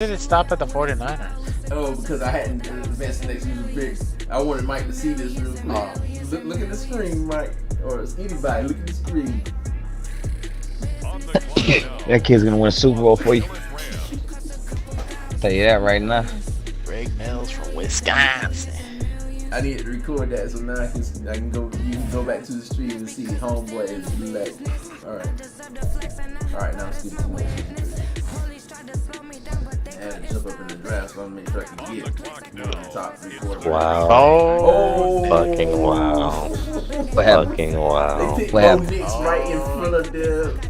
Did it stop at the 49ers? Oh, because I hadn't advanced the next user big. I wanted Mike to see this real quick. Look at the screen, Mike. Or anybody, look at the screen. That kid's gonna win a Super Bowl for you. Tell you that right now. Greg Mills from Wisconsin. I need to record that so now I can go. You can go back to the stream and see homeboy is like. All right. Now I'm skipping to my and jump up in the draft so I make sure I can get the top 3 quarterbacks. Wow. Oh. Fucking wow. What happened? Fucking wow. They picked What Bo happened? Nix right in front of them.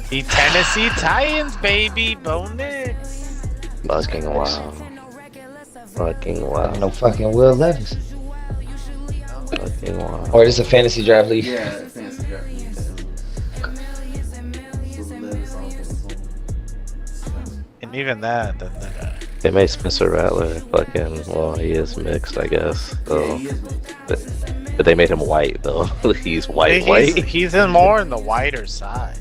The Tennessee Titans, baby. Bo Nix. Fucking wow. Fucking wow. No fucking Will Levis. Fucking wow. Or this is a fantasy draft league. Yeah, fancy draft. And even that, They made Spencer Rattler fucking, well, he is mixed, I guess. So, Yeah, he is mixed. but they made him white, though. He's white. he's in more in the whiter side.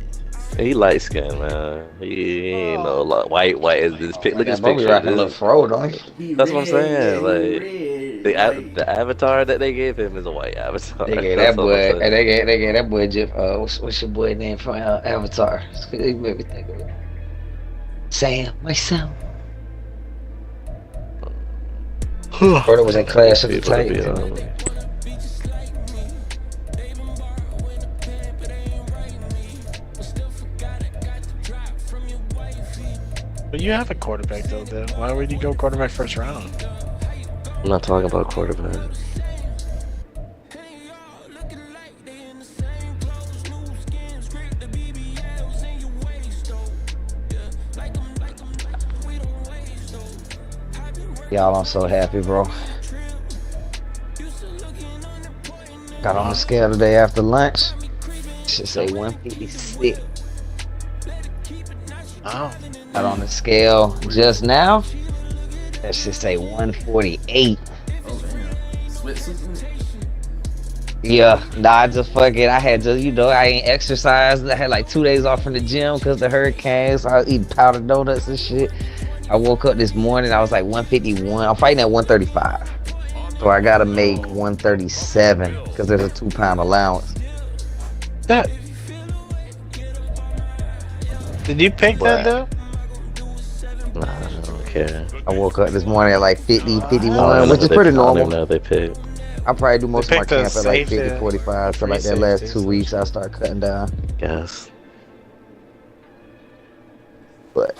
He light skinned, man. He ain't no white. Is this look at his Bro, we picture. rocking a little fro, don't he? That's what I'm saying. Like the avatar that they gave him is a white avatar. They gave that boy. They gave that boy Jeff. What's your boy name from Avatar? They made me think of it. Sam, my son. Brother was in Clash of the Titans. But you have a quarterback though, Dad. Why would you go quarterback first round? I'm not talking about quarterback. Y'all, I'm so happy, bro. Got on the scale today after lunch. Should say 156. Oh. Got on the scale just now. That should say 148. Oh man, Switzerland. Yeah, nah, I just fucking, I had just, I ain't exercised. I had like 2 days off from the gym because the hurricanes. I was eating powdered donuts and shit. I woke up this morning, I was like 151. I'm fighting at 135. So I gotta make 137 because there's a 2 pound allowance. That. Did you pick that though? Nah, I don't care. I woke up this morning at like 50, 51, I don't which is know pretty I don't even normal. know they picked. I probably do most of my picked a camp at like safe, 50, 45. So like that free last safety. 2 weeks, I start cutting down. Yes. But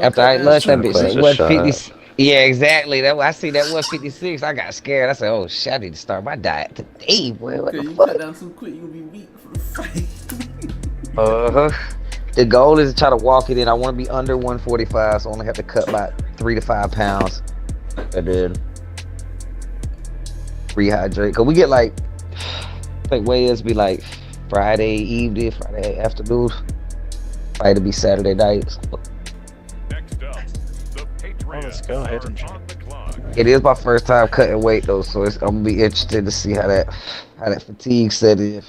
after I ate lunch, that bitch Trying to was clutch a 150. shot. Yeah, exactly. That I see that 156. I got scared. I said, "Oh shit, I need to start my diet today, boy." What Okay, the you fuck? cut down too quick, you gonna be weak for the fight. The goal is to try to walk it in. I want to be under 145, so I only have to cut about 3 to 5 pounds, and then rehydrate. Cause we get like, I think weigh-ins be like Friday evening, Friday afternoon. Fight to be Saturday nights. Let's go ahead and try. It is my first time cutting weight though, so I'm gonna be interested to see how that fatigue set in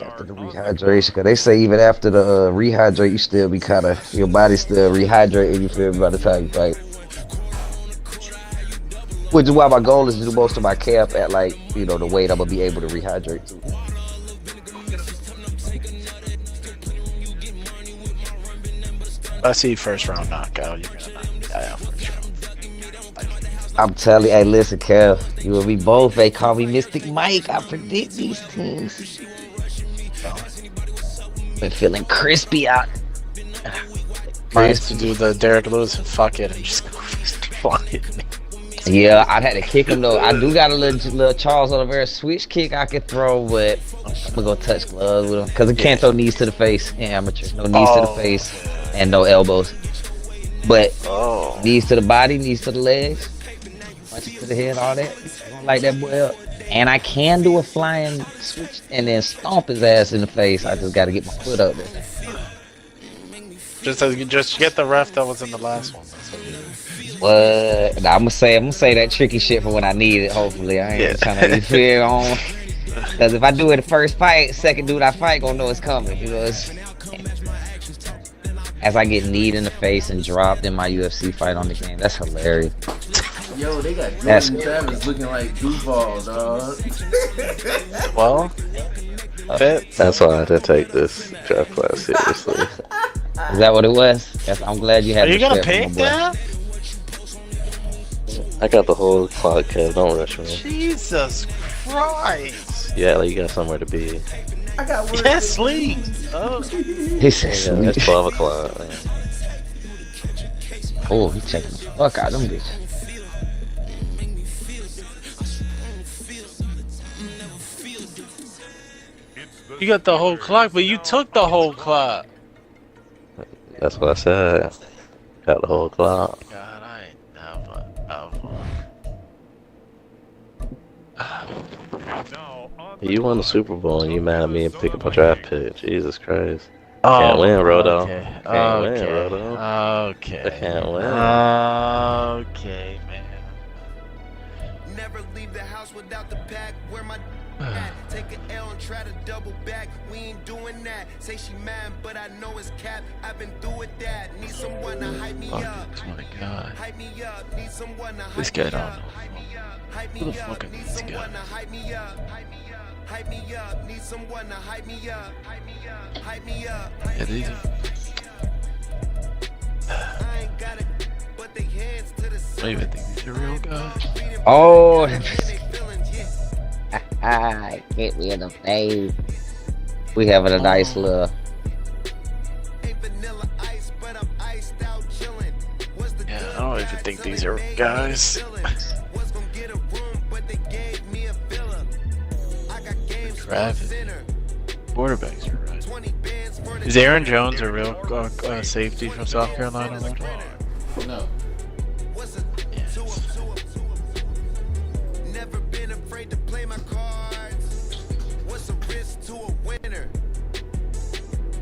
after the rehydration. Cause they say even after the rehydrate, you still be your body still rehydrating. You feel me by the time you fight. Which is why my goal is to do most of my camp at like the weight I'm gonna be able to rehydrate to. I see first round knockout. You're gonna knock me out first round. I'm telling you, hey, listen, Kev, you and me both. They call me Mystic Mike. I predict these things. Been feeling crispy out. I used to do the Derek Lewis and fuck it and just go fly. Yeah, I'd had to kick him though. I do got a little Charles Oliveira switch kick I could throw, but I'm gonna go touch gloves with him because I can't throw knees to the face in amateur. No knees to the face and no elbows. But knees to the body, knees to the legs, punches to the head, all that. I don't like that boy up. And I can do a flying switch and then stomp his ass in the face. I just got to get my foot up there. Just get the ref that was in the last one. That's what you do. What? Nah, I'm gonna say that tricky shit for when I need it. Hopefully, I ain't trying to feel on. Because if I do it the first fight, second dude I fight gonna know it's coming. It's as I get kneed in the face and dropped in my UFC fight on the game. That's hilarious. Yo, they got That's- Jordan Travis looking like Duval, dog. Well, fit. That's why I had to take this draft class seriously. Is that what it was? I'm glad you had. Are you gonna respect for my pick boy. that? I got the whole clock, Kev. Don't rush me. Jesus Christ! Yeah, like you got somewhere to be. I got one. Yes, sleep. Oh. He says, Yeah, it's 12 o'clock. Man. "Oh, he checking the fuck out them bitches." You got the whole clock, but you took the whole clock. That's what I said. Got the whole clock. God, I ain't have You won the Super Bowl and you mad at me and pick up a draft pick. Jesus Christ. Can't win, Rodo. Okay. Can't win, Okay. Rodo. Okay. I can't win. Okay, man. Never leave the house without the pack. Where my at? Take an L and try to double back. We ain't doing that. Say she mad, but I know it's cap. I've been through with that. Need someone to hype me up. Oh my God. Hype me up. Need someone to hype This guy me don't up. know. Hype Who me the up. fuck is Need this someone guy? to hype me up. Hype me up. Need someone to hype me up. Hype me up. Hype me up. Yeah, these are... I ain't got it, but they hands to the I don't even think these are real guys. Oh, I can't be in the face. We having a nice little. Yeah, I don't even think these are guys. Travis. Quarterbacks are right. Is Aaron Jones a real safety from South Carolina? No. Yes. Never been afraid to play my cards. What's a risk to a winner?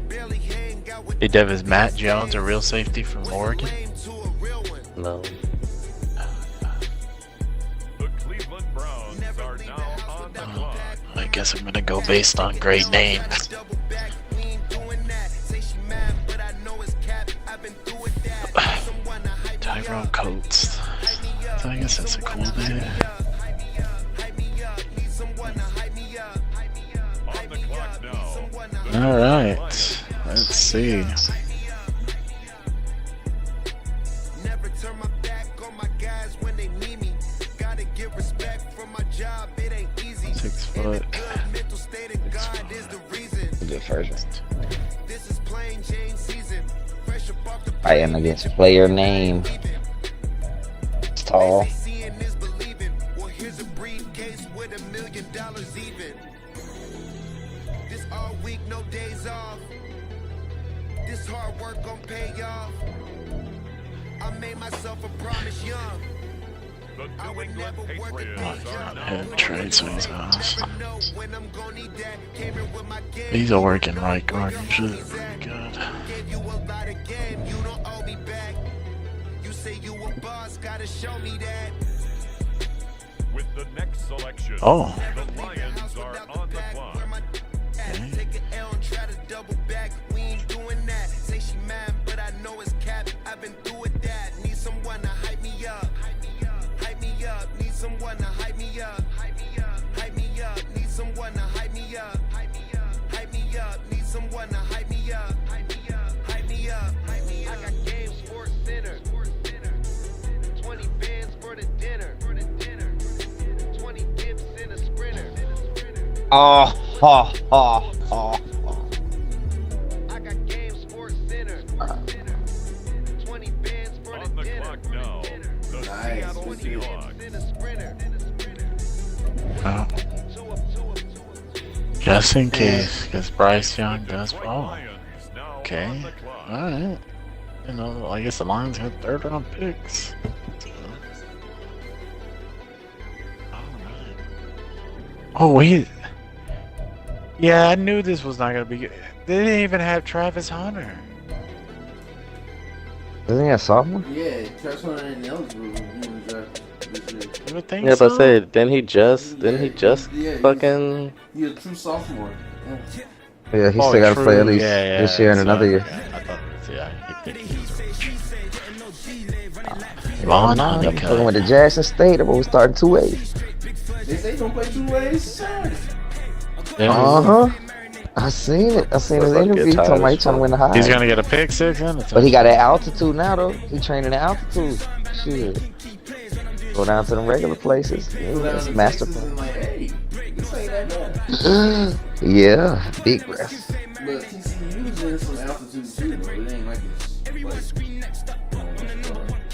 Barely hang out with Hey, Dev, is Matt Jones a real safety from Oregon? lame to a real one. No. The Cleveland Browns are now on the clock. I guess I'm gonna go based on great names. Double back, we ain't doing that. Say she mad, but I know it's cap. I've been through with that. Someone to hype me Tyrone up. Coates. So I guess that's a cool name. Hype me up. Need someone to hype me up. On the clock now. Alright, let's see. Never turn my back on my guys when they need me. Gotta give respect for my job. It ain't easy. 6 foot. Good mental state of God is the reason. Good first. This is plain Jane season. Fresh up off the I am against a player name. It's tall. Seeing is believing. Well, here's a briefcase with $1 million even. This all week, no days off. This hard work gon' pay off. I made myself a promise young. The I New would England never work a Patriots day are job. now Head trade swings off. Never know when I'm gon' need that. Came here with my game. He's a working right guard, usually they're pretty good. Gave you a lot of game, you don't owe me back. You say you a boss, gotta show me that. with the next selection. Oh, The Lions are on the clock. okay. Take an L and try to double back. We ain't doing that. Say she mad, but I know it's cap. I've been through with that. Need someone to hype me up. Hype me up. Need someone to hype me up. Hype me up. Need someone to hype me up. Hype me up. Need someone to hype me up. Hype me up. I got game sports center. 20 bands for the dinner. 20 dips in a sprinter. Oh, ha, ha, ha. I got game sports center. 20 bands for On the the dinner. clock now. The Seattle Seahawks. In a sprinter. Well, just in case, because Bryce Young does. Detroit Oh, Lions now okay. on the clock. Alright. You know, I guess the Lions had 3rd round picks. Alright. Oh, wait. Yeah, I knew this was not going to be good. They didn't even have Travis Hunter. Isn't he a sophomore? Yeah, Travis Hunter ain't eligible when he was drafted this year. You would think Yeah, so? but I say, didn't he just Yeah, fucking? He's a true sophomore. Yeah. Yeah, he Oh, still got to play at true. least Yeah, this year and so another year. I thought it was, yeah, Vaughn I'm fucking Honeycutt. with the Jackson State. But we starting 2-8. They say don't play 2 ways Saturday. Uh huh. I seen it. I seen his Looks like interview. get He talking tired about he as trying to fuck. win the high. He's gonna get a pick six in. But he got that altitude now though. He training at altitude. Shit. Go down to the regular places. Yeah, Go down that's to master Texas plan. and like, hey, this ain't that bad. Yeah, big breath. But TCU's in some altitude too, though. It ain't like it's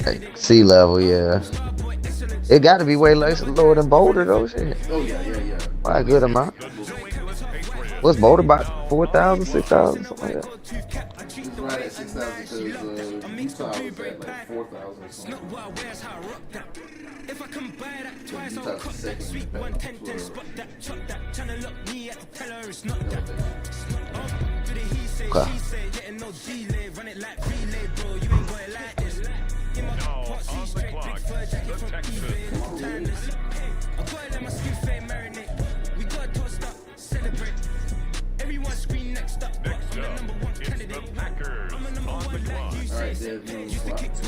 like, Sea level, yeah. It got to be way lower than Boulder though. Shit. oh yeah. By a good amount. What's Boulder about 4,000, 6,000, something like that? It's right at 6,000 because Utah was at like 4,000 or something. Utah's the second in Okay. Now on the clock, the Texans. Next up, it's the Packers on the clock. Alright, Dev, you on the clock.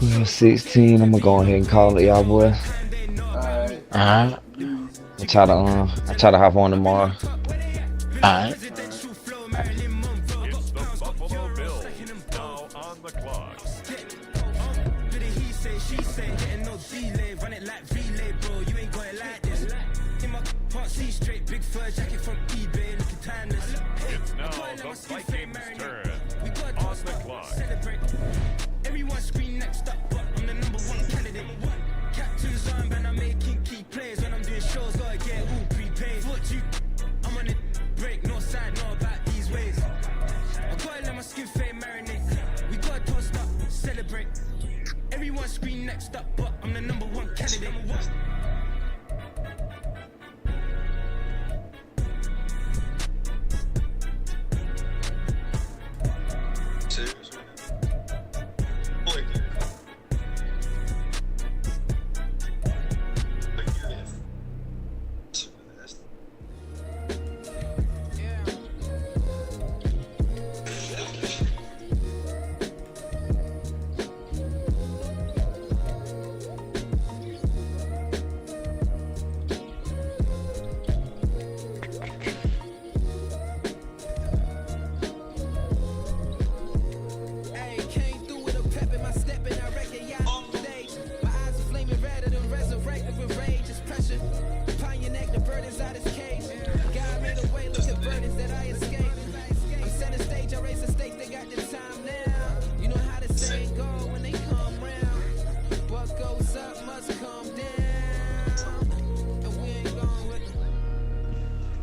Well, 16. I'm gonna go ahead and call it, y'all boy. Alright, Alright. I try to hop on tomorrow. Alright. It's the Buffalo Bills now on the clock. It's now the Vikings' turn on the clock.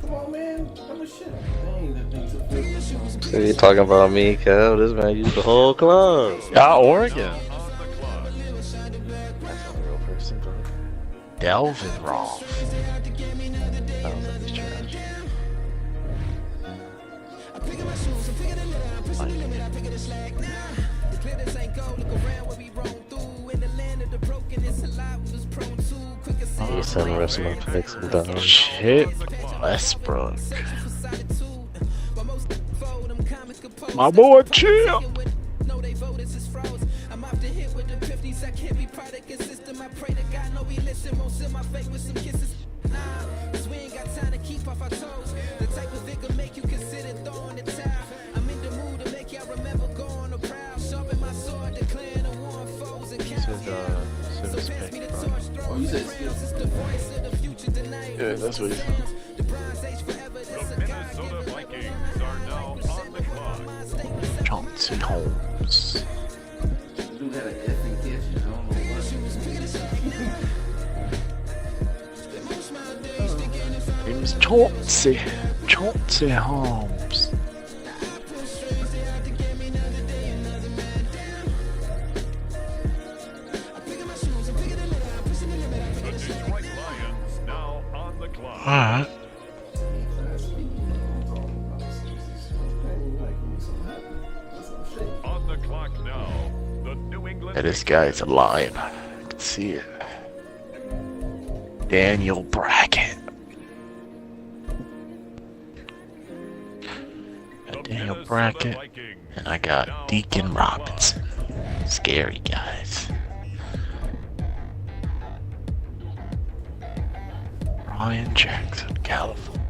come on, man. I'm a shit. Dang, that thing took 50. So you talking about me, Cal? This man used the whole club. Oregon. On the clock. That's not a real person, but Delvin Roth. Sounds like he's trash. You send the rest of my picks. I'm done. Shit, Westbrook. My boy, chill. Oh, you said skills. Yeah, that's what he's saying. The Minnesota Vikings are now on the clock. Chauncey Holmes. The dude had an effing catch. I don't know what. It was Chauncey Holmes. The Detroit Lions now on the clock. Alright. On On the clock now, the New England this guy's alive. I can see it. Daniel Brackett. Got Daniel Brackett. And I got Deacon Robinson. Scary guys. Ryan Jackson, California.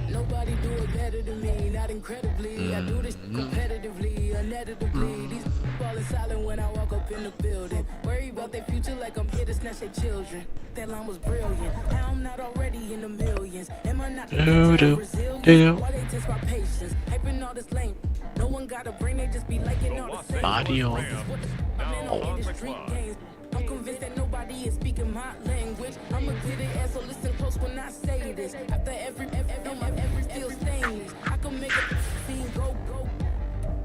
Nobody do it better than me, not incredibly. I do this competitively, uneditably. These falling silent when I walk up in the building. Worry about their future like I'm here to snatch their children. That line was brilliant. Now I'm not already in the millions. Am I not Brazilian? Why they test my patience? Hyping all this lame. No one got a brain, they just be liking all the same. Body on. I'm convinced that nobody is speaking my language. I'ma get it as so listen close when I say this. After every feel stainless. I can make a scene go.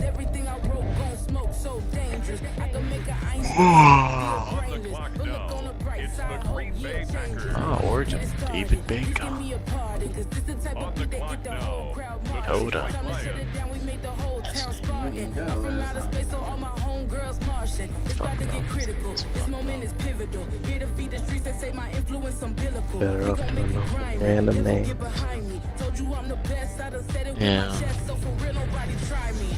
Everything I wrote gon' smoke so dangerous. I can make a ice feel brainless. But look on the bright side, hope yeah changes. Origin, David Bacon. Give me a pardon, cause this the type of beat that get the whole crowd marching. Yoda. Time to shut it down, we made the whole town Spartan. I'm from outer space, so all my homegirls Martian. It's about to get critical. This moment is pivotal. Here to feed the streets that say my influence umbilical. Better off doing a random name. Get behind me. Told you I'm the best. I done said it with Yeah. my chest, so for real, nobody try me.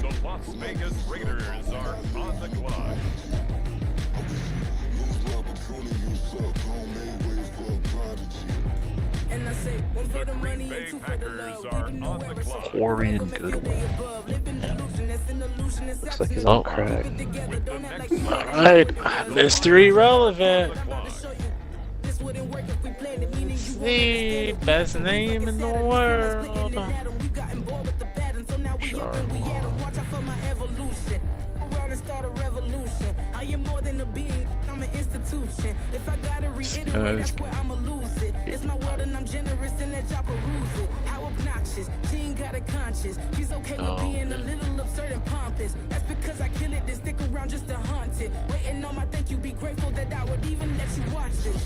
The Las Vegas Raiders are on the clock. And I say, one for the money Green and Bay two for the Packers love. are Leaving on no the error, so clock. Orion make your Goodwin. day above. Living delusion, that's an illusion, it's Looks like he's absent. on crack. Keep it together, don't act like you Alright, mystery relevant. I'm about to show you. This wouldn't work if we planned it, meaning you The best name in the world. we gotten bored with the pattern, so now we open, we at 'em. Watch out for my evolution. Around and start a revolution. I am more than a being, I'm an institution. If I gotta reiterate, that's where I'ma lose it. It's my world and I'm generous and let y'all peruse it. How obnoxious, she ain't got a conscience. She's okay with being a little absurd and pompous. That's because I kill it, then stick around just to haunt it. Waiting on my thank you, be grateful that I would even let you watch this.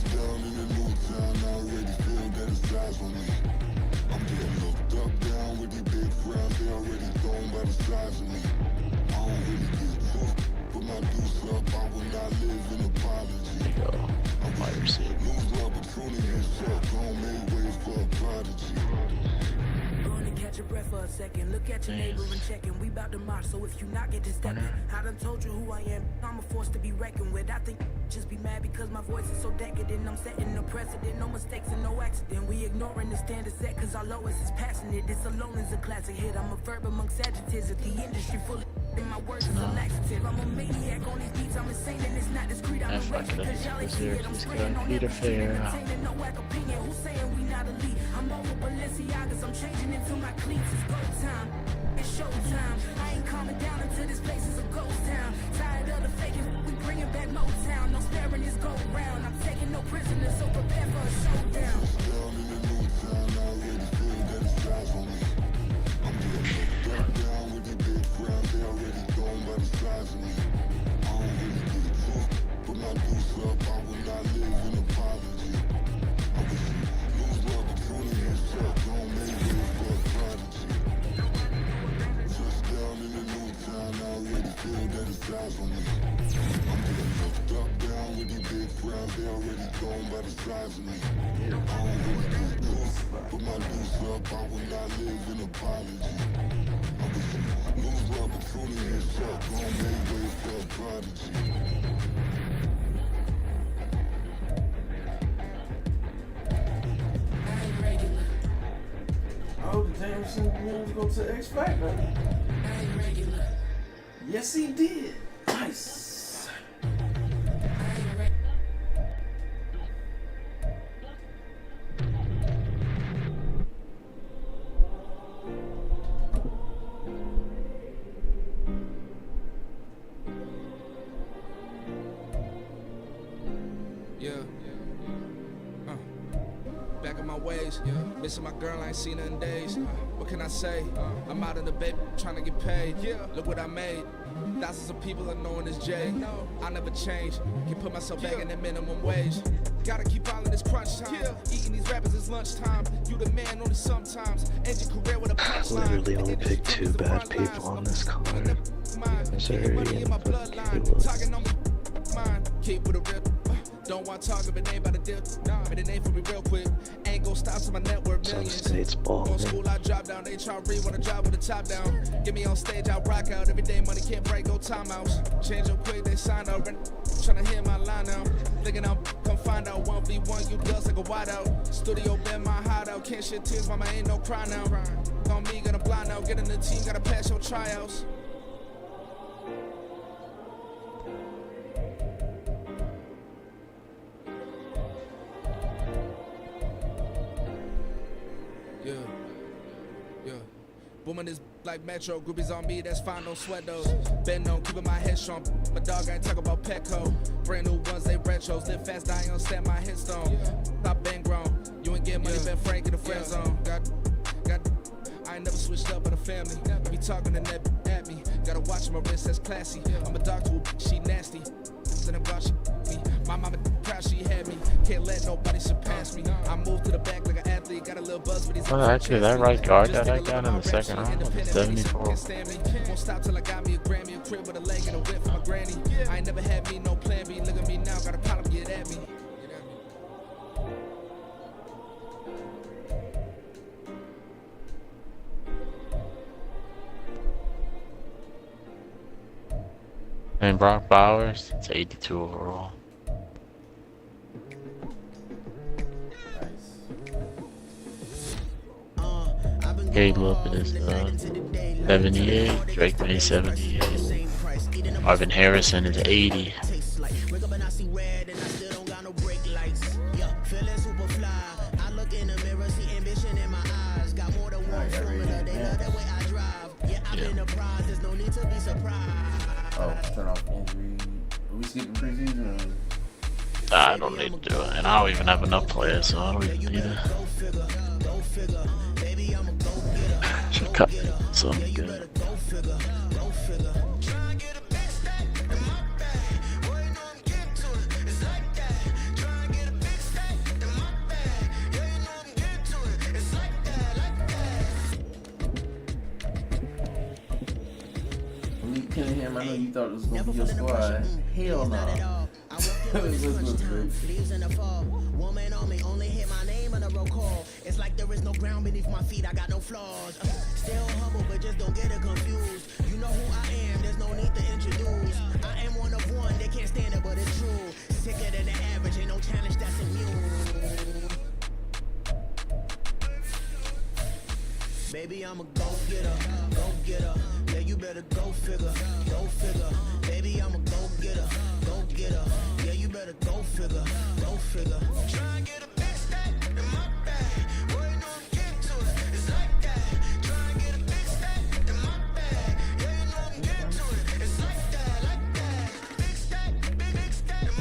Wide receiver. Going to catch your breath for a second. Look at your neighbor and checking. We bout to march, so if you not get to stepping. I done told you who I am. I'm a force to be reckoned with. I think just be mad because my voice is so decadent. I'm setting a precedent. No mistakes and no accident. We ignoring the standard set because our lowest is passionate. This alone is a classic hit. I'm a verb amongst adjectives. If the industry full of and my words is a laxative. I'm a maniac on these beats. I'm insane and it's not discreet. I'm a rage because y'all ain't see it. I'm spraying on Peter every street. Fair. Entertaining no whack opinion. Who's saying we not elite? I'm over Balenciagas. I'm changing into my cleats. It's go time. It's showtime. I ain't calming down until this place is a ghost town. Tired of the faking. We bringing back Motown. No sparing this go round. I'm taking no prisoners, so prepare for a showdown. I hope the Jameson was go to X Factor. Yes, he did. Nice. back in my ways. Missing my girl, I ain't seen her in days. What can I say? I'm out in the baby, trying to get paid. Look what I made. Thousands of people are knowing this Jay. I never change. Can put myself back in the minimum wage. Gotta keep all of this crunch time. Eating these rappers is lunchtime. You the man only sometimes. End your career with a punchline. Literally only picked 2 bad people on this card. Missouri and fucking Mine. Keep with a rip. Don't want to talk if it ain't about the dip. But it ain't for me real quick. Ain't gon' stop to my network Some millions. states ball. On school I drop down. They try to read when I drop with the top down. Get me on stage, I rock out. Every day money can't break, go timeouts. Change them quick, they sign up. Tryna hear my line now. Thinking I'll come find out 1v1, you dust like a wideout. Studio been my hideout. Can't shed tears, mama ain't no cry now. On me, gonna blind out. Get in the team, gotta pass your tryouts. Booming this like Metro, groupies on me, that's fine, no sweat those. Been on, keeping my head strong. My dog, I ain't talk about Petco. Brand new ones, they retros. Live fast, I ain't gonna stand my headstone. Stop been grown. You ain't getting money, been Frank in the friend zone. Got, I ain't never switched up on the family. Be talking to net at me. Gotta watch my wrist, that's classy. I'm a dog to a she nasty. And I'm glad she me. My mama proud she had me. Can't let nobody surpass me. I moved to the back like an athlete. Got a little buzz with these. Well, actually, that right guard that I got in the second round, 74. Won't stop till I got me a Grammy, a crib with a leg and a whip for my granny. I ain't never had me no plan B. Look at me now, got a problem, get at me. And Brock Bowers, it's 82 overall. Gabe Lopez, 78. Drake May, 78. Marvin Harrison is 80. Oh, turn off injury. Are we skipping preseason? I don't need to do it, and I don't even have enough players, so I don't even need it. Should cut something good. Cunningham, I know you thought it was gonna be your squad. Hell no. Leaves in the fall. Woman on me, only hit my name on a roll call. It's like there is no ground beneath my feet, I got no flaws. Still humble, but just don't get it confused. You know who I am, there's no need to introduce. I am one of one, they can't stand it, but it's true. Sicker than the average, ain't no challenge that's immune. Baby, I'm a go-getter, go-getter. Yeah, you better go figure, go figure. Baby, I'm a go-getter, go-getter. Yeah, you better go figure, go figure. Try and get a big stack in my bag. Boy, you know I'm getting to it, it's like that. Try and get a big stack in my bag. Yeah, you know I'm getting to it, it's like that, like that. Big stack in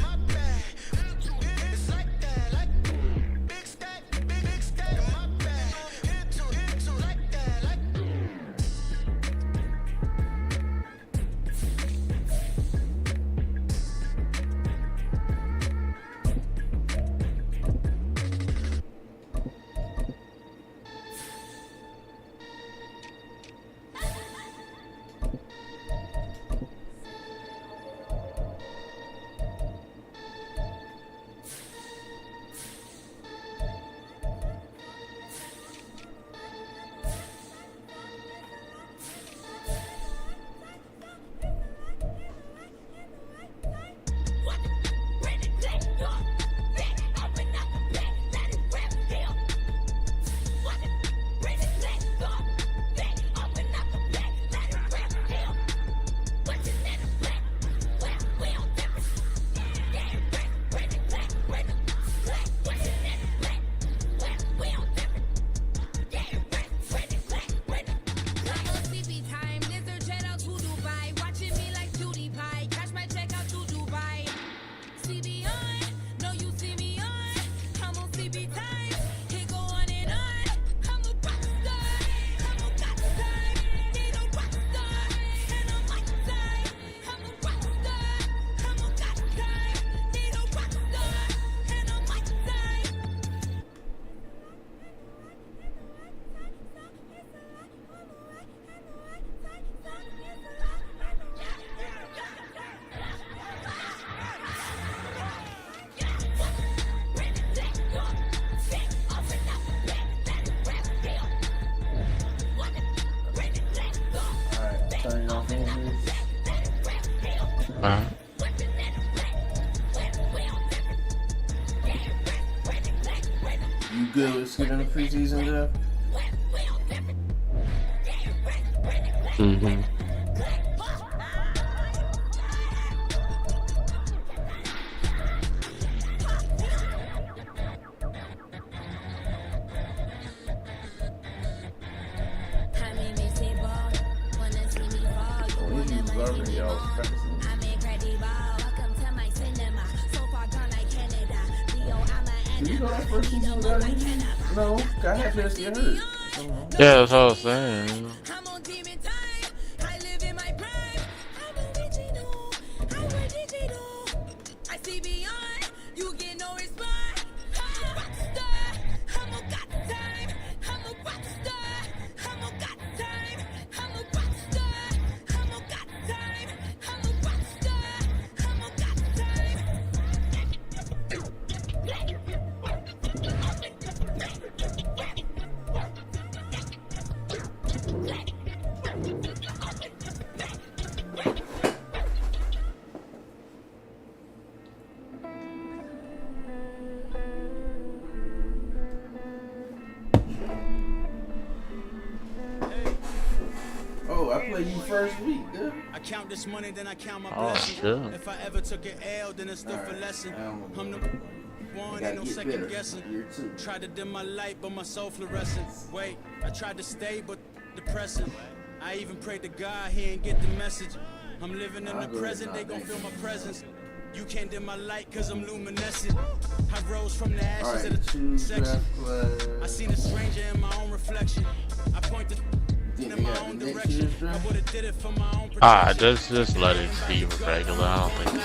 my bag. It's like that, like that. Big stack in my bag. Get to it, like that, like that. Uh, You good with skipping the preseason, Jeff? Mm-hmm. Oh, he was already all practicing. Did you know that first season was already? No, I had just get hurt. yeah, that's what I was saying. I'm on demon time. I live in my prime. I'm original. I'm original. I see beyond. You get no response. I'm a rock star. I'm a got time. I'm a rock star. I'm a got time. I'm a rock star. I'm a got time. I'm a rock star. I'm a got Oh, I play you first week, dude. I count this money, then I count my Oh, blessings. shit. If I ever took an L, then it's still for lesson. I'm the one, ain't no second guessing. Year two. Tried to dim my light, but my soul fluorescent. Wait, I tried to stay, but depressing. I even prayed to God, he ain't get the message. I'm living in the present, they gon' feel my presence. You can't dim my light, cause I'm luminescent. I rose from the ashes Alright, of the choose section. draft I class. seen a stranger in my own reflection. I pointed Think in they my got own the next direction. year's I draft? would've did it for my own Ah, protection. just let it be regular. I don't think.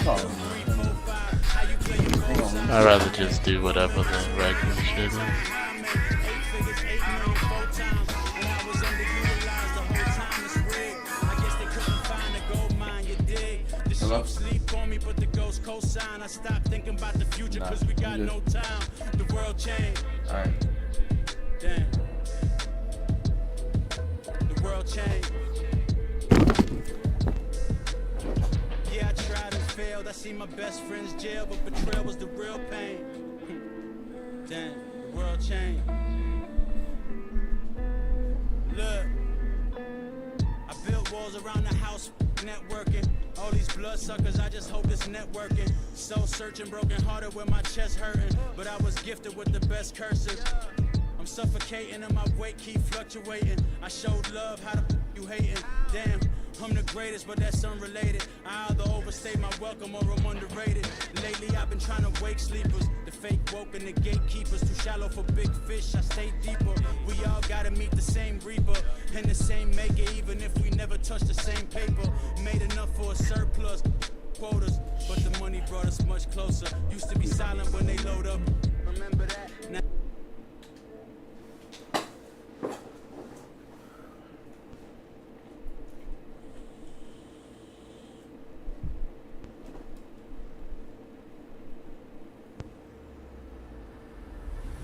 How you play your both sides? I'd rather just do whatever the regular shit is. Hello? Sleep on me, but the ghost cosign. I stopped thinking about the future, cause we got you no time. The world changed. Alright. Damn. The world changed. Yeah, I tried and failed. I see my best friends jail, but betrayal was the real pain. Damn, the world changed. Look, I built walls around the house, networking. All these bloodsuckers, I just hope it's networking. Soul searching, broken hearted with my chest hurting. But I was gifted with the best curses. I'm suffocating and my weight keep fluctuating. I showed love, how the you hating? Damn, I'm the greatest, but that's unrelated. I either overstay my welcome or I'm underrated. Lately I've been trying to wake sleepers. The fake woke and the gatekeepers. Too shallow for big fish, I stay deeper. We all gotta meet the same reaper and the same maker, even if we never touch the same paper. Made enough for a surplus quotas, but the money brought us much closer. Used to be silent when they load up. Remember that? Now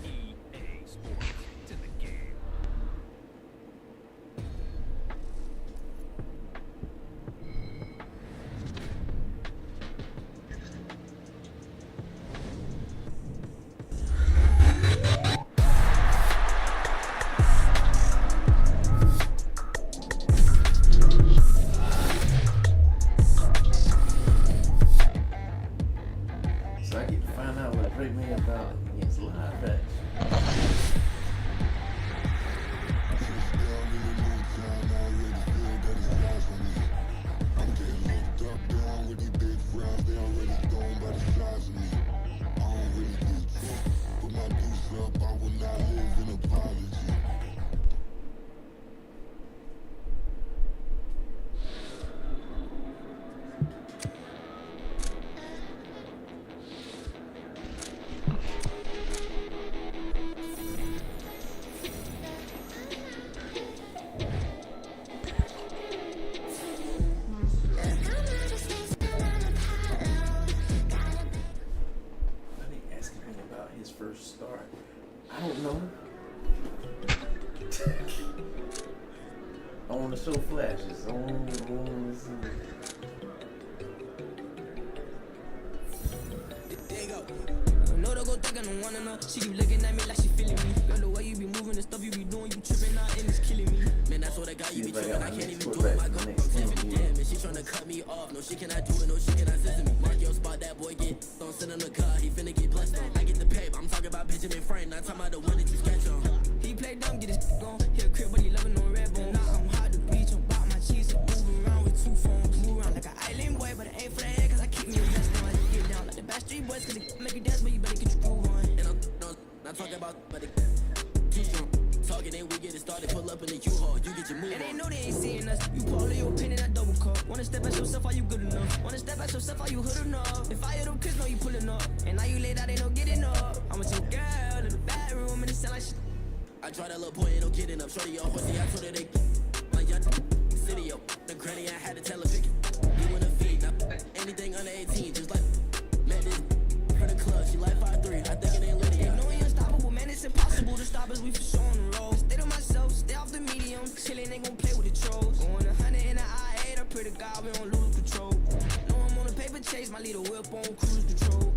EA Sports to the game. So I get to find out what Drake made about against live action. I think asking him about his first start. I don't know. I want to show flashes. I want to see. wanting her. She keep looking at me like she feeling me. Girl, the way you be moving the stuff you be doing, you tripping out and it's killing me. Man, that's what I got, you be tripping, I can't even do it. My girl, I'm 10, damn, and she tryna cut me off. No, she cannot do it, no, she cannot listen to me. Mark your spot, that boy get don't sit in the car, he finna get blessed on. I get the paper, I'm talking about Benjamin Frank, not talking about the one that you sketch on. He play dumb, get his on. He a crib, but he loving on red bone. Now I'm hot to beach, I'm bout my cheese, and move around with 2 phones. Move around like an island boy, but it ain't for the head, cause I keep me a vest on. I get down like the Backstreet Boys, cause it make you dance, but you better get your groove on. And I'm not talking about, but it too strong. Talking, then we get it started, pull up in the U-Haul, you get your move on. And they know they ain't seeing us, you pull your opinion, I double cup. Wanna step at yourself, are you good enough? Wanna step at yourself, are you hood enough? If I hear them kids, know you pulling up. And now you laid out, they no getting up. I'm with your girl in the bedroom, and it sound like shit. I try that little boy, ain't no kidding up. Shorty on horsey, I told her they my yacht, city up. The granny, I had to tell her pick it. You in the feed, now anything under 18, just like man, this for the club. She like 5'3", I think it ain't Lydia. They know we unstoppable, man, it's impossible to stop us. We for sure on the road. Stay to myself, stay off the medium. Chillin', ain't gon' play with the trolls. Going 100 in the I-8, I pray to God we don't lose control. Know I'm on a paper chase, my leader whip on cruise control.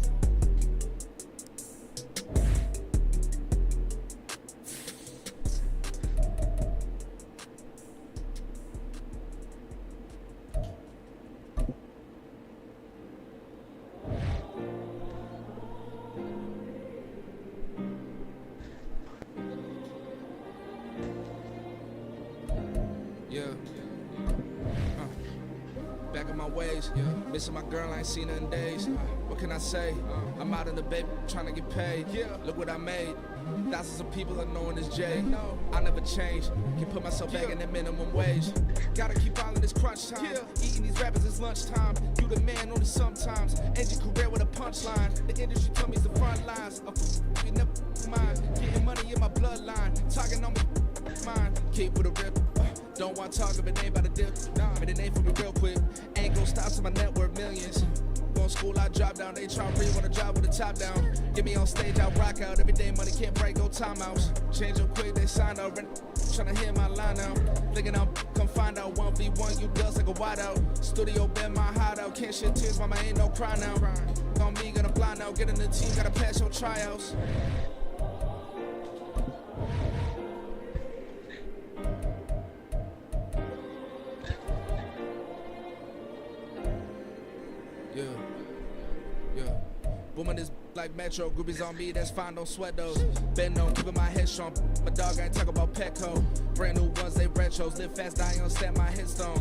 Back in my ways, missing my girl, I ain't seen her in days. What can I say? I'm out in the baby, trying to get paid. Look what I made. Thousands of people are knowing this Jay. I never change. Can put myself back in the minimum wage. Gotta keep all of this crunch time. Eating these rappers is lunchtime. You the man on it sometimes. End your career with a punchline. The industry told me it's the front lines. You never mind. Getting money in my bloodline. Talking on my mind. Keep with a rip. Don't want to talk if it ain't about a dip. But it ain't for me real quick. Ain't gon' stop till my net worth millions. Going school, I drop down. They try to read when I drive with the top down. Get me on stage, I rock out. Every day money can't break, no timeouts. Change up quick, they sign up. Tryna hear my line out. Thinking I'm come find out 1v1, you dust like a wideout. Studio been my hideout. Can't shed tears, mama ain't no cry now. On me, gonna blind out. Get in the team, gotta pass your tryouts. Booming this like Metro, groupies on me, that's fine, don't sweat those. Been on, keeping my head strong. My dog ain't talk about Petco. Brand new ones, they retros. Live fast, dying on stand my headstone.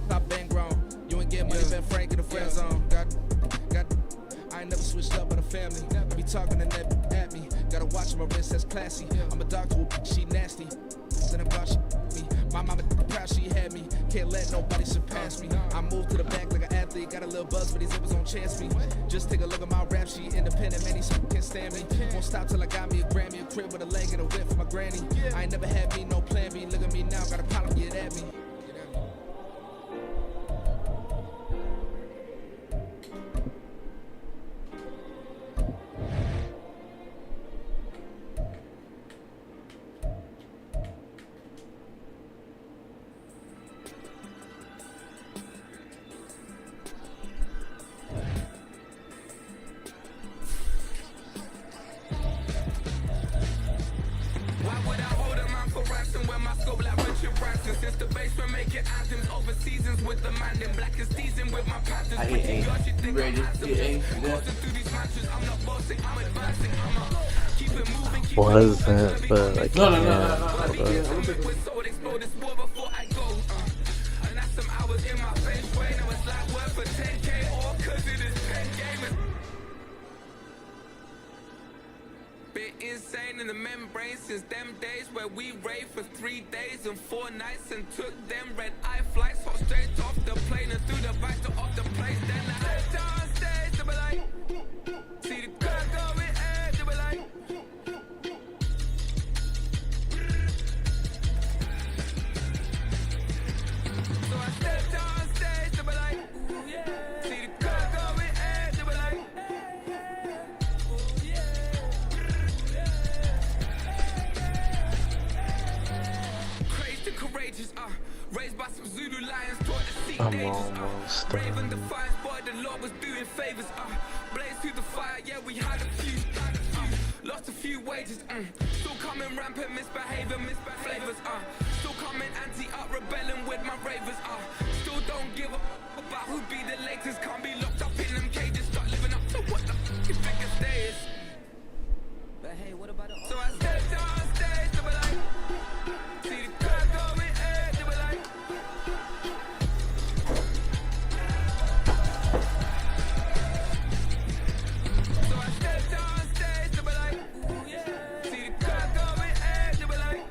Stop been grown. You ain't get money, been frank in the friend zone. I ain't never switched up on the family. Be talking to that at me. Gotta watch my wrist, that's classy. I'm a dog to a she nasty. Then I'm about me. My mama proud she had me. Can't let nobody surpass me. I moved to the back like an athlete. Got a little buzz, but these zippers don't chance me. Just take a look at my rap sheet. Independent, man, these can't stand me. Won't stop till I got me a Grammy, a crib with a leg and a whip for my granny. I ain't never had me, no plan B. Look at me now, got a problem, get at me. I hit A. You ready to hit A? What is that? But like, No. Insane in the membrane since them days where we raved for 3 days and 4 nights and took them red eye flights hot straight off the plane and through the back to off the place. Then I stepped on stage to be like, see the crowd going ahead to be like. So I stepped on stage to be like, see the crowd going ahead to be like. Courageous, raised by some Zulu lions, taught to seek dangers, brave and defiant, boy, the Lord was doing favors, blaze through the fire, yeah, we had a few, lost a few wages. Still coming rampant, misbehaving, flavors. Still coming anti-up, rebelling with my ravers. Still don't give a about who be the latest. Can't be locked up in them cages. Start living up to what the f you think it stays. But hey, what about the So I stepped on stage, they were like, see the crowd going, they were like. So I stepped on stage, they were like, ooh yeah. See the crowd going, they were like.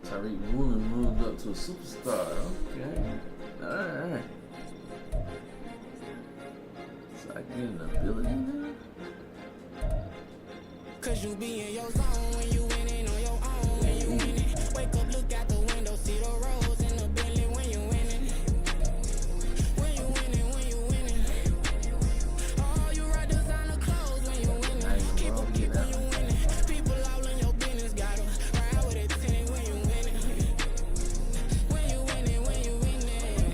Tariq Woolen moved up to a superstar. Okay. Alright. So I get an ability now? Cause you be in your zone when you winning on your own. When you winning, wake up, look out the window, see the rose in the Bentley when you winning. When you winning, when you winning. Oh, you rock designer clothes when you winning. Keep up when you winning. People all in your business, gotta ride with a 10 when you winning. When you winning, when you winning.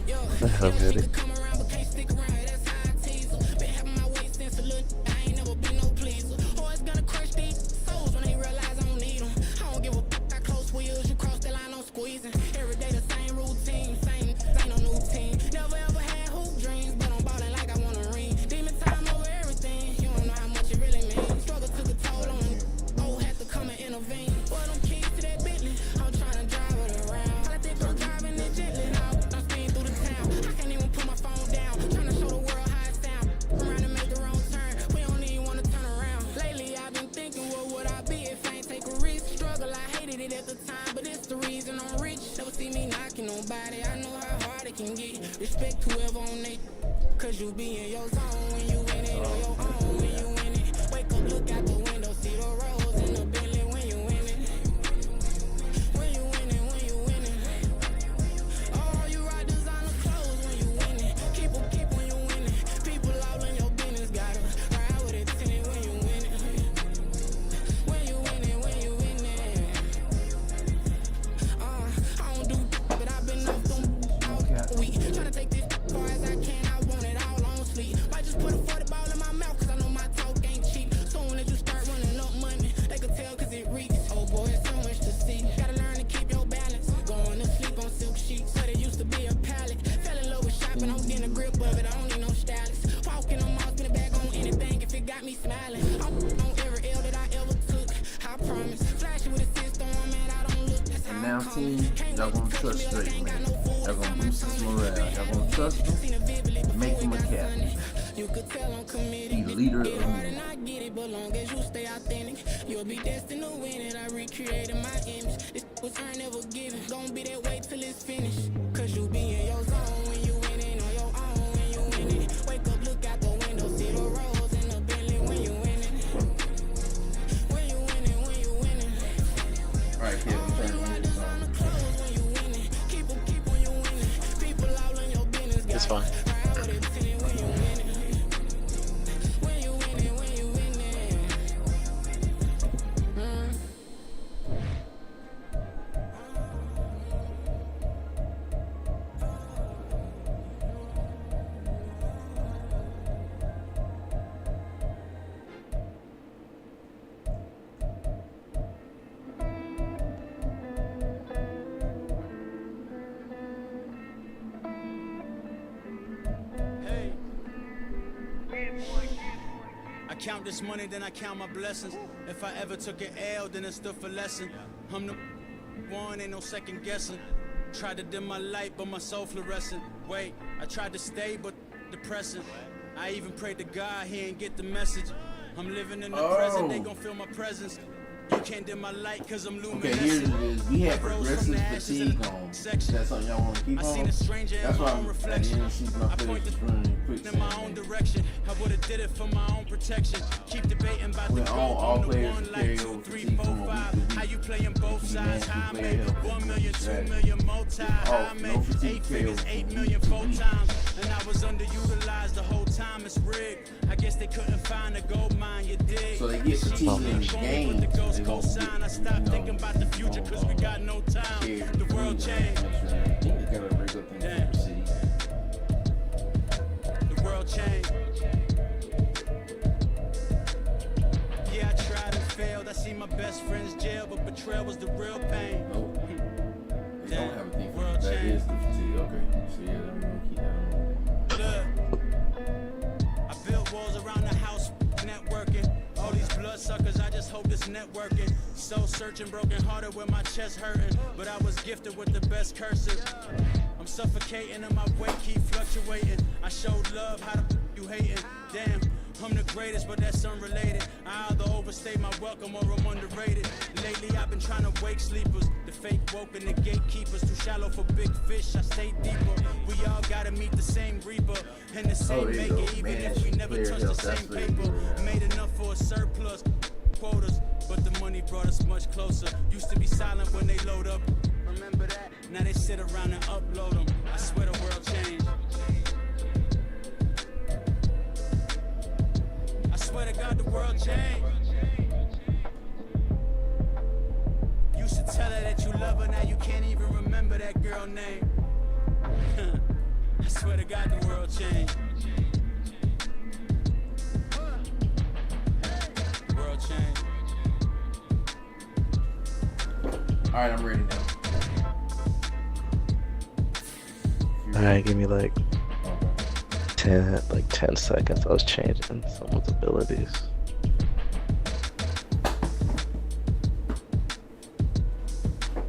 Yo, you can come around but can't stick around, that's how I tease her. Been having my way since a little, I ain't never been no pleaser. Always gonna crush these souls when they realize I don't need them. I don't give a f***, I close wheels, you cross the line, I'm squeezing. Every day the same routine, ain't no new team. Never ever had hoop dreams, but I'm ballin' like I wanna ring. Demon time over everything, you don't know how much it really means. Struggle took a toll on me, oh, had to come and intervene. Boy, them keys to that Bentley, I'm tryna drive it around. I think I'm driving it gently now, I'm speeding through the town. I can't even put my phone down, tryna show the world how it sound. Around and make the wrong turn, we don't even wanna turn around. Lately I've been thinking, what would I be if I ain't take a risk? Struggle, I hated it at the time, but it's the reason I'm rich. Never see me knocking nobody, I know how hard it can get. Respect whoever on it, cause you be in your zone when you winning on your own. When you winning, wake up, look out the window, see the rose in the Bentley when you winning. When you winning, when you winning. Oh, you rock designer clothes when you winning. Keep when you winning. People all in your business, gotta ride with a 10 when you winning. When you winning, when you winning. I don't do but I've been off them all week. Tryna take this far as I can, I want it all on sleep. Might just put a 40 ball in my mouth, cause I know my talk ain't cheap. Soon as you start running up money, they can tell cause it reeks. Oh boy, it's so much to see. Gotta learn to keep your balance. Going to sleep on silk sheets, but it used to be a pallet. Fell in love with shopping, I'm getting a grip of it, I don't need no stylist. Walking on mouth, spin it back on anything if it got me smiling. I'm on every L that I ever took, I promise. Flashy with a system, man, I don't look, that's how And now, I'm team, y'all gonna trust straight, man. Y'all gonna boost his morale. Y'all gonna trust him, make him a captain. You could tell I'm committed. Be leader of Get the hard movement. and I get it, but long as you stay authentic, you'll be destined to win it. I recreated my image. This was earned, never given. Gonna be that way till it's finished. Cause you be in your zone when you winning on your own. When you winning, wake up, look out the window, see the rose in the Bentley when you winning. When you winning, when you winning. Alright, Kevin, turn You the rock music on. designer clothes when you winning. Keep when you winning. People all in your business, It's gotta fine. ride with a 10 when you winning. When you winning, when you winning. I count this money, then I count my blessings. If I ever took an L, then it stood for lesson. I'm the one, ain't no second guessing. Tried to dim my light, but my soul fluorescent. Wait, I tried to stay, but depressing. I even prayed to God, he ain't get the message. I'm living in the present, they gon' feel my presence. You can't dim my light cause I'm Okay, here it is. We had progressive fatigue on. That's something y'all want to keep I on? seen a stranger That's in why my own I'm reflection. I point point quick in my own direction. I would've did it for my own protection. Keep debating about the goal. all I'm the players one carry like over 2, 3, fatigue 4, from a week 5. to week. How you playing both It could be sides? nasty How I player made help. 1 million, 2 Right. million, multi. How I no made fatigue 8 carry figures, over 8 from million, week to 4 week. times. And I was underutilized the whole time. It's rigged. I guess they couldn't find a gold mine. You dig? So they get fatigue in the game. With the ghost They won't get, cosign. I stopped thinking about the future cause we got no time. The world changed. Damn. The world changed. Yeah, I tried and failed. I seen my best friends jail, but betrayal was the real pain. Nope. They don't have a thing for World that. That is changed. the fatigue. Okay. So yeah, let me keep that on. Look, I built walls around the house, networking. All these blood suckers, I just hope this networking. Soul searching, broken hearted with my chest hurting. But I was gifted with the best cursive. I'm suffocating and my weight keep fluctuating. I showed love, how the you hating? Damn, I'm the greatest, but that's unrelated. I either overstay my welcome or I'm underrated. Lately I've been trying to wake sleepers. The fake woke and the gatekeepers. Too shallow for big fish, I stay deeper. We all gotta meet the same reaper. And the same there you go. maker, even if we never Player touch the health, same that's what it paper. is right now. Made enough for a surplus quotas, but the money brought us much closer. Used to be silent when they load up. Remember that? Now they sit around and upload them. I swear the world changed. I swear to God the world changed. Used to tell her that you love her, now you can't even remember that girl name. I swear to God the world changed. The world changed. Alright, I'm ready now. Alright, give me like 10 seconds. I was changing someone's abilities.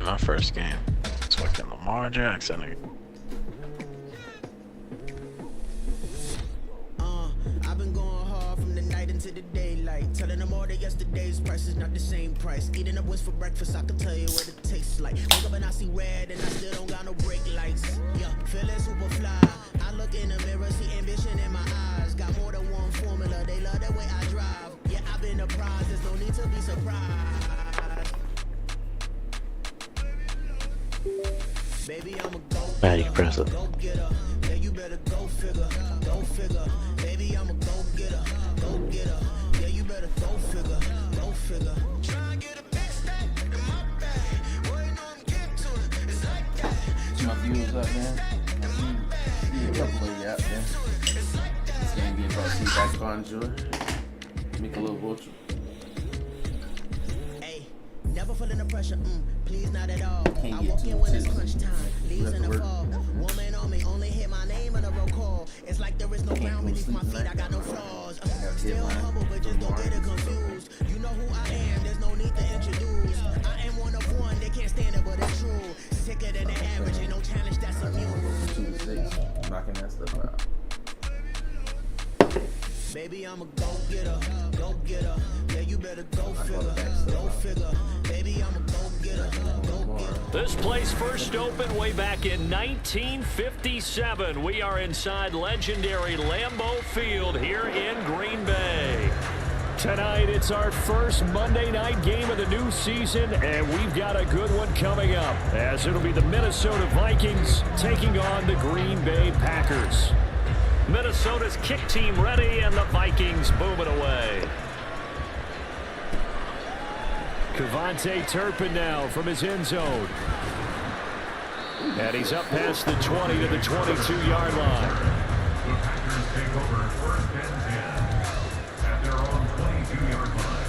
My first game. It's fucking Lamar Jackson. I've been going hard from the night into the daylight. Telling them all that yesterday's price is not the same price. Eating up wings for breakfast, I can tell you what it tastes like. Wake up and I see red and I still don't got no brake lights. Yeah, feeling super fly. I look in the mirror, see ambition in my eyes. Got more than one formula, they love the way I drive. Yeah, I've been apprised, there's no need to be surprised. Baby, I'm a go You can press it. go getter. Yeah, you better go figure, go figure. Baby, I'm a go getter, go getter. Yeah, you better go figure, go figure. Try and get a big stack in my bag. Boy, you know I'm getting to it. It's like that. See my viewers up, man. See a couple of you out there. This game being brought to you by Conjure. Make a little vulture. Hey, never feeling the pressure, please not at all. Can't I get walk too in when it's tipsy. crunch time, leaves Let in the the work. fall. Woman on me, only hit my name on a roll call. It's like there is no ground go beneath my sleep feet, I got no tonight. flaws. gotta Still get mine humble, but just don't get it tomorrow. confused. You know who I am, there's no need to introduce. I am one of one, they can't stand it, but it's true. Sicker than the average, ain't no challenge that's immune. 2 to 6. Knocking that stuff out. Baby, I'm a go getter, go getter. Yeah, you better go figure, go figure. Baby, I'm a go getter, go getter. This place first opened way back in 1957. We are inside legendary Lambeau Field here in Green Bay. Tonight, it's our first Monday night game of the new season, and we've got a good one coming up, as it'll be the Minnesota Vikings taking on the Green Bay Packers. Minnesota's kick team ready, and the Vikings booming away. Kevontae Turpin now from his end zone. And he's up past the 20 to the 22-yard line. The Packers take over 4th and 10 at their own 22-yard line.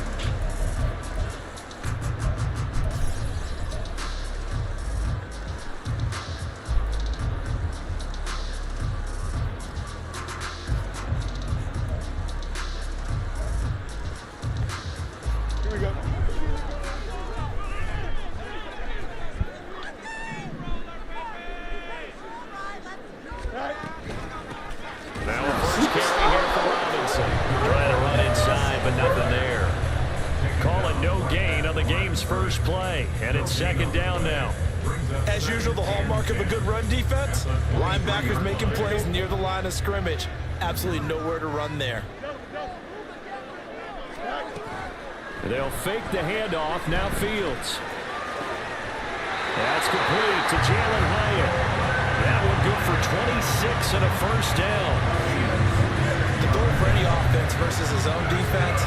Here we go. Now a first carry here for Robinson. Trying to run inside, but nothing there. first play, and it's second down now. As usual, the hallmark of a good run defense, linebackers making plays near the line of scrimmage. Absolutely nowhere to run there. They'll fake the handoff. Now Fields. That's complete to Jalen Hyatt. That one good for 26 and a first down. The goal for any offense versus his own defense,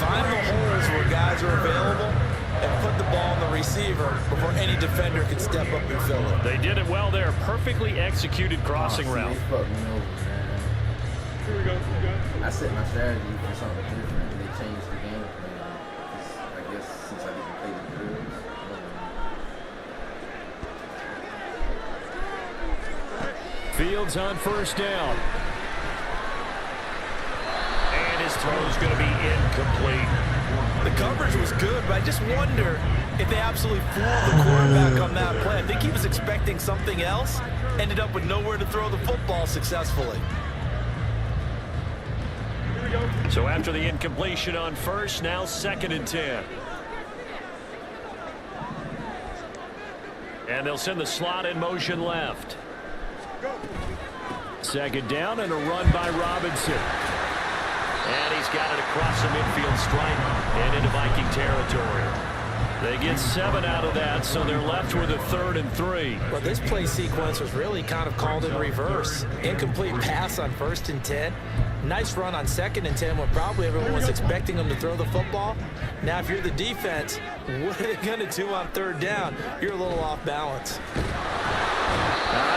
find the holes where guys are available and put the ball on the receiver before any defender can step up and fill it. They did it well there. Perfectly executed crossing route. They fucked me over, man. I set my strategy for something different. They changed the game plan. I guess since I didn't play the drills. Fields on first down. And his throw's going to be incomplete. The coverage was good, but I just wonder if they absolutely fooled the quarterback on that play. I think he was expecting something else, ended up with nowhere to throw the football successfully. So after the incompletion on first, now 2nd and 10. And they'll send the slot in motion left. Second down and a run by Robinson. And he's got it across the midfield stripe and into Viking territory. They get 7 out of that, so they're left with a 3rd and 3. Well, this play sequence was really kind of called in reverse. Incomplete pass on 1st and 10. Nice run on 2nd and 10 when probably everyone was expecting them to throw the football. Now, if you're the defense, what are they going to do on 3rd down? You're a little off balance.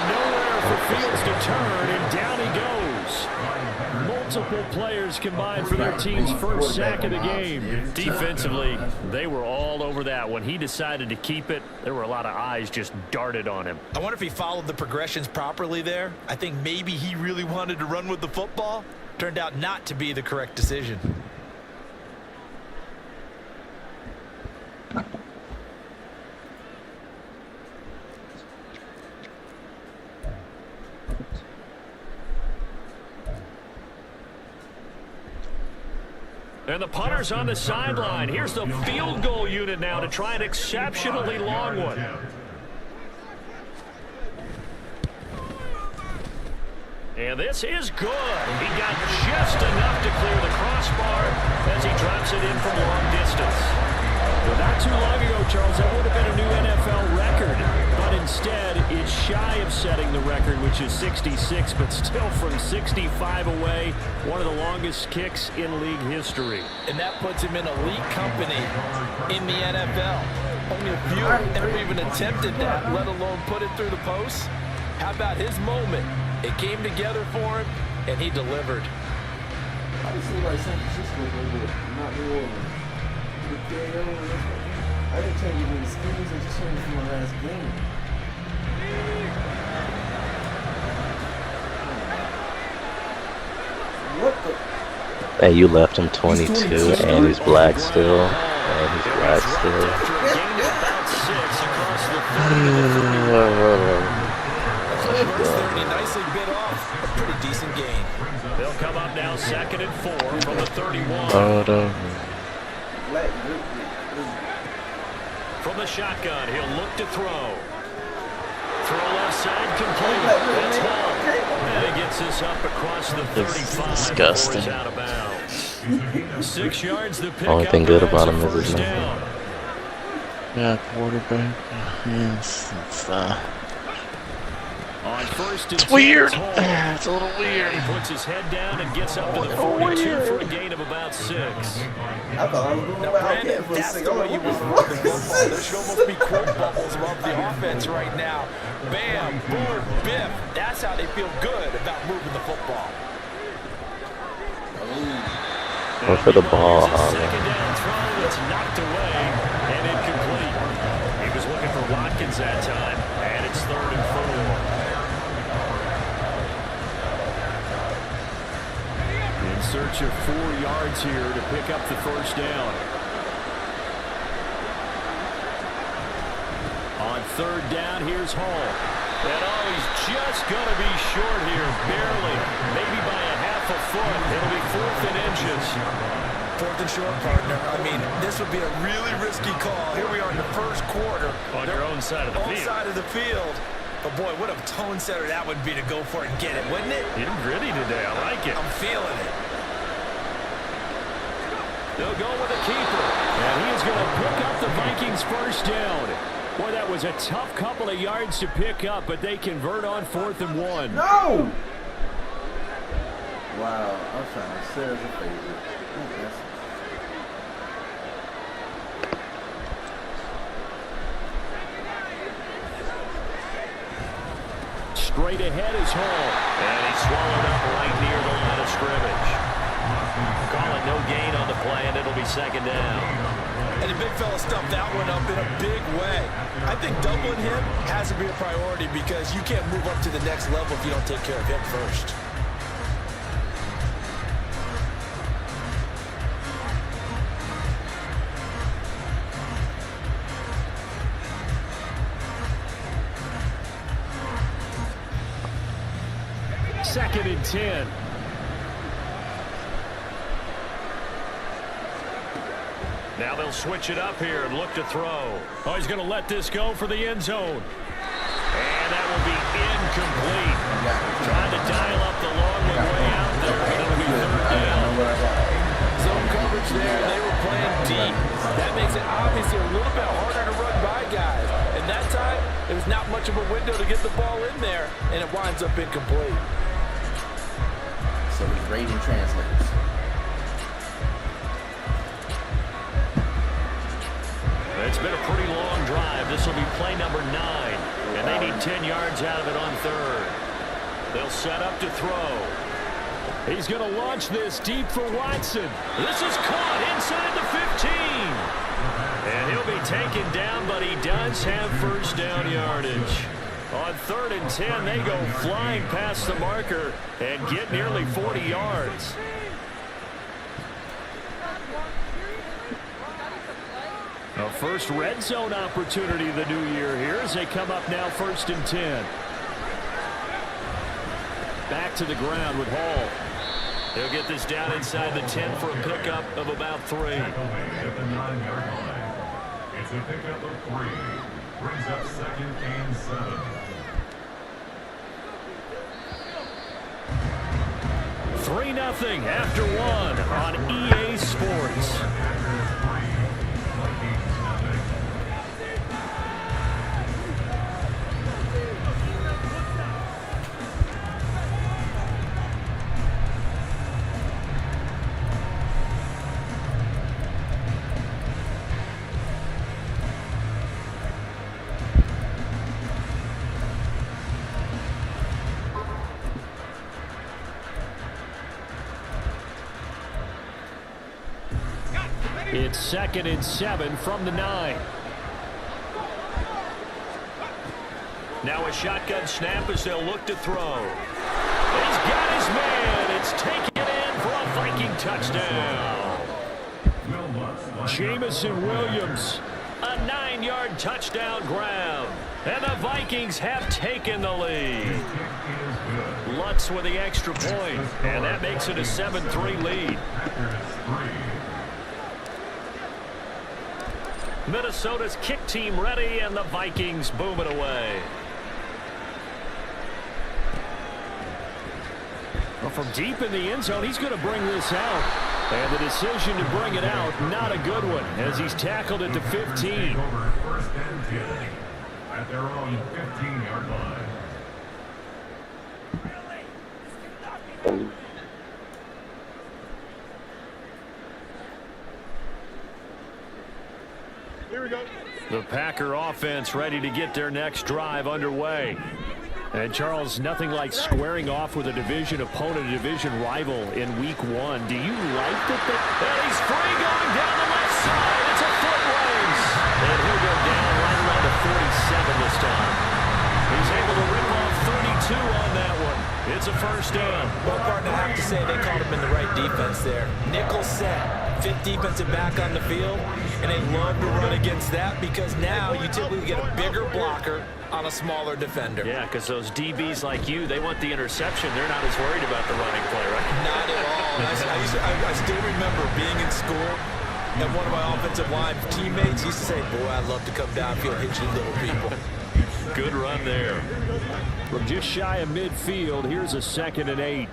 Nowhere for Fields to turn, and down he goes. Multiple players combined for their team's first sack of the game. Defensively, they were all over that. When he decided to keep it, there were a lot of eyes just darted on him. I wonder if he followed the progressions properly there. I think maybe he really wanted to run with the football. Turned out not to be the correct decision. And the punter's on the sideline. Here's the field goal unit now to try an exceptionally long one. And this is good. He got just enough to clear the crossbar as he drops it in from long distance. Well, not too long ago, Charles, that would have been a new NFL record. But instead, it's shy of setting the record, which is 66, but still from 65 away, one of the longest kicks in league history. And that puts him in elite company in the NFL. Only a few have ever even attempted that, let alone put it through the post. How about his moment? It came together for him, and he delivered. I just feel like San Francisco, not New Orleans. I didn't change any schemes, I just changed from my last game. What the? Hey, you left him 22, and he's black still. And he's black still. He nicely bit off a pretty decent gain. They'll come up now 2nd and 4 from the 31. From the shotgun, he'll look to throw. Throw left side complete. That's Hall. And he gets this up across the 35. Disgusting. Out of bounds. 6 yards the pick. Only thing good about him is his name. Yeah, quarterback. Yes, On 1st and it's weird. It's a little weird. He puts his head down and gets up to the 42 for a gain of about 6. I thought I was going back for a That's second. the way you want to run the football. There should almost be quote bubbles above the offense right now. Bam, boom, biff. That's how they feel good about moving the football. Went for the ball. Second down throw that's knocked away and incomplete. He was looking for Watkins that time, and it's 3rd and 4. In search of 4 yards here to pick up the first down. On 3rd down, here's Hall. And he's just going to be short here, barely, maybe by a half a foot. It'll be 4th and inches. 4th and short, partner. I mean, this would be a really risky call. Here we are in the first quarter. On your own side of the field. Own side of the field. But boy, what a tone setter that would be to go for it and get it, wouldn't it? You're gritty today. I like it. I'm feeling it. They'll go with a keeper. And he is going to pick up the Vikings first down. Boy, that was a tough couple of yards to pick up, but they convert on 4th and 1. No! Wow, I was trying to set as a favorite. Straight ahead is Hall. And he's swallowed up right near the line of scrimmage. Call it no gain on the play, and it'll be 2nd down. And the big fella stuffed that one up in a big way. I think doubling him has to be a priority because you can't move up to the next level if you don't take care of him first. Second and 10. Now they'll switch it up here and look to throw. Oh, he's going to let this go for the end zone. And that will be incomplete. Trying to dial up the long way out there. It'll be 3rd down. Zone coverage there. They were playing deep. That makes it obviously a little bit harder to run by guys. And that time, there's not much of a window to get the ball in there, and it winds up incomplete. So his rating translates. It's been a pretty long drive. This will be play number 9. And they need 10 yards out of it on 3rd. They'll set up to throw. He's going to launch this deep for Watson. This is caught inside the 15. And he'll be taken down, but he does have first down yardage. On 3rd and 10, they go flying past the marker and get nearly 40 yards. A first red zone opportunity the new year here as they come up now 1st and 10. Back to the ground with Hall. He'll get this down inside the 10 for a pickup of about 3. At the 9-yard line. It's a pickup of 3. Brings up 2nd and 7. 3-0 after 1 on EA Sports. It's 2nd and 7 from the 9. Now a shotgun snap as they'll look to throw. He's got his man. It's taken in for a Viking touchdown. Jamison Williams, a 9-yard touchdown grab. And the Vikings have taken the lead. Lutz with the extra point, and that makes it a 7-3 lead. Minnesota's kick team ready, and the Vikings boom it away. Well, from deep in the end zone, he's going to bring this out. And the decision to bring it out, not a good one, as he's tackled at the 15. 1st and 10 at their own 15-yard line. Here we go. The Packer offense ready to get their next drive underway. And Charles, nothing like squaring off with a division opponent, a division rival in week 1. Do you like that? And he's free going down the left side. It's a foot race. And he'll go down right around the 47 this time. He's able to rip off 32 on that one. It's a first down. Well, partner, I have to say they called him in the right defense there. Nickel set. fit defensive back on the field, and they love to run against that because now you typically get a bigger blocker on a smaller defender. Yeah, because those DBs like you, they want the interception. They're not as worried about the running play, right? Not at all. I still remember being in school, and one of my offensive line teammates used to say, boy, I'd love to come downfield and hit you little people. Good run there. From just shy of midfield, here's a 2nd and 8.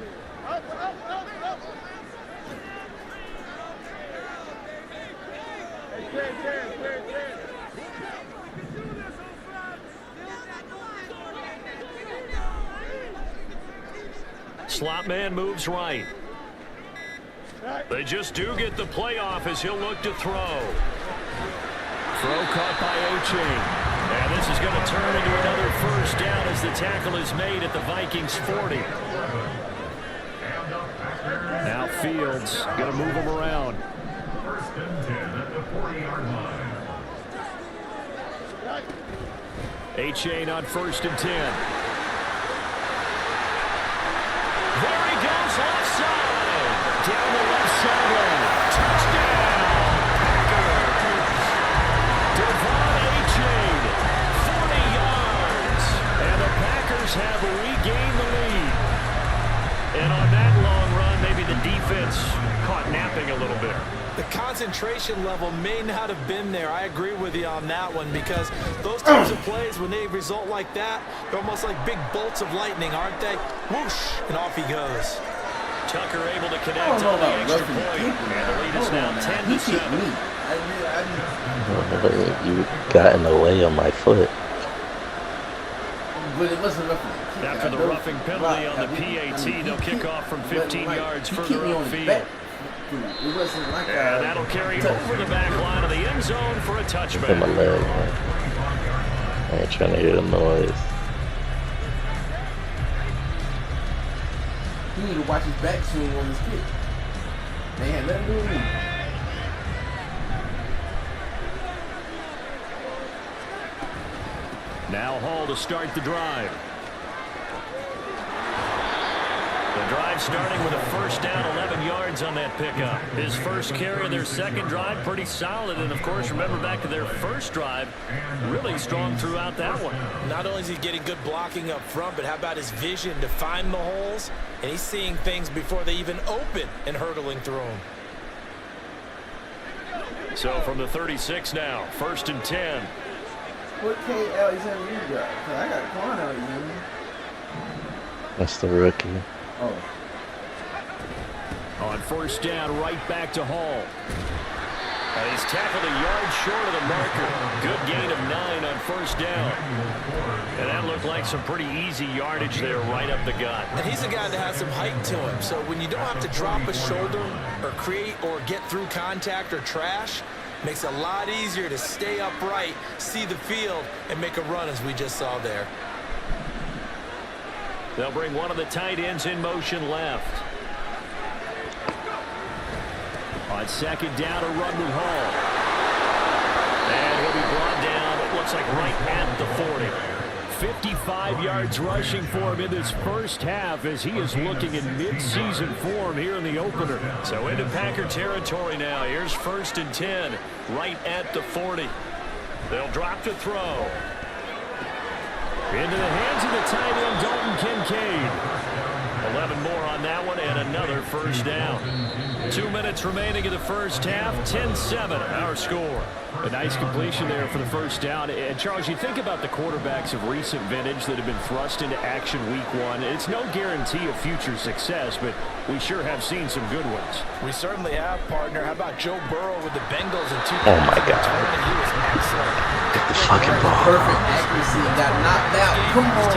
Slot man moves right. They just do get the playoff as he'll look to throw. Throw caught by O'Chain. And this is going to turn into another first down as the tackle is made at the Vikings 40. Now Fields going to move him around. First and 10 at the 40-yard line. A-Chain on 1st and 10. There he goes, left side. Down the left sideline. Touchdown, Packers. Devon A-Chain, 40 yards. And the Packers have regained the lead. And on that long run, maybe the defense caught napping a little bit. The concentration level may not have been there. I agree with you on that one because those types of plays, when they result like that, they're almost like big bolts of lightning, aren't they? Whoosh, and off he goes. Tucker able to connect on the extra point. And the lead is now 10-7. You got in the way of my foot. But it wasn't roughing. After the roughing penalty on the PAT, they'll kick off from 15 yards further upfield. It wasn't like and that'll carry over the back line of the end zone for a touchback. Put my leg, man. I ain't trying to hear the noise. He need to watch his back swing on his kick. Man, let him do it. Now Hall to start the drive. The drive starting with a first down, 11 yards on that pickup. His first carry of their second drive, pretty solid. And, of course, remember back to their first drive, really strong throughout that one. Not only is he getting good blocking up front, but how about his vision to find the holes? And he's seeing things before they even open and hurdling through them. So from the 36 now, 1st and 10. What K. Alexander you got? Cause I got Quan Alexander. That's the rookie. Oh. On first down, right back to Hall. And he's tackled a yard short of the marker. Good gain of 9 on first down. And that looked like some pretty easy yardage there right up the gut. And he's a guy that has some height to him. So when you don't have to drop a shoulder or create or get through contact or trash, makes it a lot easier to stay upright, see the field, and make a run as we just saw there. They'll bring one of the tight ends in motion left. On second down, a run with Hall. And he'll be brought down, it looks like right at the 40. 55 yards rushing for him in this first half as he is looking in mid-season form here in the opener. So into Packer territory now. Here's 1st and 10, right at the 40. They'll drop to throw. Into the hands of the tight end, Dalton Kincaid. 11 more on that one and another first down. 2 minutes remaining in the first half, 10-7 our score. A nice completion there for the first down. And Charles, you think about the quarterbacks of recent vintage that have been thrust into action week 1. It's no guarantee of future success, but we sure have seen some good ones. We certainly have, partner. How about Joe Burrow with the Bengals in 2020? Oh my God. He was excellent. Get the fucking ball. Perfect accuracy. Got knocked out. Come on.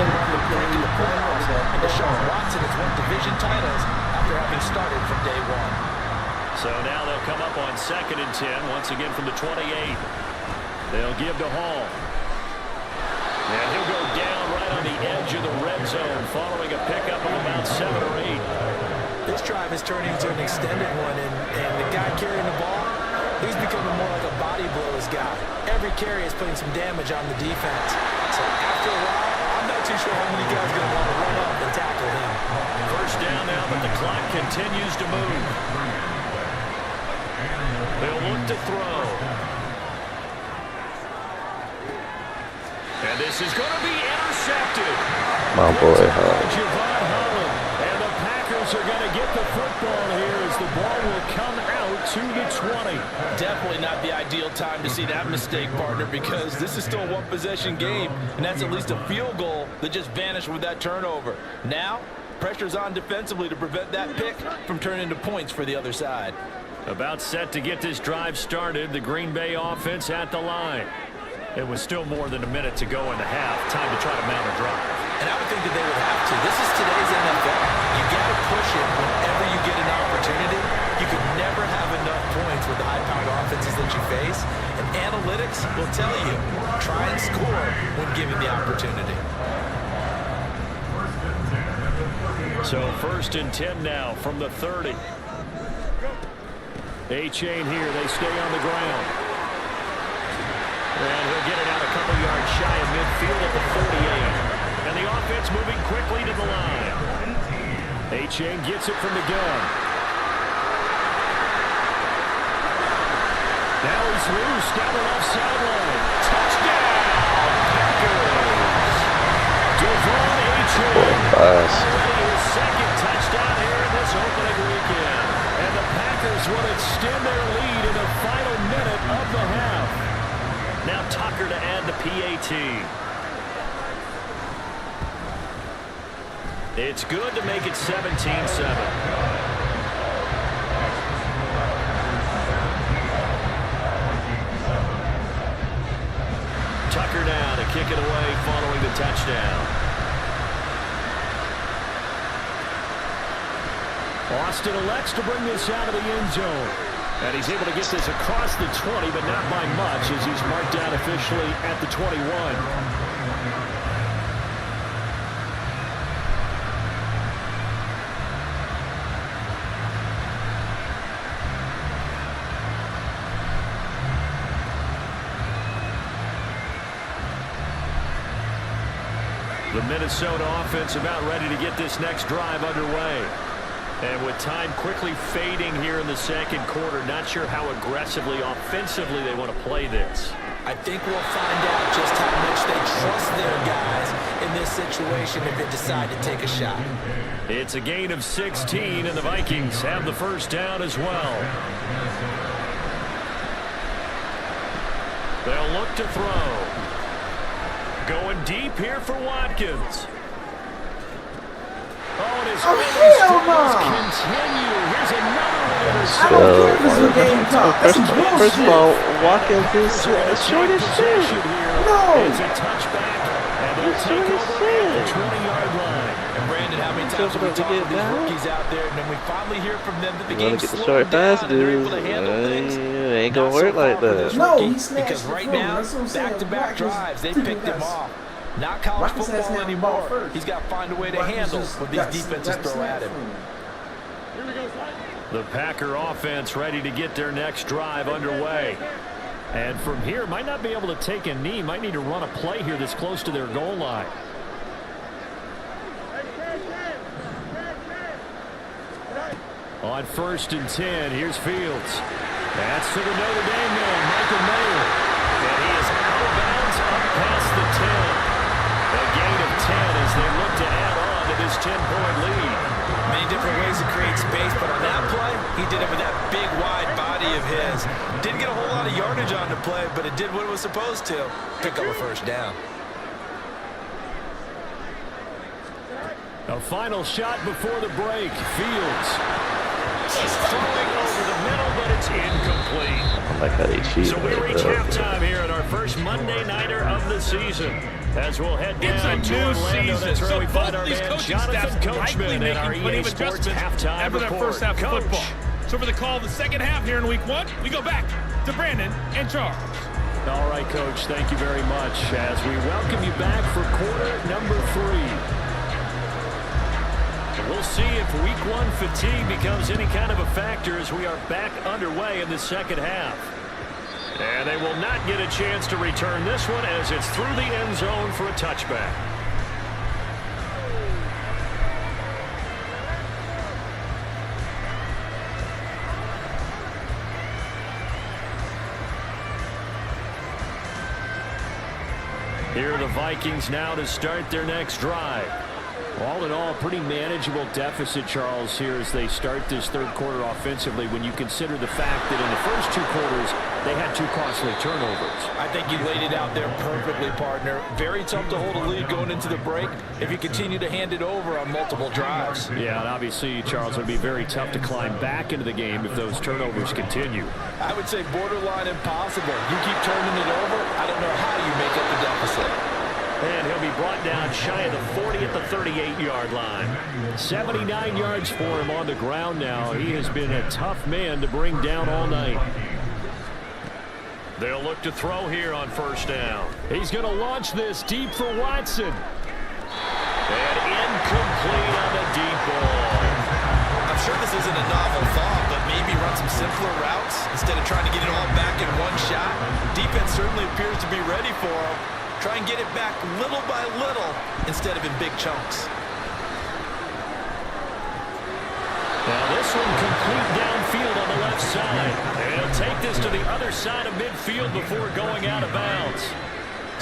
And Deshaun Watson has won division titles after having started from day 1. So now they'll come up on 2nd and 10, once again from the 28. They'll give to Hall. And he'll go down right on the edge of the red zone following a pickup of about 7 or 8. This drive is turning into an extended one, and the guy carrying the ball, he's becoming more like a body blows guy. Every carry is putting some damage on the defense. So after a while, I'm not too sure how many guys are going to want to run up and tackle him. First down now, but the clock continues to move. They'll look to throw. And this is going to be intercepted. My boy, huh? Javon Holland. And the Packers are going to get the football here as the ball will come out to the 20. Definitely not the ideal time to see that mistake, partner, because this is still a one-possession game, and that's at least a field goal that just vanished with that turnover. Now, pressure's on defensively to prevent that pick from turning into points for the other side. About set to get this drive started, the Green Bay offense at the line. It was still more than a minute to go in the half. Time to try to mount a drive. And I would think that they would have to. This is today's NFL. You got to push it whenever you get an opportunity. You could never have enough points with the high-powered offenses that you face. And analytics will tell you, try and score when given the opportunity. So 1st and 10 now from the 30. A-chain here. They stay on the ground. And he'll get it out a couple yards shy of midfield at the 48. And the offense moving quickly to the line. A-chain gets it from the gun. Now he's loose down the left sideline. Touchdown, Packers. Devon A-chain. His second touchdown here in this opening weekend. And the Packers will extend their lead in the final minute of the half. Now Tucker to add the PAT. It's good to make it 17-7. Tucker now to kick it away following the touchdown. Austin elects to bring this out of the end zone. And he's able to get this across the 20, but not by much as he's marked down officially at the 21. The Minnesota offense about ready to get this next drive underway. And with time quickly fading here in the second quarter, not sure how aggressively, offensively they want to play this. I think we'll find out just how much they trust their guys in this situation if they decide to take a shot. It's a gain of 16, and the Vikings have the first down as well. They'll look to throw. Going deep here for Watkins. Oh, and his struggles continue. Here's another one. I don't care if it's a game talk. First of all, Watkins is short as shit. No. It's a touchback, and they'll take over at the 20-yard line. And Brandon, how many times have we talked to these rookies out there, and then we finally hear from them that the game's slowing down and they're able to handle things? Ain't gonna work like that. No, because right now, back-to-back drives, they picked him off. Not college football anymore. He's got to find a way to handle what these defenses throw at him. The Packer offense ready to get their next drive underway. And from here, might not be able to take a knee. Might need to run a play here that's close to their goal line. On 1st and 10, here's Fields. That's to the Notre Dame man, Michael Mayer. And he is out of bounds up past the 10. A gain of 10 as they look to add on to this 10-point lead. Many different ways to create space, but on that play, he did it with that big, wide body of his. Didn't get a whole lot of yardage on the play, but it did what it was supposed to. Pick up a first down. A final shot before the break. Fields. He's throwing over the middle, but it's incomplete. I like how they cheat. So we reach halftime here at our first Monday nighter of the season. As we'll head down to Orlando, that's where we find our man Jonathan Coachman in our EA Sports halftime after their first half of football. So for the call of the second half here in week 1, we go back to Brandon and Charles. All right, Coach, thank you very much as we welcome you back for quarter number 3. We'll see if week 1 fatigue becomes any kind of a factor as we are back underway in the second half. And they will not get a chance to return this one as it's through the end zone for a touchback. Here are the Vikings now to start their next drive. All in all, pretty manageable deficit, Charles, here as they start this third quarter offensively when you consider the fact that in the first 2 quarters, they had 2 costly turnovers. I think you laid it out there perfectly, partner. Very tough to hold a lead going into the break if you continue to hand it over on multiple drives. Yeah, and obviously, Charles, it would be very tough to climb back into the game if those turnovers continue. I would say borderline impossible. You keep turning it over, I don't know how you make up the deficit. And he'll be brought down shy of the 40 at the 38-yard line. 79 yards for him on the ground now. He has been a tough man to bring down all night. They'll look to throw here on first down. He's going to launch this deep for Watson. And incomplete on the deep ball. I'm sure this isn't a novel thought, but maybe run some simpler routes instead of trying to get it all back in one shot. Defense certainly appears to be ready for him. Try and get it back little by little instead of in big chunks. Now this one complete downfield on the left side. They'll take this to the other side of midfield before going out of bounds.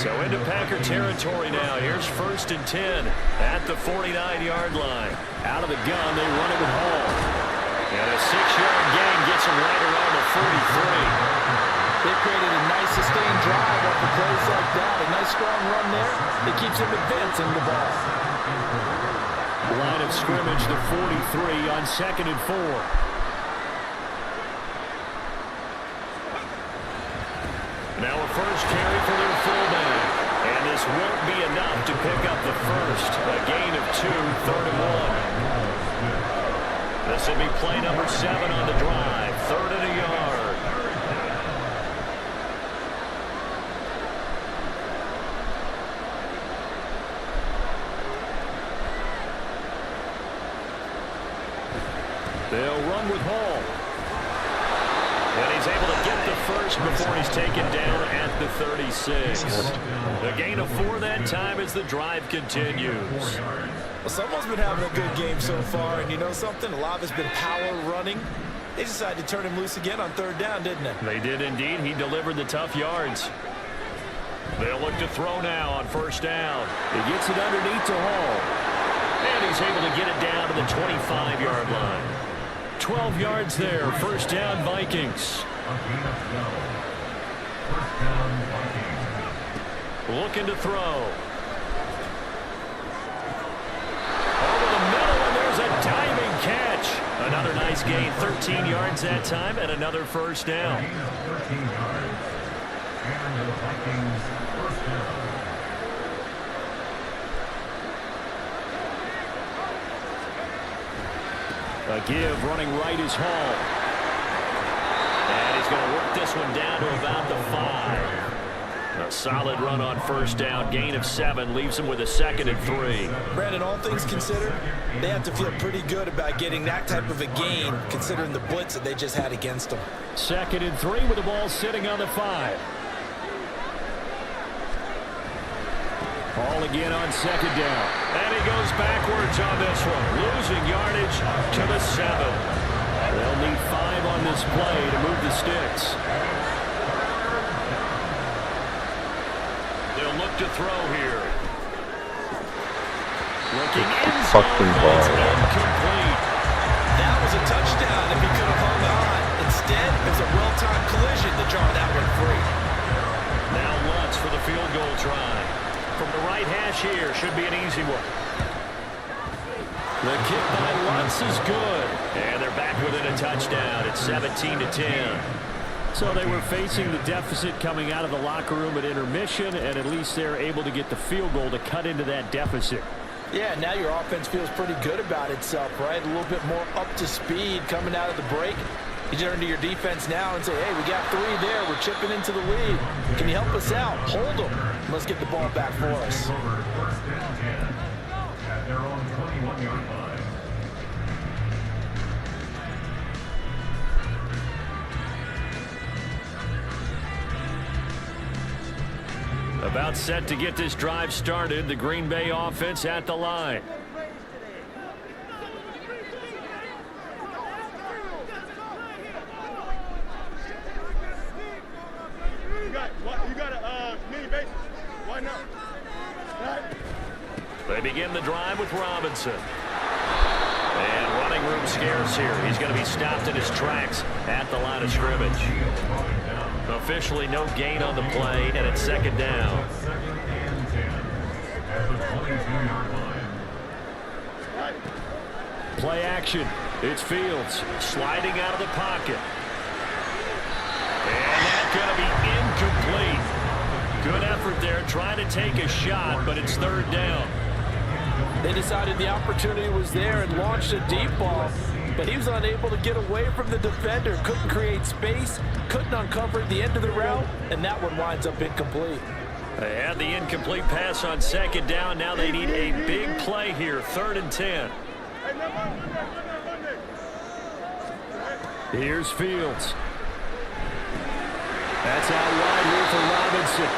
So into Packer territory now. Here's 1st and 10 at the 49-yard line. Out of the gun, they run it with Hall. And a 6-yard gain gets him right around the 43. They created a nice sustained drive off of plays like that. A nice strong run there. It keeps them advancing the ball. Line of scrimmage, the 43 on 2nd and 4. Now a first carry for their fullback. And this won't be enough to pick up the first. A gain of 2, 3rd and 1. This will be play number 7 on the drive. 3rd and a yard. They'll run with Hall. And he's able to get the first before he's taken down at the 36. The gain of 4 that time as the drive continues. Well, someone's been having a good game so far, and you know something? A lot has been power running. They decided to turn him loose again on 3rd down, didn't they? They did indeed. He delivered the tough yards. They'll look to throw now on 1st down. He gets it underneath to Hall. And he's able to get it down to the 25-yard line. 12 yards there. 1st down, Vikings. Looking to throw. Over the middle, and there's a diving catch. Another nice gain. 13 yards that time, and another 1st down. A give running right is Hall. And he's going to work this one down to about the 5. A solid run on 1st down. Gain of 7 leaves him with a 2nd and 3. Brandon, all things considered, they have to feel pretty good about getting that type of a gain considering the blitz that they just had against them. 2nd and 3 with the ball sitting on the 5. Hall again on 2nd down. And he goes backwards on this one. Losing yardage to the 7. They'll need 5 on this play to move the sticks. They'll look to throw here. Looking inside. It's incomplete. That was a touchdown if he could have hung on. Instead, it was a well-timed collision to draw that one free. Now Lutz for the field goal try. From the right hash here, should be an easy one. The kick by Lutz is good. And they're back within a touchdown at 17-10. So they were facing the deficit coming out of the locker room at intermission, and at least they're able to get the field goal to cut into that deficit. Yeah, now your offense feels pretty good about itself, right? A little bit more up to speed coming out of the break. You turn to your defense now and say, hey, we got 3 there. We're chipping into the lead. Can you help us out? Hold them. Let's get the ball back for us. At their own 21-yard line. About set to get this drive started. The Green Bay offense at the line. You got a mini base. Why not? They begin the drive with Robinson. And running room scarce here. He's going to be stopped in his tracks at the line of scrimmage. Officially no gain on the play, and it's second down. Play action. It's Fields sliding out of the pocket. And that's going to be incomplete. Good effort there trying to take a shot, but it's third down. They decided the opportunity was there and launched a deep ball, but he was unable to get away from the defender, couldn't create space, couldn't uncover the end of the route, and that one winds up incomplete. They had the incomplete pass on second down. Now they need a big play here, 3rd and 10. Here's Fields. That's out wide here for Robinson.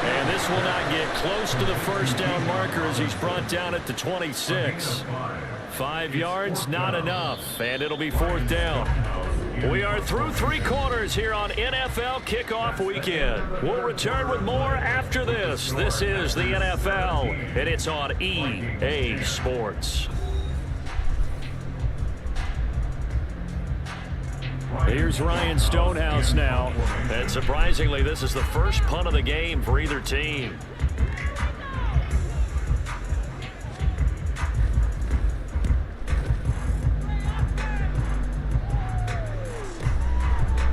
And this will not get close to the first down marker as he's brought down at the 26. 5 yards, not enough, and it'll be 4th down. We are through 3 quarters here on NFL Kickoff Weekend. We'll return with more after this. This is the NFL, and it's on EA Sports. Here's Ryan Stonehouse now. And surprisingly, this is the first punt of the game for either team.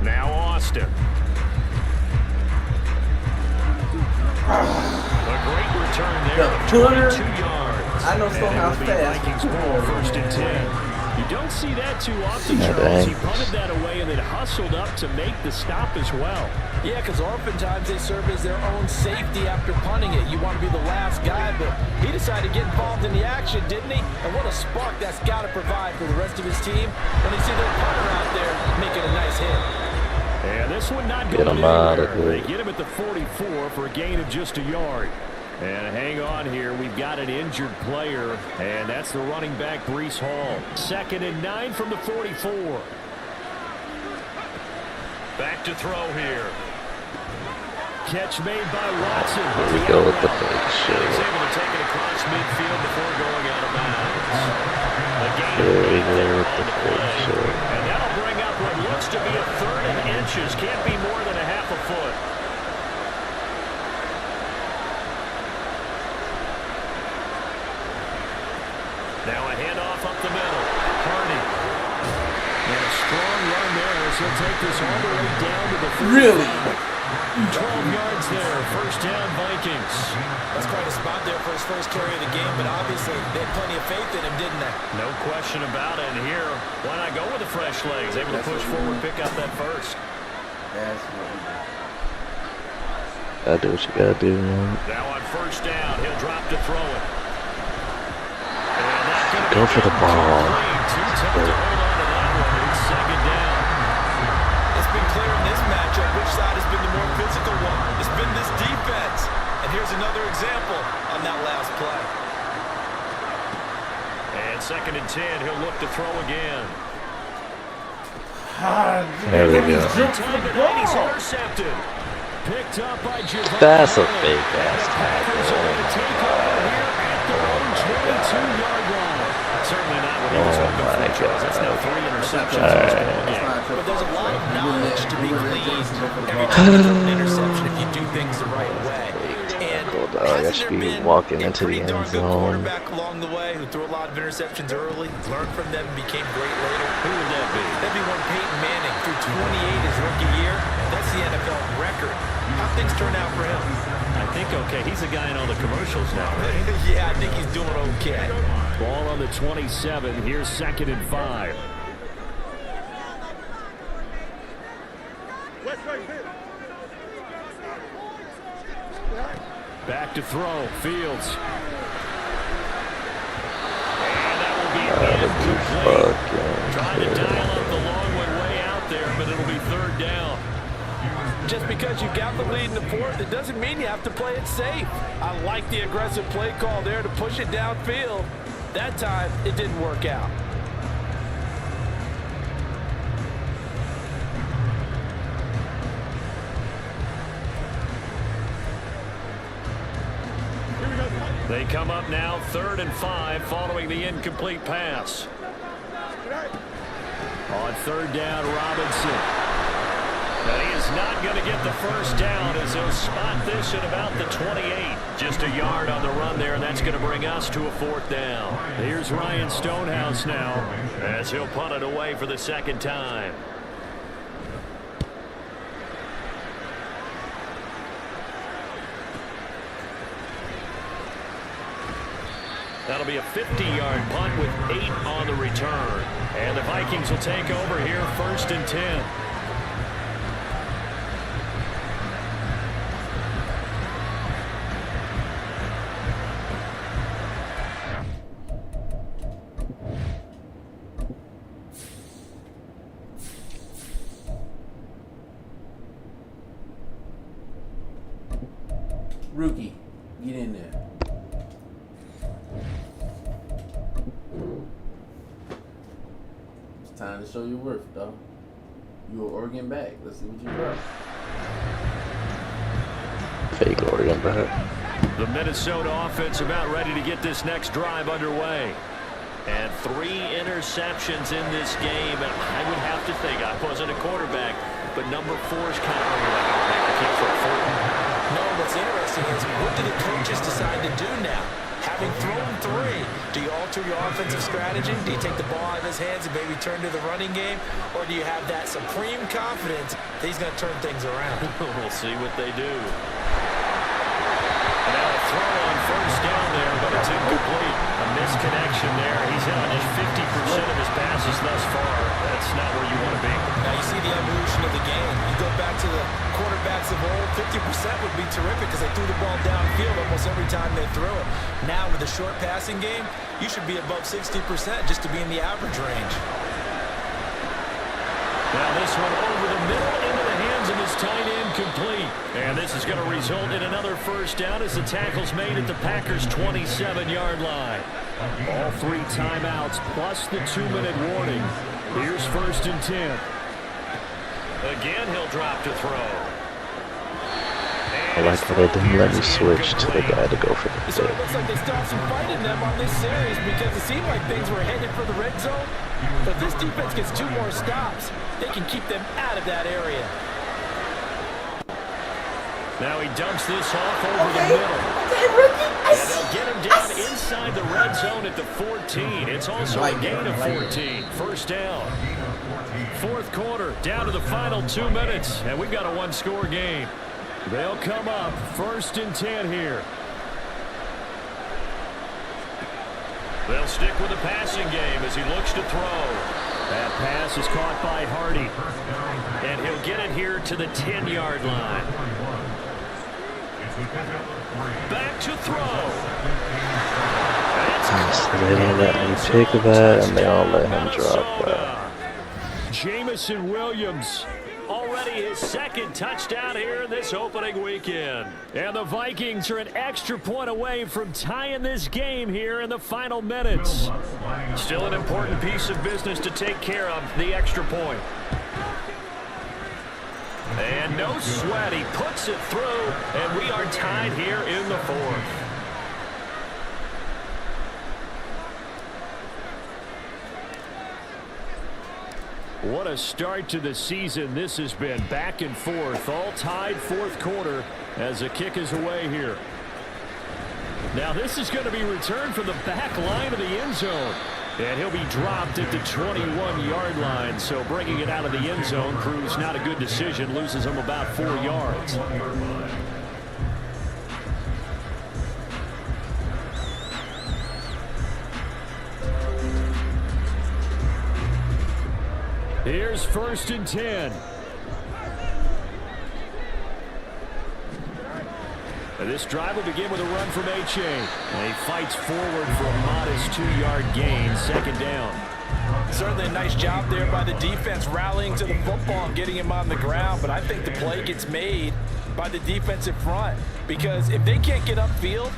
Now Austin. A great return there of 22 yards. I know Stonehouse fast. Vikings ball, 1st and 10. You don't see that too often, Charles. He punted that away and then hustled up to make the stop as well. Yeah, because oftentimes they serve as their own safety after punting it. You want to be the last guy, but he decided to get involved in the action, didn't he? And what a spark that's got to provide for the rest of his team when they see their punter out there making a nice hit. And this one not going anywhere. They get him at the 44 for a gain of just a yard. And hang on here, we've got an injured player, and that's the running back, Breece Hall. 2nd and 9 from the 44. Back to throw here. Catch made by Watson. Here we go with the fake shit. He's able to take it across midfield before going out of bounds. Here we go with the fake shit. And that'll bring up what looks to be a 3rd and inches. Can't be more than a half a foot. Now a handoff up the middle. Hardy. And a strong run there as he'll take this all the way down to the 30. Really? 12 yards there. 1st down, Vikings. That's quite a spot there for his first carry of the game, but obviously they had plenty of faith in him, didn't they? No question about it. And here, why not go with the fresh legs? Able to push forward, pick up that first. That's what we do. Gotta do what you gotta do, man. Now on 1st down, he'll drop to throw it. Go for the ball. It's been clear in this matchup which side has been the more physical one. It's been this defense. And here's another example on that last play. And 2nd and 10, he'll look to throw again. There we go. He's intercepted. Picked up by Javon. That's a fake ass tackle. Certainly not what he was hoping for, Charles. That's now 3 interceptions in this ball game. But there's a lot of knowledge to be gleaned every time you throw an interception if you do things the right way. And I should be walking into the end zone. Quarterback along the way who threw a lot of interceptions early, learned from them, and became great later. Who would that be? That'd be one Peyton Manning threw 28 his rookie year. That's the NFL record. How things turn out for him? I think okay. He's a guy in all the commercials now, right? Yeah, I think he's doing okay. Ball on the 27. Here's 2nd and 5. Back to throw. Fields. And that will be incomplete. Trying to dial up the long one way out there, but it'll be 3rd down. Just because you got the lead in the 4th, it doesn't mean you have to play it safe. I like the aggressive play call there to push it downfield. That time, it didn't work out. They come up now 3rd and 5 following the incomplete pass. On 3rd down, Robinson. And he is not going to get the first down as he'll spot this at about the 28. Just a yard on the run there, and that's going to bring us to a 4th down. Here's Ryan Stonehouse now as he'll punt it away for the 2nd time. That'll be a 50-yard punt with 8 on the return. And the Vikings will take over here 1st and 10. Rookie, get in there. It's time to show your worth, dog. You an Oregon back. Let's see what you got. Fake Oregon back. The Minnesota offense about ready to get this next drive underway. And 3 interceptions in this game. And I would have to think, I wasn't a quarterback, but number 4 is kind of like, I can't throw 4. No, what's interesting is what do the coaches decide to do now? Having thrown 3, do you alter your offensive strategy? Do you take the ball out of his hands and maybe turn to the running game? Or do you have that supreme confidence that he's going to turn things around? We'll see what they do. Now a throw on 1st down there, but it's incomplete. A misconnection there. He's out just 50% of his passes thus far. That's not where you want to be. Now you see the evolution of the game. You go back to the quarterbacks of old, 50% would be terrific because they threw the ball downfield almost every time they threw it. Now with a short passing game, you should be above 60% just to be in the average range. Now this one over the middle into the hands of his tight end, complete. And this is going to result in another 1st down as the tackle's made at the Packers' 27-yard line. All 3 timeouts plus the 2-minute warning. Here's 1st and 10. Again, he'll drop to throw. I like how they didn't let me switch to the guy to go for the So pick. it looks like they stopped some fighting them on this series because it seemed like things were headed for the red zone. But this defense gets 2 more stops. They can keep them out of that area. Now he dumps this off over the middle. And they'll get him down inside the red zone at the 14. It's also a gain of 14. 1st down. 4th quarter, down to the final 2 minutes. And we've got a 1-score game. They'll come up 1st and 10 here. They'll stick with the passing game as he looks to throw. That pass is caught by Hardy. And he'll get it here to the 10-yard line. Back to throw. They don't let him pick that, and they don't let him drop that. Jamison Williams, already his 2nd touchdown here in this opening weekend. And the Vikings are an extra point away from tying this game here in the final minutes. Still an important piece of business to take care of, the extra point. And no sweat, he puts it through, and we are tied here in the 4th. What a start to the season this has been. Back and forth, all tied 4th quarter as the kick is away here. Now this is going to be returned from the back line of the end zone. And he'll be dropped at the 21-yard line. So bringing it out of the end zone proves not a good decision. Loses him about 4 yards. Here's 1st and 10. This drive will begin with a run from H.A. And he fights forward for a modest 2-yard gain, 2nd down. Certainly a nice job there by the defense rallying to the football and getting him on the ground. But I think the play gets made by the defensive front because if they can't get upfield,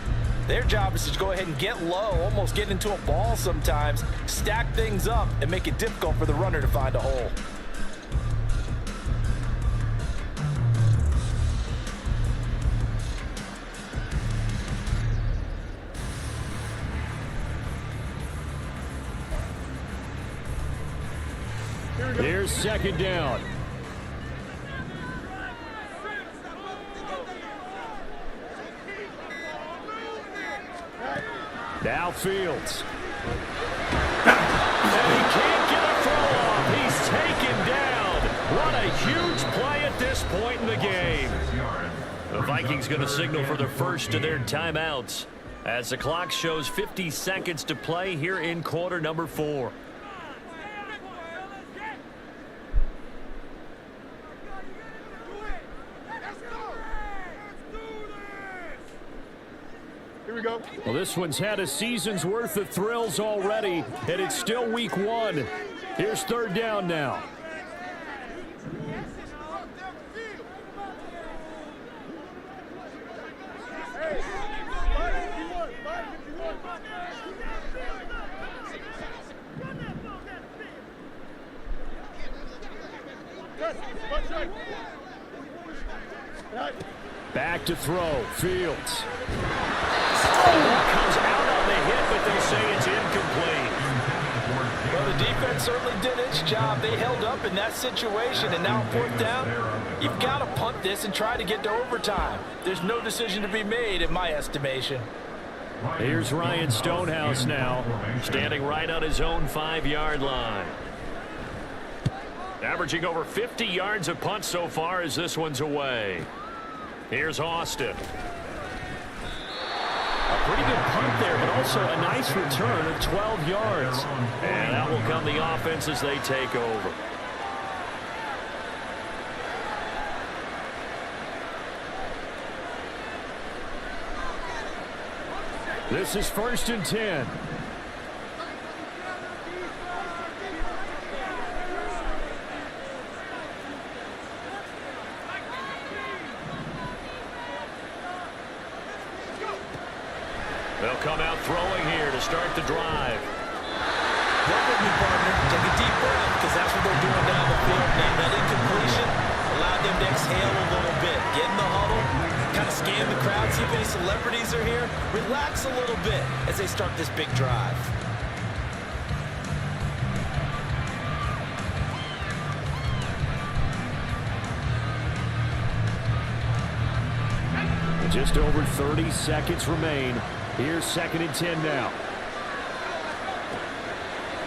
their job is to go ahead and get low, almost get into a ball sometimes, stack things up, and make it difficult for the runner to find a hole. Here's second down. Now Fields. And he can't get a throw off. He's taken down. What a huge play at this point in the game. The Vikings going to signal for the first of their timeouts as the clock shows 50 seconds to play here in quarter number 4. Here we go. Well, this one's had a season's worth of thrills already, and it's still week 1. Here's third down now. Back to throw, Fields. Comes out on the hit, but they say it's incomplete. Well, the defense certainly did its job. They held up in that situation, and now fourth down, you've got to punt this and try to get to overtime. There's no decision to be made in my estimation. Here's Ryan Stonehouse now, standing right on his own 5-yard line. Averaging over 50 yards a punt so far as this one's away. Here's Austin. A pretty good punt there, but also a nice return of 12 yards. And that will come the offense as they take over. This is 1st and 10. They'll come out throwing here to start the drive. Work with me, partner. Take a deep breath, because that's what they're doing down the field now. That incompletion allowed them to exhale a little bit. Get in the huddle, kind of scan the crowd, see if any celebrities are here. Relax a little bit as they start this big drive. Just over 30 seconds remain. Here's 2nd and 10 now.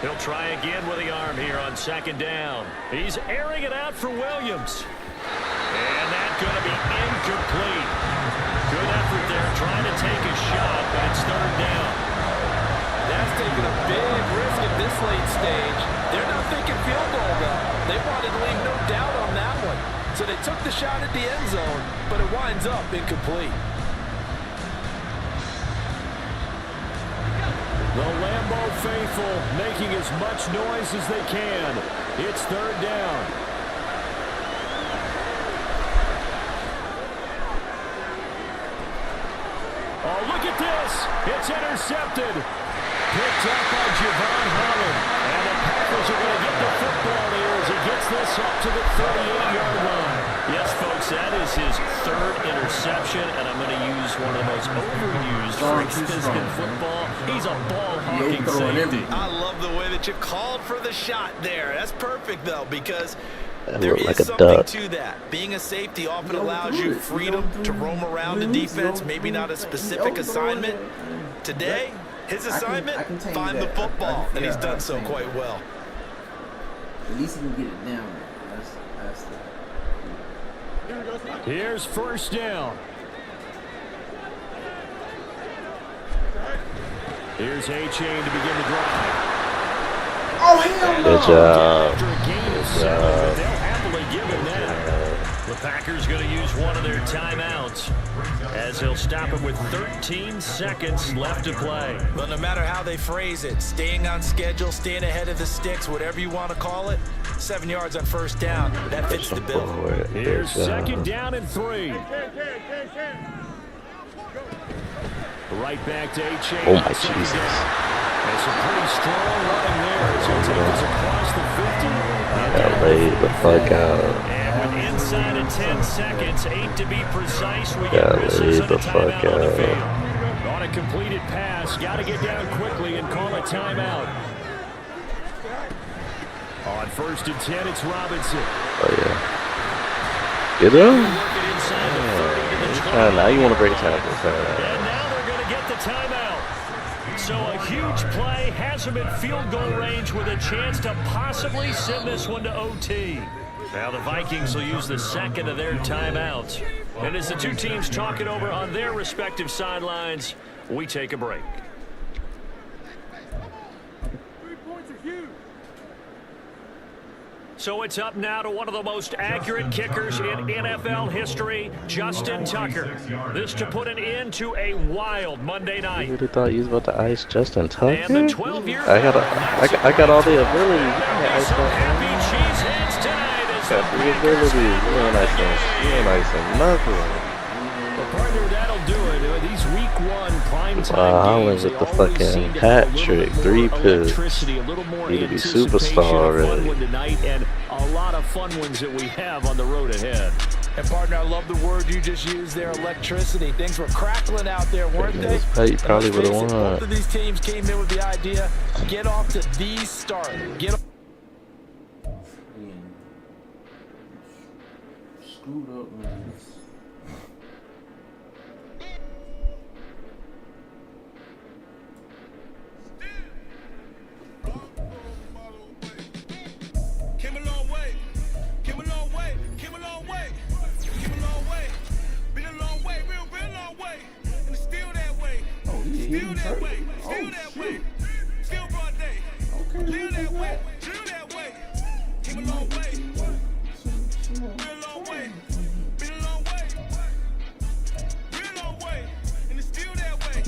He'll try again with the arm here on 2nd down. He's airing it out for Williams. And that's going to be incomplete. Good effort there trying to take a shot, but it's 3rd down. That's taking a big risk at this late stage. They're not thinking field goal, though. They wanted to leave no doubt on that one. So they took the shot at the end zone, but it winds up incomplete. The Lambeau faithful making as much noise as they can. It's 3rd down. Oh, look at this. It's intercepted. Picked up by Javon Holland. And the Packers are going to get the football here as he gets this up to the 38-yard line. Yes, folks, that is his 3rd interception, and I'm going to use one of the most overused phrases in football. He's a ball-hawking safety. I love the way that you called for the shot there. That's perfect, though, because That there looked is like a something duck. to that. Being a safety often allows you freedom to roam around the defense, maybe not a specific assignment. Today, his assignment, find the football, and he's done so quite well. At least he can get it down. That's the... Here's 1st down. Here's A-Chain to begin the drive. Oh, hell no! Good job. After a gain of 7, but they'll happily give him that. The Packers going to use one of their timeouts as they'll stop it with 13 seconds left to play. But no matter how they phrase it, staying on schedule, staying ahead of the sticks, whatever you want to call it, 7 yards on 1st down, that fits the bill. Here's 2nd down and 3. Right back to A-Chain. Oh my Jesus. That's a pretty strong running there as he'll take us across the 50. Got laid the fuck out. And with inside of 10 seconds, 8 to be precise, we get Got whistles laid and the a timeout fuck on the out. field. On a completed pass, got to get down quickly and call a timeout. On 1st and 10, it's Robinson. Oh, yeah. Get him? Now you want to break tackles. And now they're going to get the timeout. So a huge play has them in field goal range with a chance to possibly send this one to OT. Now the Vikings will use the second of their timeouts. And as the two teams talk it over on their respective sidelines, we take a break. 3 points are huge. So it's up now to one of the most accurate kickers in NFL history, Justin Tucker. This to put an end to a wild Monday night. You would have thought you was about to ice Justin Tucker? And the 12-year I got all the ability. Happy cheeseheads tonight as got the ability. You ain't icing nothing. Well, partner, that'll do it. These week 1 primetime I went with the fucking hat trick, 3 picks. Need to be superstar already. Tonight and a lot of fun ones that we have on the road ahead. And partner, I love the word you just used there, electricity. Things were crackling out there, weren't they? You probably would have won. Both of these teams came in with the idea, get off to the start. Screwed up, man. Came a long way, came a long way, came a long way, came a long way, been a long way, real long way, and it's still that way, still that way, still that way, still broad day, live that way, came a long way, real long way, been a long way, real long way, and it's still that way,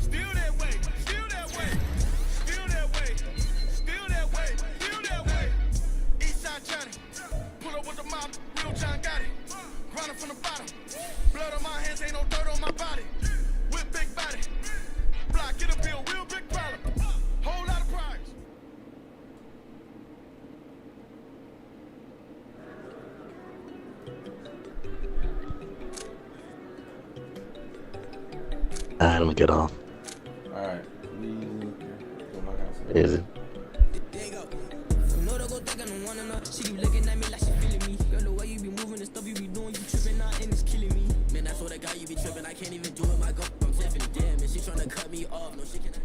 still that way, still that way, still that way, still that way, still that way. Eastside Johnny, pull up with the mob, real John got it. Grinding from the bottom, blood on my hands, ain't no dirt on my body. With big body, block, get a bill, real big problem. Whole lot of prize. Alright, let me get off. Alright, Is it? She keep looking at me like she feeling me. Girl, the way you be moving and stuff you be doing, you tripping out and it's killing me. Man, that's what I got, you be tripping. I can't even do it, my girl from Tiffany. Damn, and she tryna cut me off. No, she can't.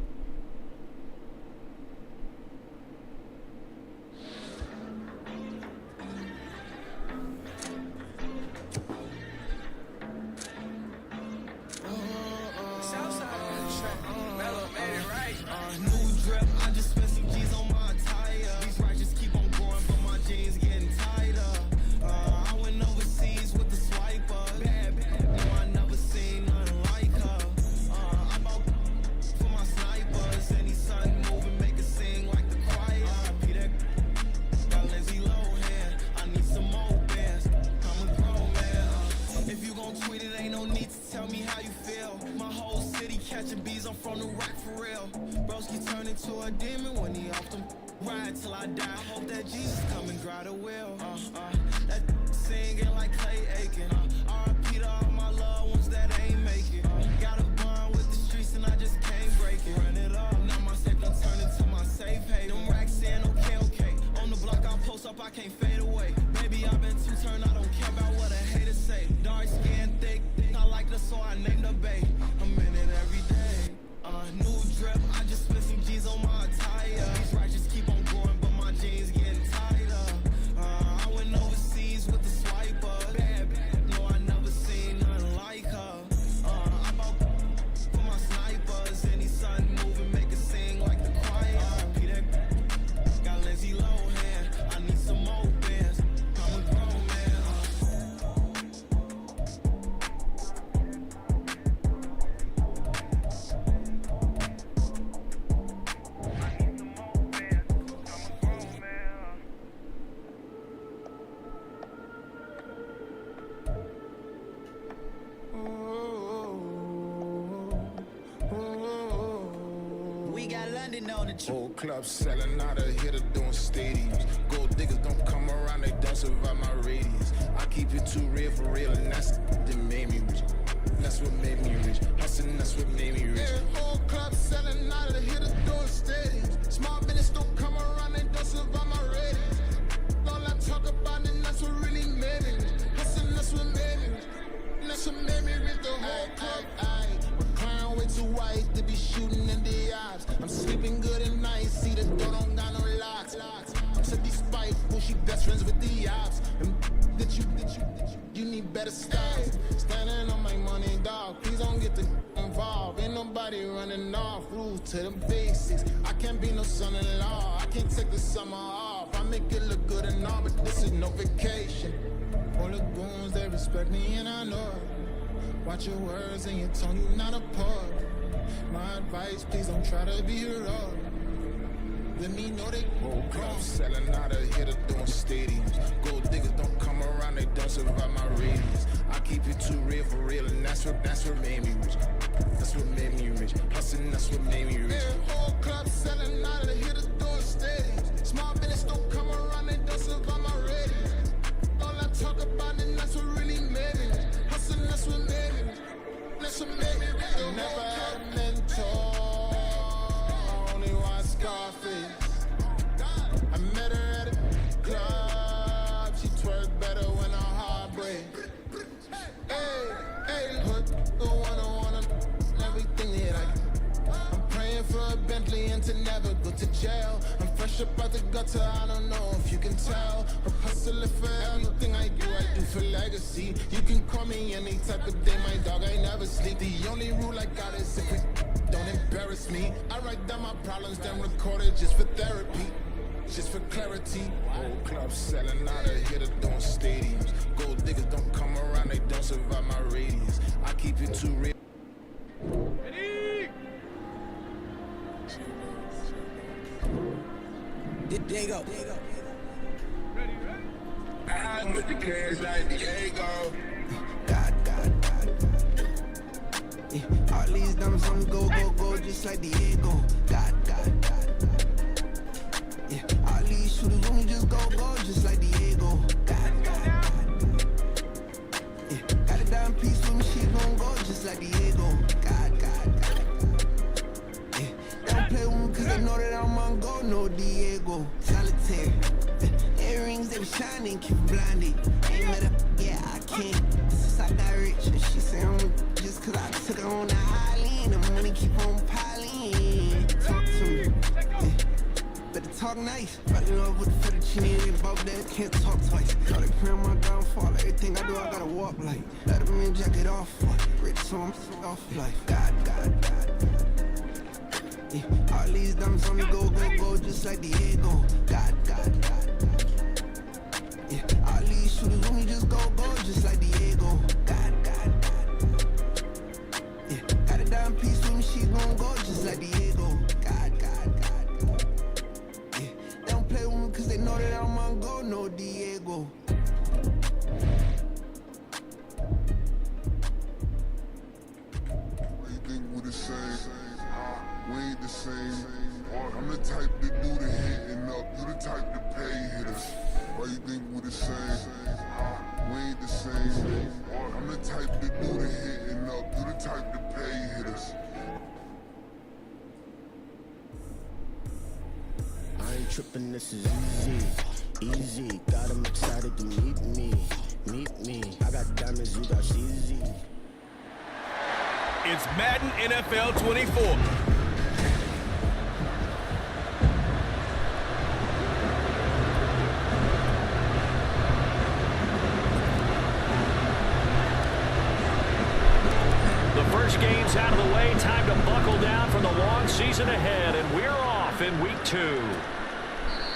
Catching bees, I'm from the rock for real. Broski turn into a demon when he off them. Ride till I die, hope that Jesus come and grab the wheel. That singing like Clay Aiken. R.I.P. to all my loved ones that ain't make it. Got a bond with the streets and I just can't break it. Run it up, now my safe done turn into my safe haven. Them racks in, okay. On the block I post up, I can't fade away. Baby, I've been too turned, I don't care about what a hater say. Dark skin, thick, I like the so I named the bay. I'm in it every day. New drip, I just spent some G's on my attire. These righteous keep on going, but my jeans getting tighter. I went overseas with the swiper. Bad, no, I never seen nothing like her. I bought for my snipers. Any sun moving, make it sing like the choir. Peter got Lindsay Lohan. I need some more bands. I'm a grown man. We got London on the trip. Whole club selling out of hitter doing stadiums. Gold diggers don't come around, they don't survive my radius. I keep it too real for real, and that's that made me rich. That's what made me rich. Hustling, that's what made me rich. Whole club selling out of hitter doing stadiums. Small business don't come around, they don't survive my radius. better stay. Standing on my money, dog. Please don't get the involved. Ain't nobody running off. Rules to the basics. I can't be no son-in-law. I can't take the summer off. I make it look good and all, but this is no vacation. All the goons, they respect me and I know it. Watch your words and your tongue, you not a pug. My advice, please don't try to be a rug. Let me know they whole club selling out of here to doing stadiums. Gold diggers don't come around, they don't survive my radius. I keep it too real for real, and that's what made me rich. That's what made me rich. Hustling, that's what made me rich. Yeah, whole club selling out of here to doing stadiums. Small business don't come around, they don't survive my radius. All I talk about, and that's what really made me rich. Hustling, that's what made me rich. That's what made me rich. I never had a mentor. Scarface. I met her at a club. She twerk better when her heart breaks. Hey, put the one everything that I'm praying for a Bentley and to never go to jail. I'm fresh up out the gutter, I don't know if you can tell. I'm hustling for everything I do for legacy. You can call me any type of day, my dog, I never sleep. The only rule I got is if it don't embarrass me. I write down my problems, then record it just for therapy, just for clarity. Whole club selling out of here to doing stadiums. Gold diggers don't come around, they don't survive my radius. I keep it too real. Diego. I'm with the cash like Diego. God. Yeah, all these diamonds on go, just like Diego. God. Yeah, all these shooters on me just go, just like Diego. God. Yeah, got a dime piece with me, she gon' go just like Diego. God. Yeah, they don't play with me cause they know that I'm on go, no Diego. Solitaire. Earrings, they be shining, keep blinded. Ain't met her, yeah, I can't. Since I got rich, she say I'm just cause I took her on the island. The money keep on piling. Talk to me, yeah. Better talk nice. Fall in love with the fettuccine and above that, can't talk twice. Now they pray on my downfall, everything I do I gotta walk like. Let them in jacket off, rich so I'm off life. God. Yeah, all these diamonds on me go, just like Diego. God. Yeah, all these shooters on me just go, just like Diego. God. Yeah, got a dime piece with me, she gon' go just like Diego. God. Yeah, they don't play with me cause they know that I'm on go, no Diego. You think we the same? We ain't the same. I'm the type to do the hitting up, you the type to pay hitters. Why you think we the same? We ain't the same. I'm the type to do the hitting up, you the type to pay hitters. I ain't tripping, this is easy. Got them excited to meet me. I got diamonds, you got CZ. It's Madden NFL 24. First game's out of the way. Time to buckle down for the long season ahead, and we're off in week 2.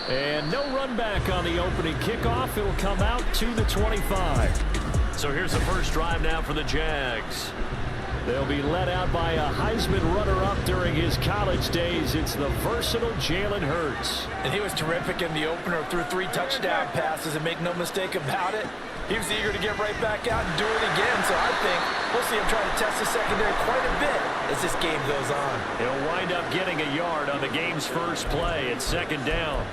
And no run back on the opening kickoff. It'll come out to the 25. So here's the first drive now for the Jags. They'll be led out by a Heisman runner-up during his college days. It's the versatile Jalen Hurts. And he was terrific in the opener, threw 3 touchdown passes, and make no mistake about it, he was eager to get right back out and do it again. So I think we'll see him trying to test the secondary quite a bit as this game goes on. He'll wind up getting a yard on the game's first play. It's 2nd down.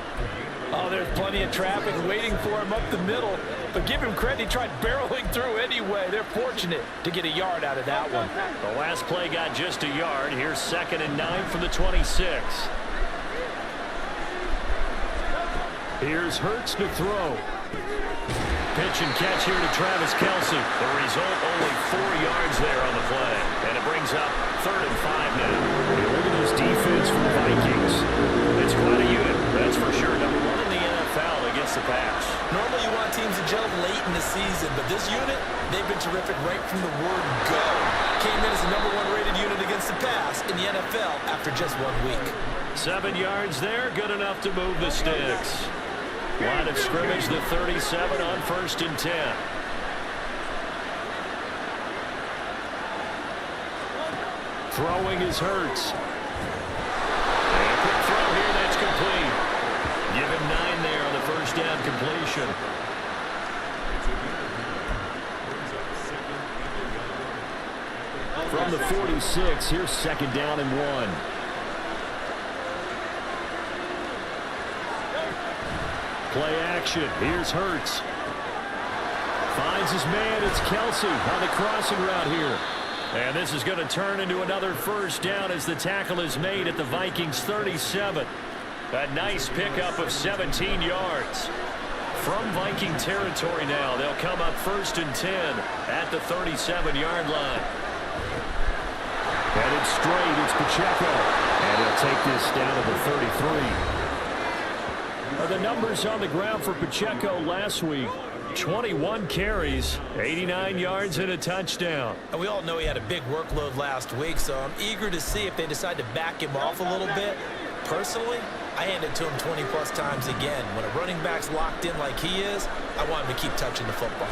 Oh, there's plenty of traffic waiting for him up the middle. But give him credit, he tried barreling through anyway. They're fortunate to get a yard out of that one. The last play got just a yard. Here's 2nd and 9 from the 26. Here's Hurts to throw. Pitch and catch here to Travis Kelce. The result, only 4 yards there on the play. And it brings up 3rd and 5 now. Look at this defense for the Vikings. It's quite a unit, that's for sure. #1 in the NFL against the pass. Normally you want lot of teams that gel late in the season, but this unit, they've been terrific right from the word go. Came in as the #1 rated unit against the pass in the NFL after just 1 week. 7 yards there, good enough to move the sticks. Line of scrimmage, the 37 on 1st and 10. Throwing is Hurts. And a quick throw here, that's complete. Give him 9 there on the first down completion. From the 46, here's 2nd down and 1. Play action. Here's Hurts. Finds his man. It's Kelsey on the crossing route here. And this is going to turn into another first down as the tackle is made at the Vikings 37. A nice pickup of 17 yards. From Viking territory now, they'll come up 1st and 10 at the 37-yard line. Headed straight, it's Pacheco. And he'll take this down to the 33. The numbers on the ground for Pacheco last week: 21 carries, 89 yards, and a touchdown. And we all know he had a big workload last week, so I'm eager to see if they decide to back him off a little bit. Personally, I hand it to him 20-plus times again. When a running back's locked in like he is, I want him to keep touching the football.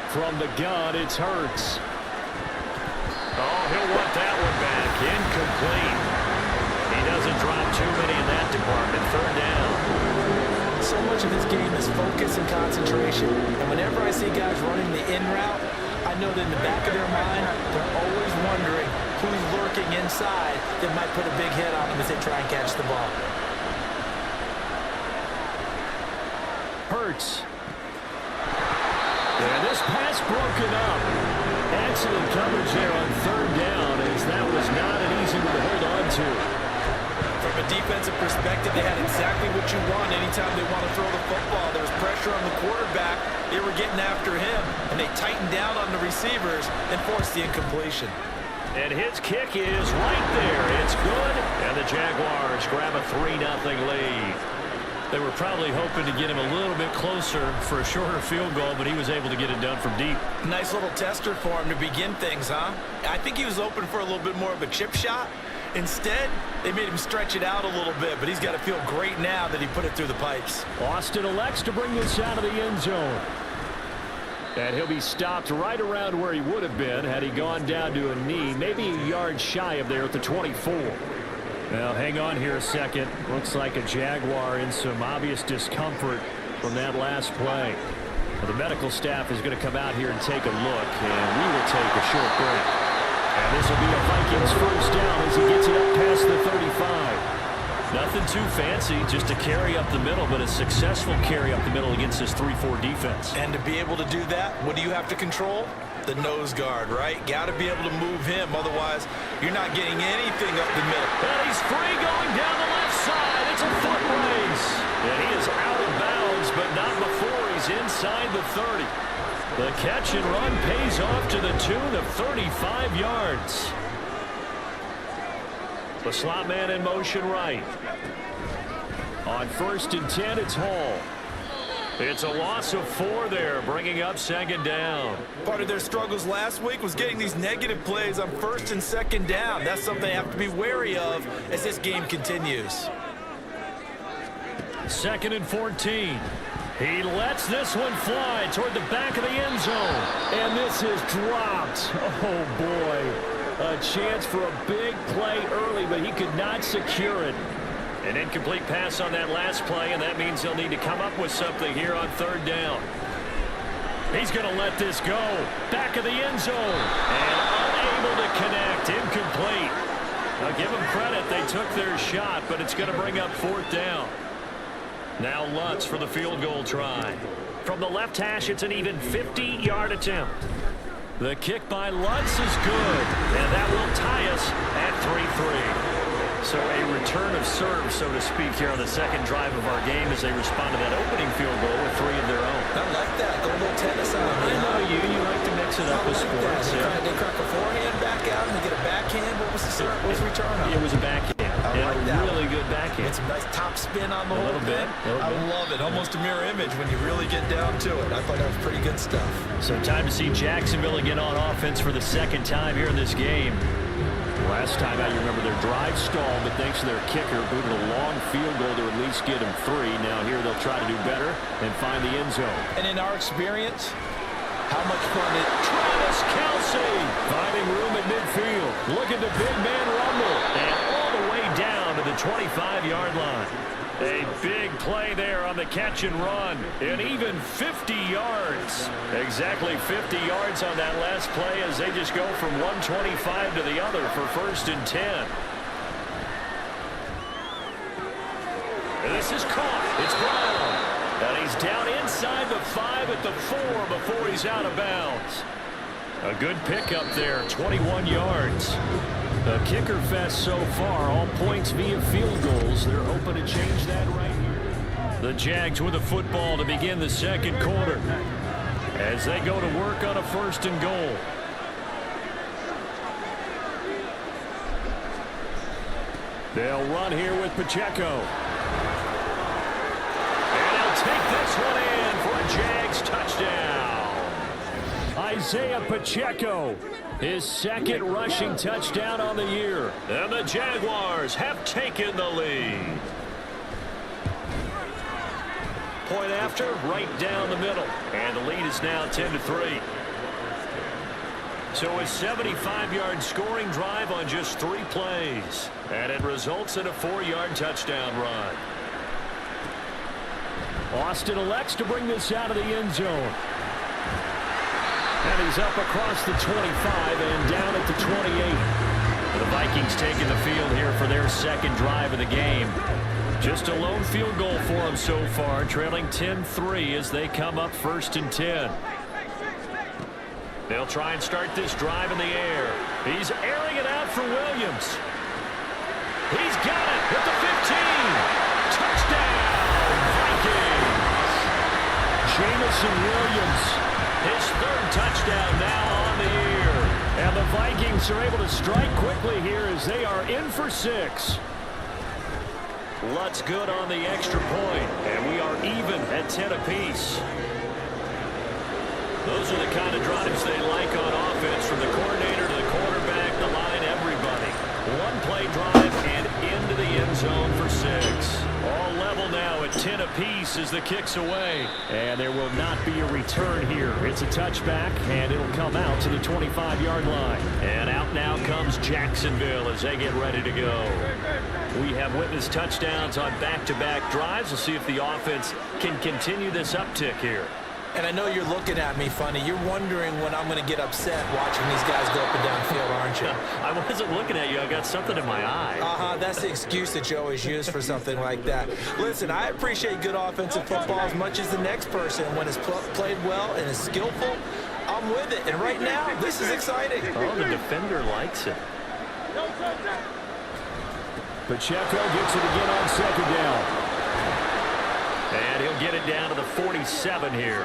From the gun, it's Hurts. Oh, he'll want that one back. Incomplete. He doesn't drop too many in that department. 3rd down. So much of his game is focus and concentration. And whenever I see guys running the in route, I know that in the back of their mind, they're always wondering who's lurking inside that might put a big hit on them as they try and catch the ball. Hurts. And this pass broken up. Excellent coverage there on 3rd down, as that was not an easy one to hold on to. From a defensive perspective, they had exactly what you want anytime they want to throw the football. There was pressure on the quarterback. They were getting after him, and they tightened down on the receivers and forced the incompletion. And his kick is right there. It's good, and the Jaguars grab a 3-0 lead. They were probably hoping to get him a little bit closer for a shorter field goal, but he was able to get it done from deep. Nice little tester for him to begin things, huh? I think he was open for a little bit more of a chip shot. Instead, they made him stretch it out a little bit, but he's got to feel great now that he put it through the pipes. Austin elects to bring this out of the end zone. And he'll be stopped right around where he would have been had he gone down to a knee, maybe a yard shy of there at the 24. Now, hang on here a second. Looks like a Jaguar in some obvious discomfort from that last play. The medical staff is going to come out here and take a look, and we will take a short break. And this will be a Vikings first down as he gets it up past the 35. Nothing too fancy, just a carry up the middle, but a successful carry up the middle against this 3-4 defense. And to be able to do that, what do you have to control? The nose guard, right? Got to be able to move him, otherwise you're not getting anything up the middle. And he's free going down the left side. It's a foot race. And he is out of bounds, but not before he's inside the 30. The catch and run pays off to the tune of 35 yards. The slot man in motion right. On 1st and 10, it's Hall. It's a loss of 4 there, bringing up 2nd down. Part of their struggles last week was getting these negative plays on 1st and 2nd down. That's something they have to be wary of as this game continues. 2nd and 14. He lets this one fly toward the back of the end zone. And this is dropped. Oh, boy. A chance for a big play early, but he could not secure it. An incomplete pass on that last play, and that means they'll need to come up with something here on 3rd down. He's going to let this go. Back of the end zone. And unable to connect. Incomplete. Now give them credit. They took their shot, but it's going to bring up 4th down. Now Lutz for the field goal try. From the left hash, it's an even 50-yard attempt. The kick by Lutz is good, and that will tie us at 3-3. So a return of serve, so to speak, here on the 2nd drive of our game as they respond to that opening field goal with 3 of their own. I like that. Go a little tennis on me. I know you. You like to mix it up with sports. They crack a forehand back out and they get a backhand. What was the return on? It was a backhand. I like that. Really good backhand. Get some nice top spin on the A whole little bit, thing. I love it. Almost a mirror image when you really get down to it. I thought that was pretty good stuff. So time to see Jacksonville again on offense for the second time here in this game. Last time out, you remember their drive stalled, but thanks to their kicker, booted a long field goal to at least get them 3. Now here they'll try to do better and find the end zone. And in our experience, how much fun it Travis Kelce finding room at midfield. Look at the big man rumble. And all the way down to the 25-yard line. A big play there on the catch and run. And even 50 yards. Exactly 50 yards on that last play as they just go from 125 to the other for 1st and 10. And this is caught. It's Brown. And he's down inside the 5 at the 4 before he's out of bounds. A good pickup there, 21 yards. The kicker fest so far, all points via field goals. They're hoping to change that right here. The Jags with the football to begin the second quarter as they go to work on a 1st and goal. They'll run here with Pacheco. And he'll take this one in for a Jags touchdown. Isaiah Pacheco, his 2nd rushing touchdown on the year. And the Jaguars have taken the lead. Point after, right down the middle. And the lead is now 10-3. So a 75-yard scoring drive on just 3 plays. And it results in a 4-yard touchdown run. Austin elects to bring this out of the end zone. And he's up across the 25 and down at the 28. The Vikings taking the field here for their 2nd drive of the game. Just a lone field goal for them so far, trailing 10-3 as they come up 1st and 10. They'll try and start this drive in the air. He's airing it out for Williams. He's got it at the 15. Touchdown, Vikings. Jamison Williams, his 3rd touchdown now on the year. And the Vikings are able to strike quickly here as they are in for 6. Lutz good on the extra point, and we are even at 10 apiece. Those are the kind of drives they like on offense, from the coordinator to the quarterback, the line, everybody. 1-play drive and into the end zone for 6. All level now at 10 apiece as the kick's away. And there will not be a return here. It's a touchback, and it'll come out to the 25-yard line. And out now comes Jacksonville as they get ready to go. We have witnessed touchdowns on back-to-back drives. We'll see if the offense can continue this uptick here. And I know you're looking at me funny. You're wondering when I'm going to get upset watching these guys go up and down field, aren't you? I wasn't looking at you. I got something in my eye. That's the excuse that you always use for something like that. Listen, I appreciate good offensive football as much as the next person. When it's played well and is skillful, I'm with it. And right now, this is exciting. Oh, the defender likes it. Pacheco gets it again on 2nd down. And he'll get it down to the 47 here.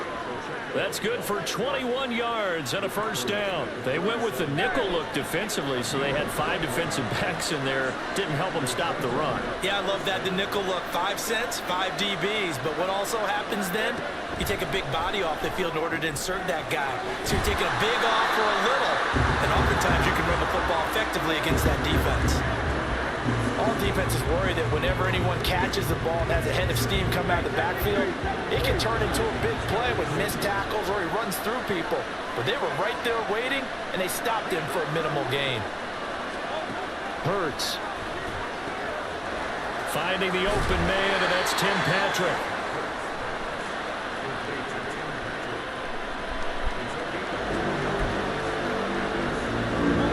That's good for 21 yards and a 1st down. They went with the nickel look defensively, so they had 5 defensive backs in there. Didn't help them stop the run. Yeah, I love that. The nickel look, 5 cents, 5 DBs. But what also happens then, you take a big body off the field in order to insert that guy. So you're taking a big off for a little. And oftentimes you can run the football effectively against that defense. All defenses worry that whenever anyone catches the ball and has a head of steam come out of the backfield, it can turn into a big play with missed tackles or he runs through people. But they were right there waiting, and they stopped him for a minimal gain. Hurts finding the open man, and that's Tim Patrick.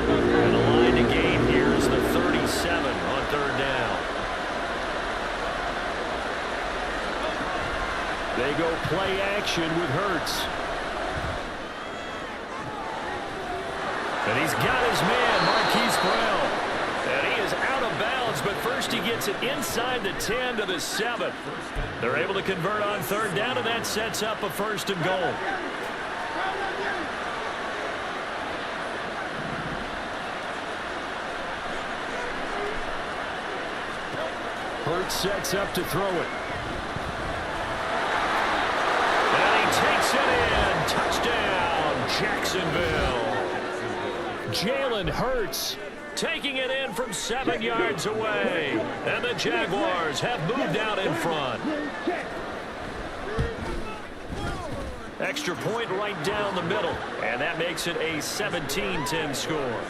And the line to gain here is the 37 on 3rd down. They go play action with Hurts. And he's got his man, Marquise Brown. And he is out of bounds, but first he gets it inside the 10 to the 7. They're able to convert on 3rd down, and that sets up a 1st and goal. Hurts sets up to throw it. And he takes it in. Touchdown, Jacksonville. Jalen Hurts taking it in from 7 yards away. And the Jaguars have moved out in front. Extra point right down the middle. And that makes it a 17-10 score.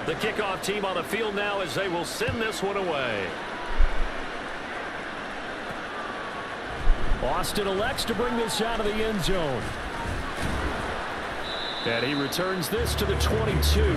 The kickoff team on the field now as they will send this one away. Austin elects to bring this out of the end zone. And he returns this to the 22.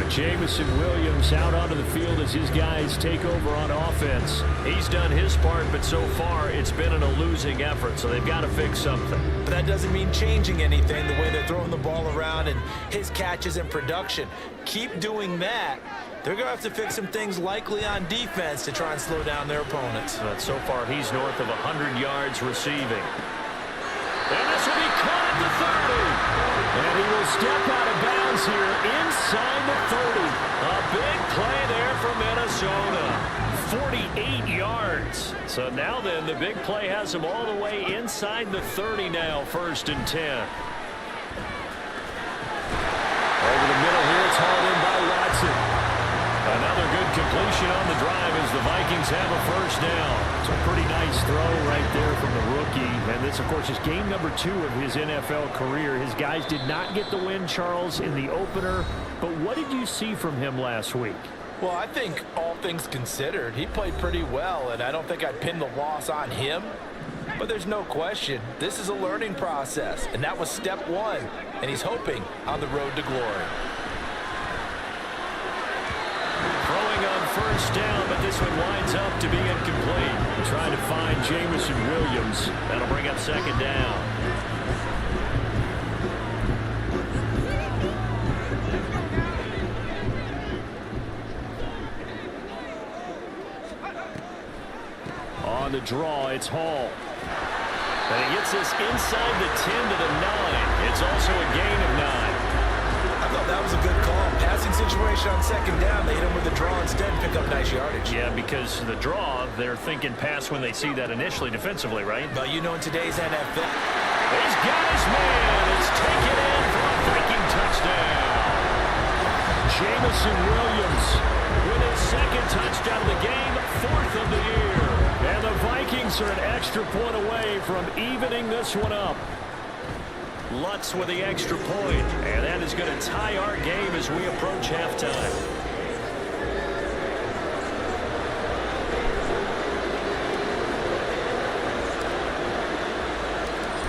Jamison Williams out onto the field as his guys take over on offense. He's done his part, but so far it's been in a losing effort, so they've got to fix something. But that doesn't mean changing anything, the way they're throwing the ball around and his catches and production. Keep doing that. They're going to have to fix some things likely on defense to try and slow down their opponents. But so far he's north of 100 yards receiving. And this will be caught at the 30. And he will step out of bounds here inside the 30. A big play there for Minnesota. 48 yards. So now then, the big play has him all the way inside the 30 now, 1st and 10. Over the middle here, it's hauled in by Watson. Another good completion on the drive as the Vikings have a 1st down. It's a pretty nice throw right there from the rookie. And this, of course, is game number 2 of his NFL career. His guys did not get the win, Charles, in the opener. But what did you see from him last week? Well, I think all things considered, he played pretty well, and I don't think I'd pin the loss on him. But there's no question, this is a learning process, and that was step 1, and he's hoping on the road to glory. Throwing on 1st down, but this one winds up to be incomplete. Trying to find Jamison Williams. That'll bring up 2nd down. On the draw, it's Hall. And he gets this inside the 10 to the 9. It's also a gain of 9. I thought that was a good call. Passing situation on 2nd down. They hit him with the draw instead and pick up nice yardage. Yeah, because the draw, they're thinking pass when they see that initially defensively, right? But you know in today's NFL. He's got his man. It's taken in for a Viking touchdown. Jamison Williams with his 2nd touchdown of the game, 4th of the year. And the Vikings are an extra point away from evening this one up. Lutz with the extra point, and that is going to tie our game as we approach halftime.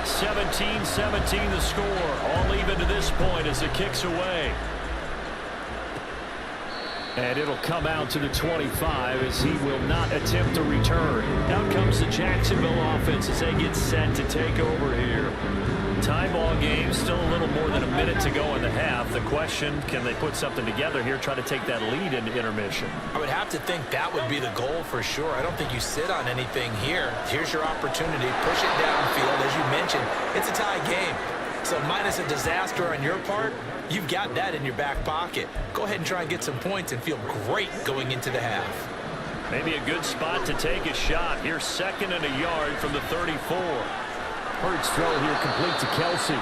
(17-17) the score, all even to this point as it kicks away. And it'll come out to the 25 as he will not attempt to return. Out comes the Jacksonville offense as they get set to take over here. Tie ball game, still a little more than a minute to go in the half. The question, can they put something together here, try to take that lead into intermission? I would have to think that would be the goal for sure. I don't think you sit on anything here. Here's your opportunity. Push it downfield. As you mentioned, it's a tie game. So minus a disaster on your part, you've got that in your back pocket. Go ahead and try and get some points and feel great going into the half. Maybe a good spot to take a shot. Here's 2nd and a yard from the 34. Hurts throw here complete to Kelsey.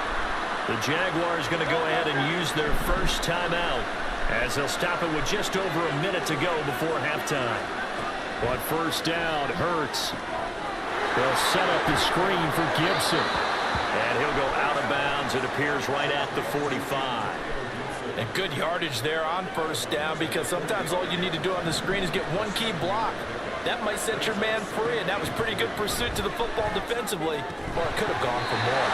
The Jaguars going to go ahead and use their 1st timeout as they'll stop it with just over a minute to go before halftime. On 1st down, Hurts. They'll set up the screen for Gibson. And he'll go out of bounds, it appears, right at the 45. And good yardage there on 1st down because sometimes all you need to do on the screen is get one key block. That might set your man free, and that was pretty good pursuit to the football defensively, or it could have gone for more.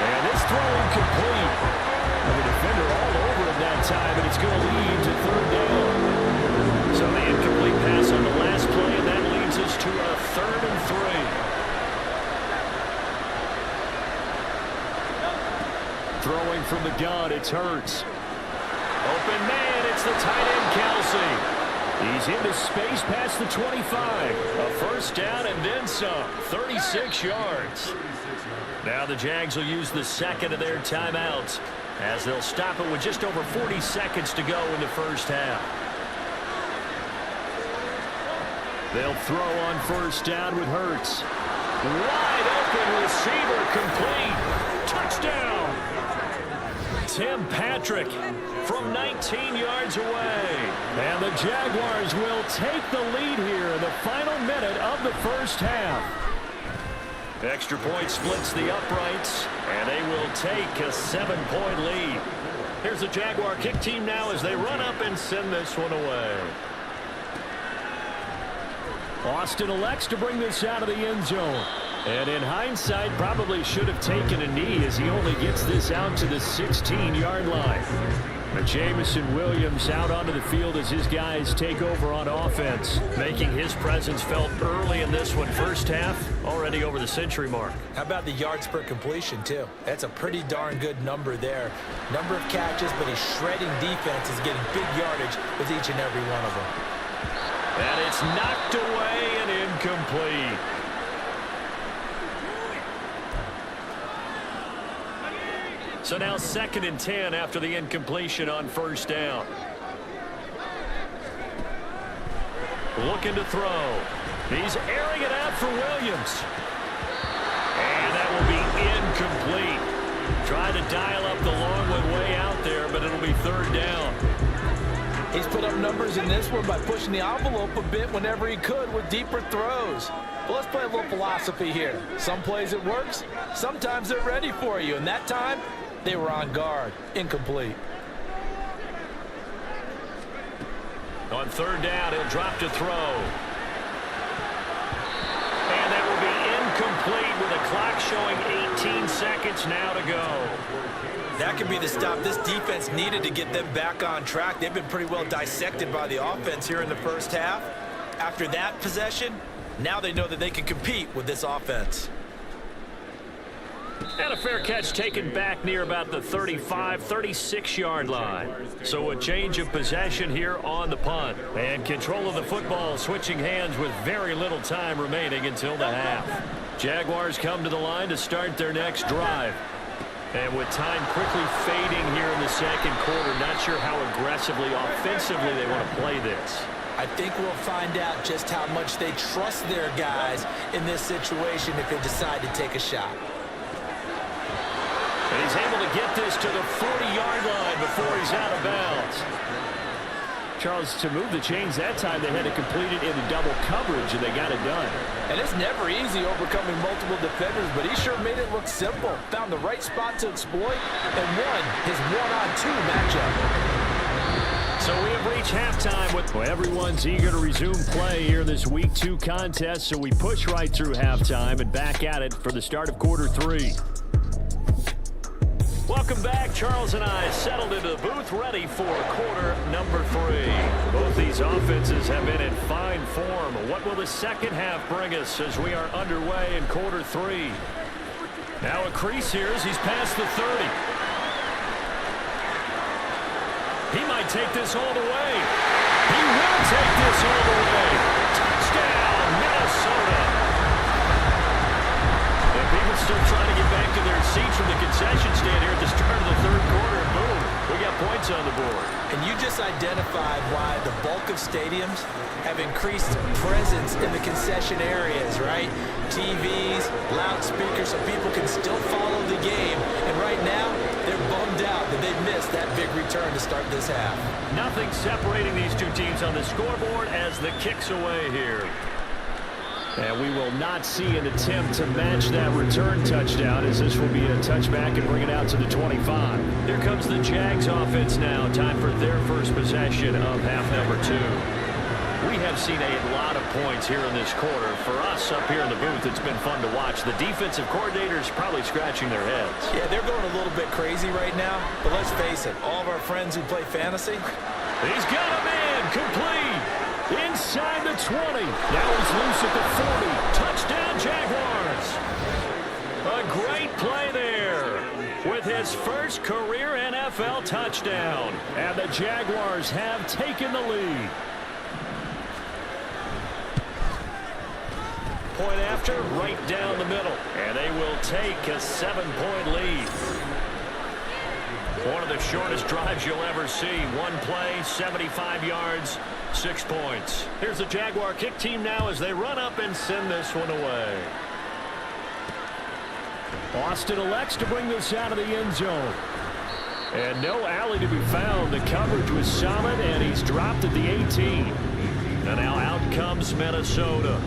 And this throw incomplete. And the defender all over him that time, and it's going to lead to 3rd down. So the incomplete pass on the last play, and that leads us to a 3rd and 3. Throwing from the gun, it's Hurts. Open man, it's the tight end, Kelsey. He's into space past the 25. A 1st down and then some. 36 yards. Now the Jags will use the 2nd of their timeouts as they'll stop it with just over 40 seconds to go in the 1st half. They'll throw on first down with Hurts. Wide open receiver, complete. Touchdown. Tim Patrick from 19 yards away. And the Jaguars will take the lead here in the final minute of the first half. Extra point splits the uprights, and they will take a 7-point lead. Here's the Jaguar kick team now as they run up and send this one away. Austin elects to bring this out of the end zone. And in hindsight, probably should have taken a knee as he only gets this out to the 16-yard line. But Jamison Williams out onto the field as his guys take over on offense, making his presence felt early in this one. First half, already over the century mark. How about the yards per completion, too? That's a pretty darn good number there. Number of catches, but he's shredding defenses, getting big yardage with each and every one of them. And it's knocked away and incomplete. So now 2nd and 10 after the incompletion on first down. Looking to throw. He's airing it out for Williams. And that will be incomplete. Tried to dial up the long one way out there, but it'll be 3rd down. He's put up numbers in this one by pushing the envelope a bit whenever he could with deeper throws. But let's play a little philosophy here. Some plays it works, sometimes they're ready for you, and that time they were on guard. Incomplete. On 3rd down, he'll drop to throw. And that will be incomplete with a clock showing 18 seconds now to go. That could be the stop this defense needed to get them back on track. They've been pretty well dissected by the offense here in the first half. After that possession, now they know that they can compete with this offense. And a fair catch taken back near about the 35, 36-yard line. So a change of possession here on the punt. And control of the football switching hands with very little time remaining until the half. Jaguars come to the line to start their next drive. And with time quickly fading here in the second quarter, not sure how aggressively, offensively they want to play this. I think we'll find out just how much they trust their guys in this situation if they decide to take a shot. And he's able to get this to the 40-yard line before he's out of bounds. Charles, to move the chains that time, they had to complete it into double coverage, and they got it done. And it's never easy overcoming multiple defenders, but he sure made it look simple. Found the right spot to exploit and won his one-on-two matchup. So we have reached halftime with everyone's eager to resume play here in this Week 2 contest, so we push right through halftime and back at it for the start of quarter 3. Welcome back. Charles and I settled into the booth ready for quarter number 3. Both these offenses have been in fine form. What will the second half bring us as we are underway in quarter 3? Now a crease here as he's past the 30. He might take this all the way. He will take this all the way. Touchdown, Minnesota. And people still trying to get back to their seats from the concession stand here at the start of the 3rd quarter. Boom, we got points on the board. And you just identified why the bulk of stadiums have increased presence in the concession areas, right? TVs, loudspeakers, so people can still follow the game. And right now, they're bummed out that they missed that big return to start this half. Nothing separating these two teams on the scoreboard as the kick's away here. And we will not see an attempt to match that return touchdown, as this will be a touchback and bring it out to the 25. Here comes the Jags offense now. Time for their first possession of half number 2. We have seen a lot of points here in this quarter. For us up here in the booth, it's been fun to watch. The defensive coordinators probably scratching their heads. Yeah, they're going a little bit crazy right now. But let's face it, all of our friends who play fantasy. He's got a man complete. Inside the 20. Now he's loose at the 40. Touchdown, Jaguars. A great play there with his first career NFL touchdown. And the Jaguars have taken the lead. Point after, right down the middle. And they will take a 7-point lead. One of the shortest drives you'll ever see. One play, 75 yards. 6 points. Here's the Jaguar kick team now as they run up and send this one away. Austin elects to bring this out of the end zone. And no alley to be found. The coverage was solid, and he's dropped at the 18. And now out comes Minnesota.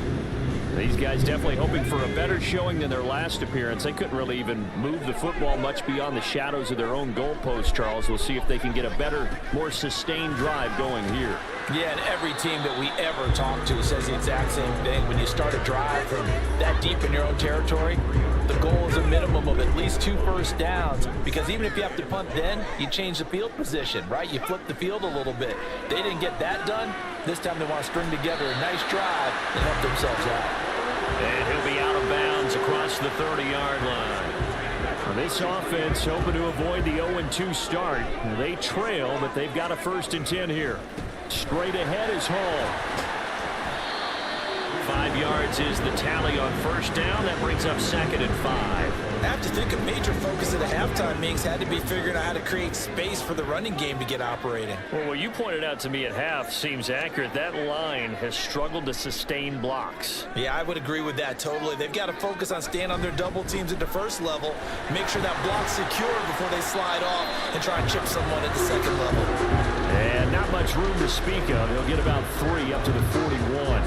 These guys definitely hoping for a better showing than their last appearance. They couldn't really even move the football much beyond the shadows of their own goalpost, Charles. We'll see if they can get a better, more sustained drive going here. Yeah, and every team that we ever talk to says the exact same thing. When you start a drive from that deep in your own territory, the goal is a minimum of at least 2 first downs, because even if you have to punt then, you change the field position, right? You flip the field a little bit. They didn't get that done. This time they want to string together a nice drive and help themselves out. And he'll be out of bounds across the 30-yard line. For this offense, hoping to avoid the 0-2 start. They trail, but they've got a 1st and 10 here. Straight ahead is Hall. 5 yards is the tally on 1st down. That brings up 2nd and 5. I have to think a major focus at the halftime meetings had to be figuring out how to create space for the running game to get operating. Well, what you pointed out to me at half seems accurate. That line has struggled to sustain blocks. Yeah, I would agree with that totally. They've got to focus on staying on their double teams at the 1st level, make sure that block's secure before they slide off and try and chip someone at the 2nd level. And not much room to speak of. He'll get about 3 up to the 41.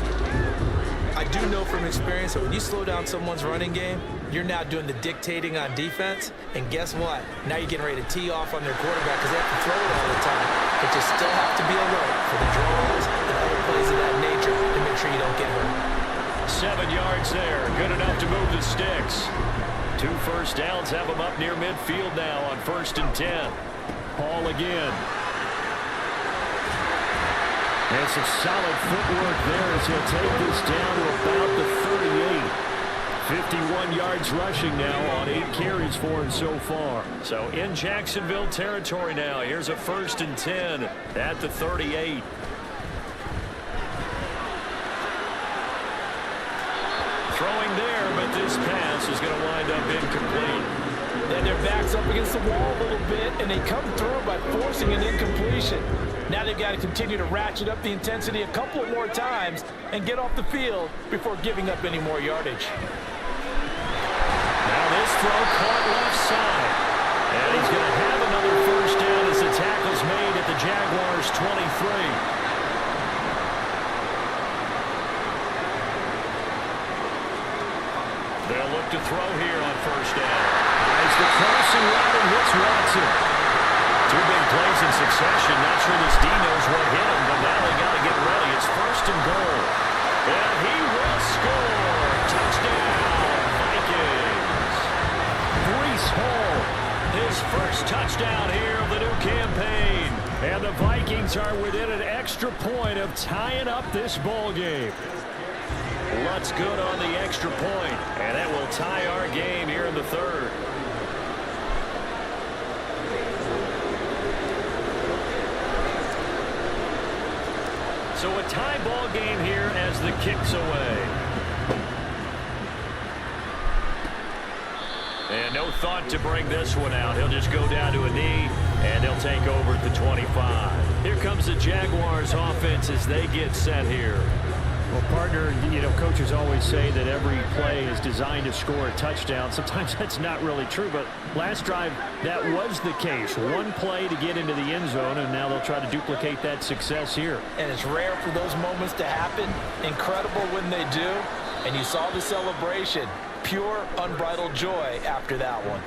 I do know from experience that when you slow down someone's running game, you're now doing the dictating on defense. And guess what? Now you're getting ready to tee off on their quarterback because they have to throw it all the time. But you still have to be alert for the draws and other plays of that nature to make sure you don't get hurt. 7 yards there. Good enough to move the sticks. 2 first downs have them up near midfield now on 1st and 10. Hall again. And some solid footwork there as he'll take this down to about the 38. 51 yards rushing now on 8 carries for him so far. So in Jacksonville territory now. Here's a 1st and 10 at the 38. Throwing there, but this pass is going to wind up incomplete. And their back's up against the wall a little bit, and they come through by forcing an incompletion. Now they've got to continue to ratchet up the intensity a couple more times and get off the field before giving up any more yardage. Now this throw caught left side. And he's going to have another 1st down as the tackle's made at the Jaguars' 23. They'll look to throw here on 1st down. As the crossing route and hits Watson. 2 big plays in succession. Not sure this D knows what hit him, but now they got to get ready. It's 1st and goal. And he will score. Touchdown, Vikings. Breece Hall, his 1st touchdown here of the new campaign. And the Vikings are within an extra point of tying up this ball game. Lutz good on the extra point, and that will tie our game here in the 3rd. So a tie ball game here as the kick's away. And no thought to bring this one out. He'll just go down to a knee, and they'll take over at the 25. Here comes the Jaguars offense as they get set here. Well, partner, you know, coaches always say that every play is designed to score a touchdown. Sometimes that's not really true, but last drive, that was the case. 1 play to get into the end zone, and now they'll try to duplicate that success here. And it's rare for those moments to happen. Incredible when they do. And you saw the celebration. Pure, unbridled joy after that one.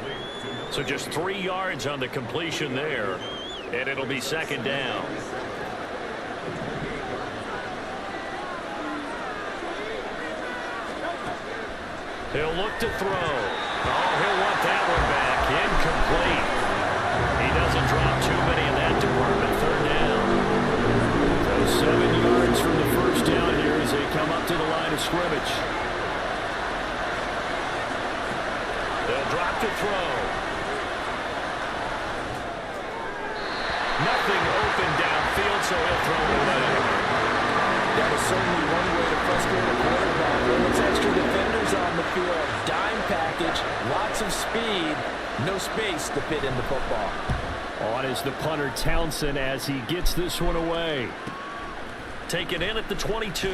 So just 3 yards on the completion there, and it'll be 2nd down. He'll look to throw. Oh, he'll want that one back. Incomplete. He doesn't drop too many in that department. 3rd down. So 7 yards from the 1st down here as they come up to the line of scrimmage. They'll drop to throw. Nothing open downfield, so he'll throw it away. That is certainly one way to frustrate a quarterback. When it's extra defenders on the field, dime package, lots of speed, no space to fit in the football. On is the punter Townsend as he gets this one away. take it in at the 22.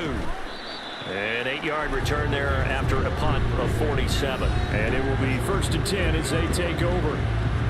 An 8-yard return there after a punt of 47. And it will be 1st and 10 as they take over.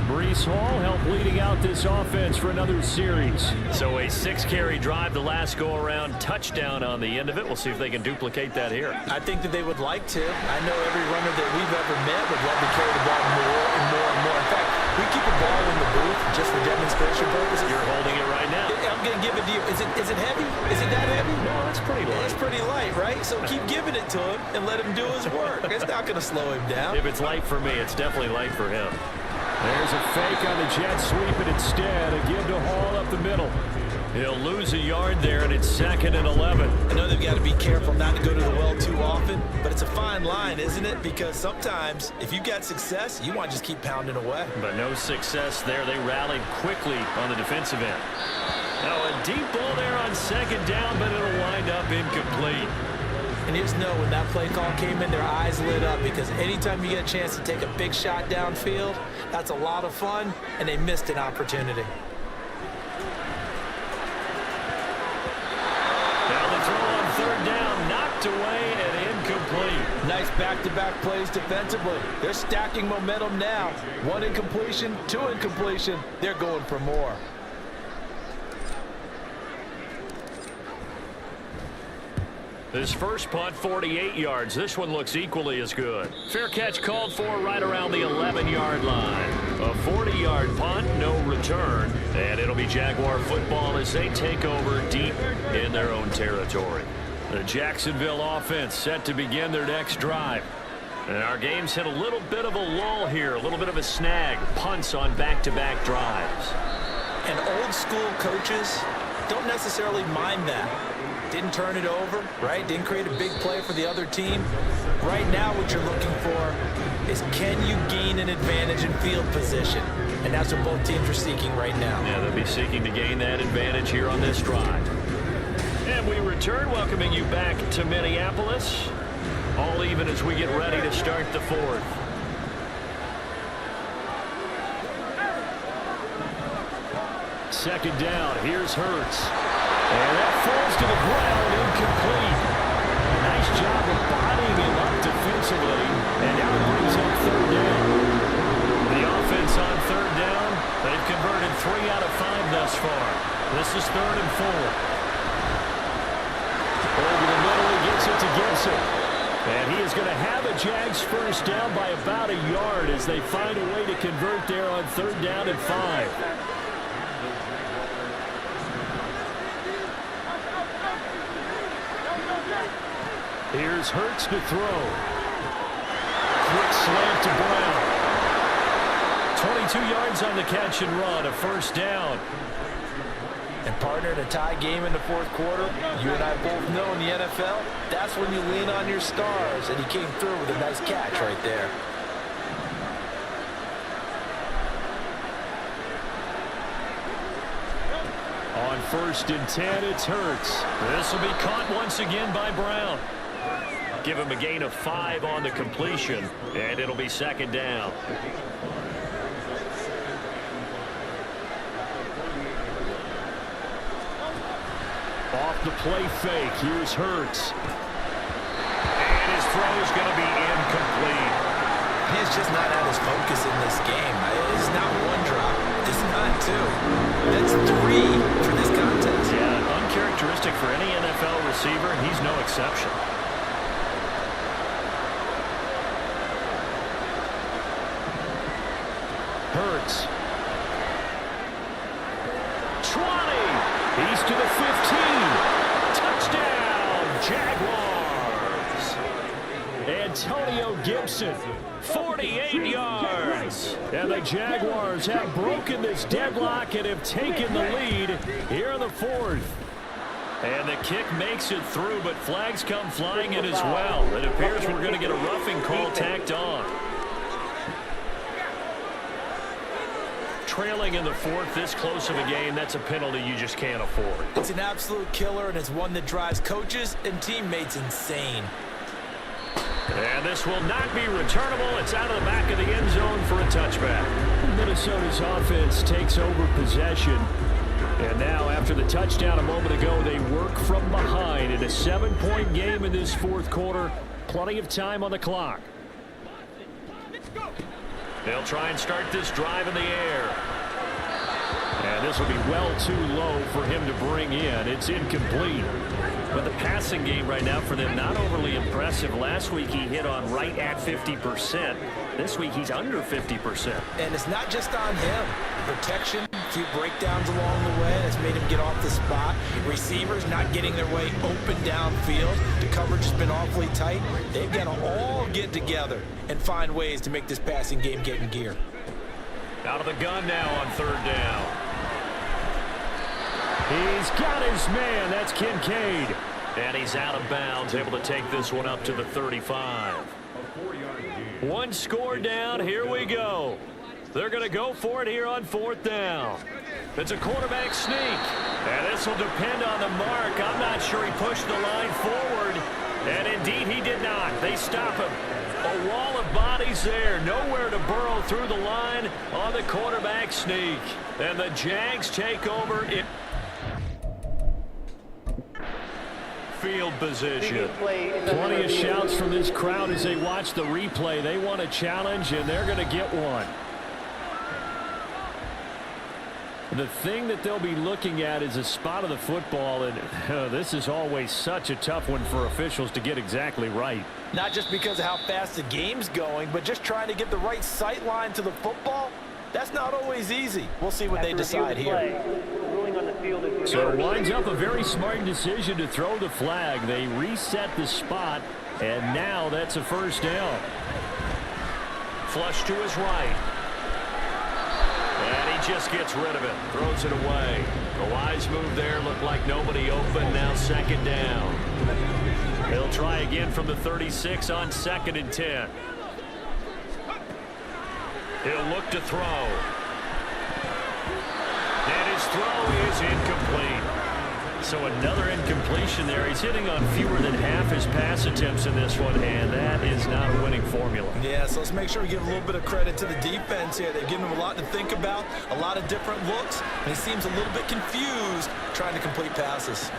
Breece Hall helped leading out this offense for another series. So a 6-carry drive the last go-around, touchdown on the end of it. We'll see if they can duplicate that here. I think that they would like to. I know every runner that we've ever met would love to carry the ball more and more and more. In fact, we keep a ball in the booth just for demonstration purposes. You're holding it right now. I'm going to give it to you. Is it heavy? Is it that heavy? No, it's pretty light. It's pretty light, right? So keep giving it to him and let him do his work. It's not going to slow him down. If it's light for me, it's definitely light for him. There's a fake on the jet sweep, and instead a give to Hall up the middle. He'll lose a yard there, and it's 2nd and 11. I know they've got to be careful not to go to the well too often, but it's a fine line, isn't it? Because sometimes if you got success, you want to just keep pounding away. But no success there. They rallied quickly on the defensive end. Now a deep ball there on 2nd down, but it'll wind up incomplete. And you just know when that play call came in, their eyes lit up, because anytime you get a chance to take a big shot downfield, that's a lot of fun, and they missed an opportunity. Now the throw on 3rd down, knocked away and incomplete. Nice back-to-back plays defensively. They're stacking momentum now. 1 incompletion, 2 incompletion. They're going for more. This first punt, 48 yards. This one looks equally as good. Fair catch called for right around the 11-yard line. A 40-yard punt, no return. And it'll be Jaguar football as they take over deep in their own territory. The Jacksonville offense set to begin their next drive. And our game's hit a little bit of a lull here, a little bit of a snag. Punts on back-to-back drives. And old school coaches don't necessarily mind that. Didn't turn it over, right? Didn't create a big play for the other team. Right now what you're looking for is, can you gain an advantage in field position? And that's what both teams are seeking right now. Yeah, they'll be seeking to gain that advantage here on this drive. And we return, welcoming you back to Minneapolis. All even as we get ready to start the 4th. Second down, here's Hurts. And that falls to the ground, incomplete. Nice job of bodying him up defensively. And now it brings up 3rd down. The offense on 3rd down, they've converted 3 out of 5 thus far. This is 3rd and 4. Over the middle, he gets it to Gibson. And he is going to have a Jags first down by about a yard as they find a way to convert there on 3rd down and 5. Here's Hurts to throw. Quick slant to Brown. 22 yards on the catch and run, a 1st down. And partner, in a tie game in the 4th quarter, you and I both know in the NFL, that's when you lean on your stars. And he came through with a nice catch right there. On 1st and 10, it's Hurts. This will be caught once again by Brown. Give him a gain of 5 on the completion, and it'll be 2nd down. Off the play fake, here's Hurts. And his throw is going to be incomplete. He's just not at his focus in this game. It's not 1 drop. It's not 2. That's 3 for this contest. Yeah, uncharacteristic for any NFL receiver, and he's no exception. Hurts. 20. He's to the 15. Touchdown, Jaguars. Antonio Gibson, 48 yards. And the Jaguars have broken this deadlock and have taken the lead here in the 4th. And the kick makes it through, but flags come flying in as well. It appears we're going to get a roughing call tacked on. Trailing in the 4th, this close of a game, that's a penalty you just can't afford. It's an absolute killer, and it's one that drives coaches and teammates insane. And this will not be returnable. It's out of the back of the end zone for a touchback. Minnesota's offense takes over possession. And now, after the touchdown a moment ago, they work from behind in a 7-point game in this fourth quarter. Plenty of time on the clock. They'll try and start this drive in the air. And this will be well too low for him to bring in. It's incomplete. But the passing game right now for them, not overly impressive. Last week he hit on right at 50%. This week he's under 50%. And it's not just on him. Protection, a few breakdowns along the way that's made him get off the spot. Receivers not getting their way open downfield. The coverage has been awfully tight. They've got to all get together and find ways to make this passing game get in gear. Out of the gun now on third down. He's got his man. That's Kincaid. And he's out of bounds, able to take this one up to the 35. One score down. Here we go. They're going to go for it here on fourth down. It's a quarterback sneak. And this will depend on the mark. I'm not sure he pushed the line forward. And indeed he did not. They stop him. A wall of bodies there. Nowhere to burrow through the line on the quarterback sneak. And the Jags take over in field position. Plenty of shouts from this crowd as they watch the replay. They want a challenge, and they're going to get one. The thing that they'll be looking at is a spot of the football, and this is always such a tough one for officials to get exactly right. Not just because of how fast the game's going, but just trying to get the right sight line to the football. That's not always easy. We'll see what they decide here. So it winds up a very smart decision to throw the flag. They reset the spot, and now that's a first down. Flush to his right. And he just gets rid of it. Throws it away. A wise move there. Looked like nobody open. Now second down. He'll try again from the 36 on 2nd and 10. He'll look to throw. And his throw is incomplete. So another incompletion there. He's hitting on fewer than half his pass attempts in this one, and that is not a winning formula. Yeah, so let's make sure we give a little bit of credit to the defense here. They've given him a lot to think about, a lot of different looks, and he seems a little bit confused trying to complete passes.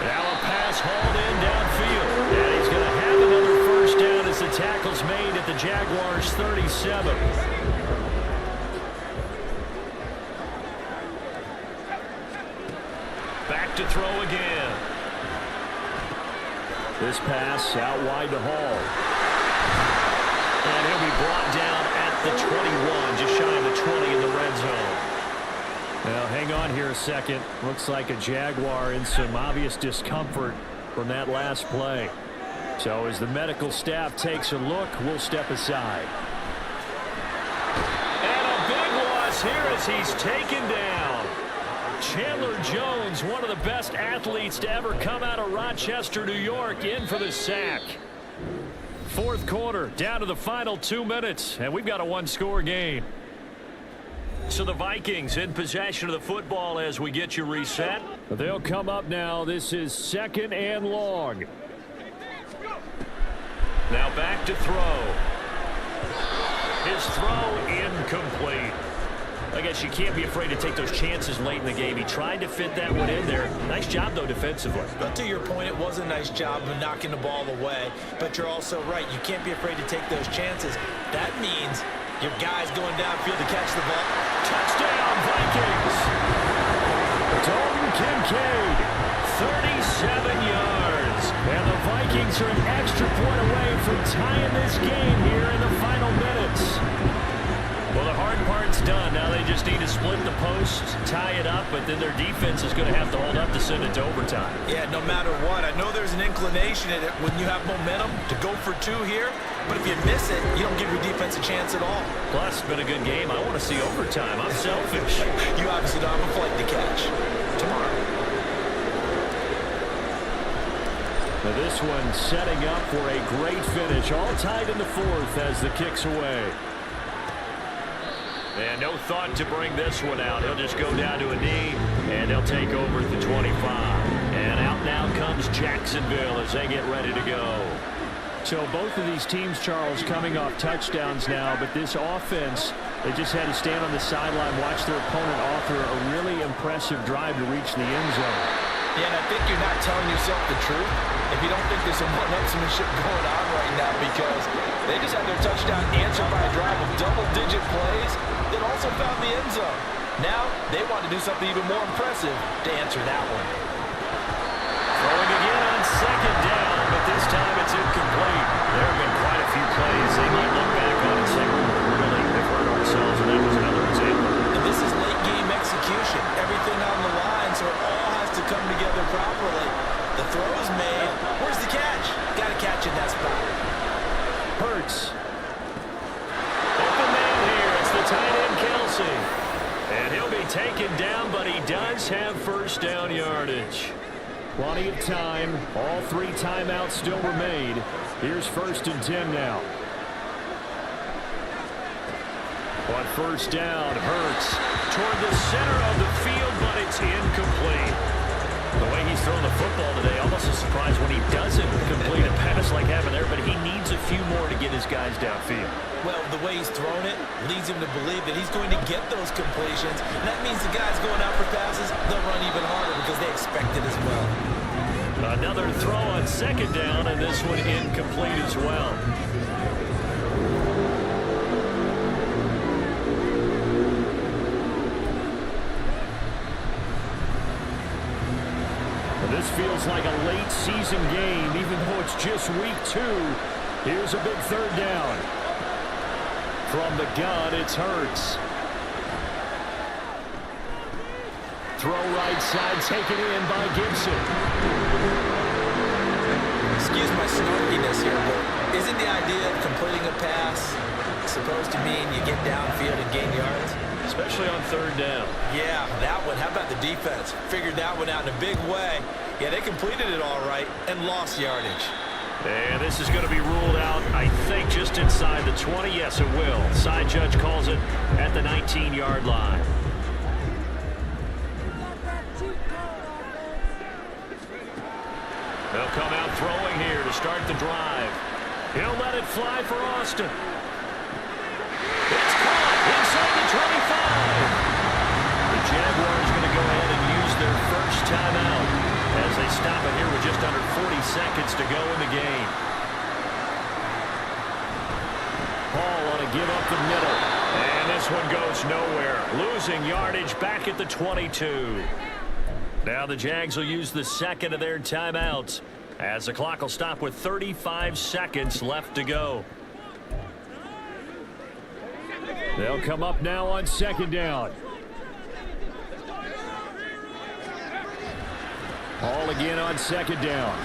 Now a pass hauled in downfield. And he's going to have another first down as the tackle's made at the Jaguars' 37. Back to throw again. This pass out wide to Hall. And he'll be brought down at the 21, just shy of the 20 in the red zone. Now, hang on here a second. Looks like a Jaguar in some obvious discomfort from that last play. So as the medical staff takes a look, we'll step aside. And a big loss here as he's taken down. Chandler Jones, one of the best athletes to ever come out of Rochester, New York, in for the sack. Fourth quarter, down to the final 2 minutes, and we've got a one-score game. So the Vikings in possession of the football as we get you reset. They'll come up now. This is 2nd and long. Now back to throw. His throw incomplete. I guess you can't be afraid to take those chances late in the game. He tried to fit that one in there. Nice job, though, defensively. But to your point, it was a nice job of knocking the ball away. But you're also right. You can't be afraid to take those chances. That means your guy's going downfield to catch the ball. Touchdown, Vikings. Dalton Kincaid, 37 yards. And the Vikings are an extra point away from tying this game here in the final minutes. Well, the hard part's done. Now they just need to split the post, tie it up, but then their defense is going to have to hold up to send it to overtime. Yeah, no matter what. I know there's an inclination in it when you have momentum to go for two here, but if you miss it, you don't give your defense a chance at all. Plus, it's been a good game. I want to see overtime. I'm selfish. You obviously don't have a flight to catch. Tomorrow. Now this one setting up for a great finish. All tied in the fourth as the kick's away. And no thought to bring this one out. He'll just go down to a knee, and they'll take over at the 25. And out now comes Jacksonville as they get ready to go. So both of these teams, Charles, coming off touchdowns now, but this offense, they just had to stand on the sideline, watch their opponent author a really impressive drive to reach the end zone. Yeah, and I think you're not telling yourself the truth if you don't think there's some one-upsmanship going on right now, because they just had their touchdown answered by a drive of double-digit plays that also found the end zone. Now they want to do something even more impressive to answer that one. Throwing again on second down, but this time it's incomplete. There have been quite a few plays they might look back on and say, really, we've hurt ourselves, and that was another example. And this is late-game execution. Everything on the line, so it all has to come together properly. The throw is made. Where's the catch? Got to catch in that spot. Hurts. Open man here. It's the tight end, Kelsey. And he'll be taken down, but he does have first down yardage. Plenty of time. All 3 timeouts still remain. Here's 1st and 10 now. On first down, Hurts toward the center of the field, but it's incomplete. The way he's throwing the football today, almost a surprise when he doesn't complete a pass like happened there, but he needs a few more to get his guys downfield. Well, the way he's thrown it leads him to believe that he's going to get those completions. And that means the guys going out for passes, they'll run even harder because they expect it as well. Another throw on second down, and this one incomplete as well. This feels like a late season game, even though it's just week 2. Here's a big third down. From the gun, it's Hurts. Throw right side, taken in by Gibson. Excuse my snarkiness here, but isn't the idea of completing a pass supposed to mean you get downfield and gain yards? Especially on third down. Yeah, that one. How about the defense? Figured that one out in a big way. Yeah, they completed it all right and lost yardage. And this is going to be ruled out, I think, just inside the 20. Yes, it will. Side judge calls it at the 19-yard line. They'll come out throwing here to start the drive. He'll let it fly for Austin. It's caught inside the 25. The Jaguars going to go ahead and use their first timeout as they stop it here with just under 40 seconds to go in the game. Paul on a give up the middle. And this one goes nowhere. Losing yardage back at the 22. Now the Jags will use the second of their timeouts as the clock will stop with 35 seconds left to go. They'll come up now on second down. All again on second down.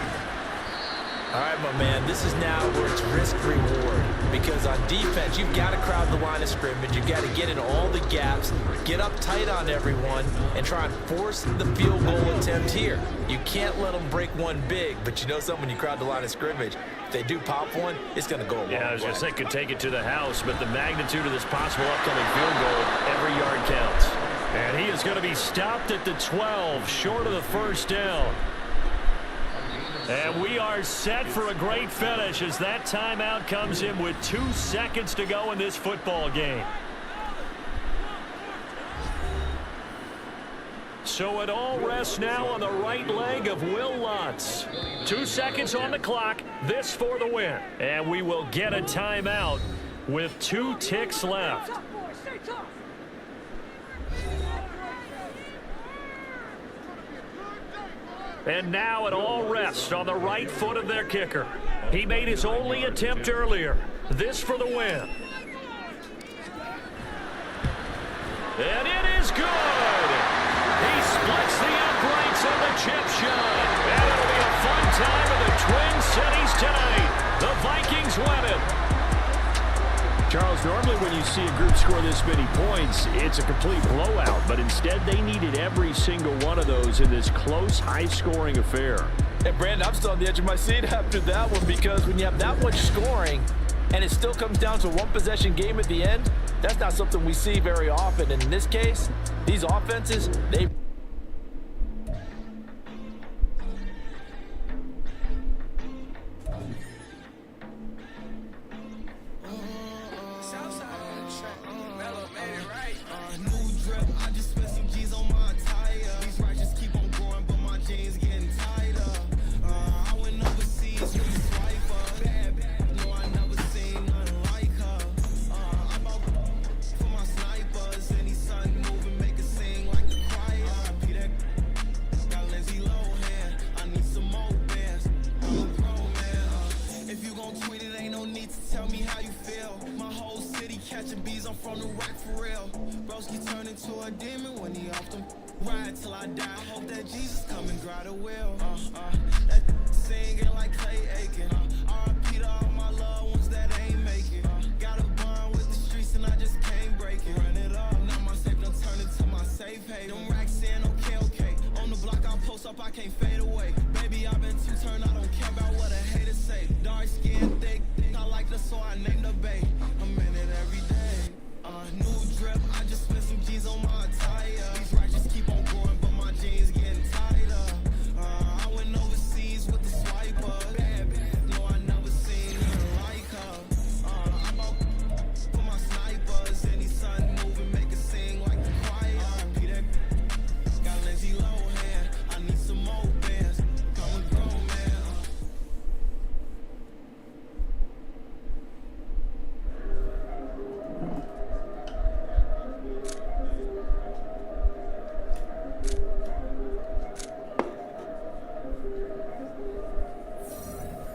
All right, my man, this is now where it's risk-reward. Because on defense, you've got to crowd the line of scrimmage. You've got to get in all the gaps, get up tight on everyone, and try and force the field goal attempt here. You can't let them break one big, but you know something, when you crowd the line of scrimmage, if they do pop one, it's going to go a long way. Yeah, I was going to say could take it to the house, but the magnitude of this possible upcoming field goal, every yard counts. And he is going to be stopped at the 12, short of the first down. And we are set for a great finish as that timeout comes in with 2 seconds to go in this football game. So it all rests now on the right leg of Will Lutz. 2 seconds on the clock, this for the win. And we will get a timeout with 2 ticks left. And now it all rests on the right foot of their kicker. He made his only attempt earlier. This for the win. And it is good. He splits the uprights on the chip shot. And it'll be a fun time in the Twin Cities tonight. The Vikings win it. Charles, normally when you see a group score this many points, it's a complete blowout. But instead, they needed every single one of those in this close, high-scoring affair. And Brandon, I'm still on the edge of my seat after that one, because when you have that much scoring and it still comes down to a one-possession game at the end, that's not something we see very often. And in this case, these offenses, they... need to tell me how you feel. My whole city catching bees, I'm from the rock for real. Broski turn into a demon when he off them. Ride till I die. I hope that Jesus come and grab the wheel. That singing like Clay Aiken. R.I.P. to all my loved ones that ain't make it. Got a bond with the streets and I just can't break it. Run it up, now my safe done turned into my safe haven. Them racks in, okay. On the block I post up, I can't fade away. Baby, I've been too turned, I don't care about what a hater say. Dark skin, thick, I like the so I named the bay. I'm in it every day. New drip, I just spent some G's on my attire. These racks just keep on going, but my jeans getting tighter. I went overseas with the swiper. Bad, no, I never seen nothing like her. I bought for my snipers, and these sun moving, make it sing like the choir. Be that got Lindsay Lohan, I need some more bands. Come and grow, man.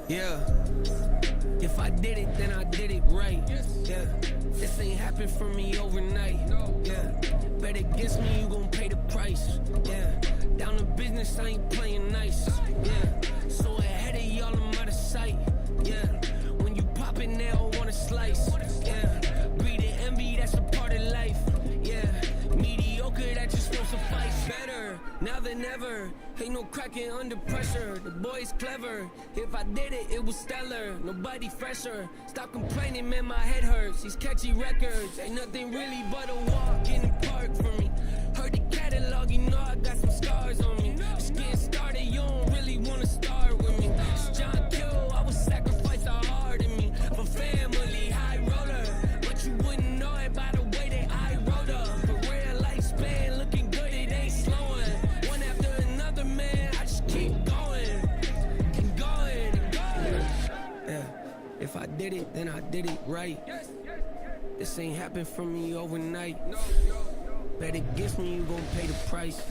Yeah, if I did it, then I did it right. Yeah, this ain't happened for me overnight. Yeah, bet against me, you gon' pay the price. Yeah, down to business, I ain't playing nice. Yeah, so ahead of y'all, I'm out of sight. Yeah, when you pop it, they don't wanna slice. Yeah, greed and envy, that's a part of life. Yeah, mediocre, that just won't suffice. Better now than ever. Ain't no cracking under pressure. The boy's clever. If I did it, it was stellar. Nobody fresher. Stop complaining, man, my head hurts. These catchy records ain't nothing really but a walk in the park for me. Heard the catalog, you know I got some scars on me. Just getting started, you don't really wanna start with me. It's John Q, I would sacrifice a heart in me for family, high roller. But you wouldn't know it by the way that I wrote up. The real lifespan looking good, it ain't slowing. One after another, man, I just keep going and going and going. Yeah, if I did it, then I did it right. This ain't happened for me overnight. Bet against me, you gon' pay the price.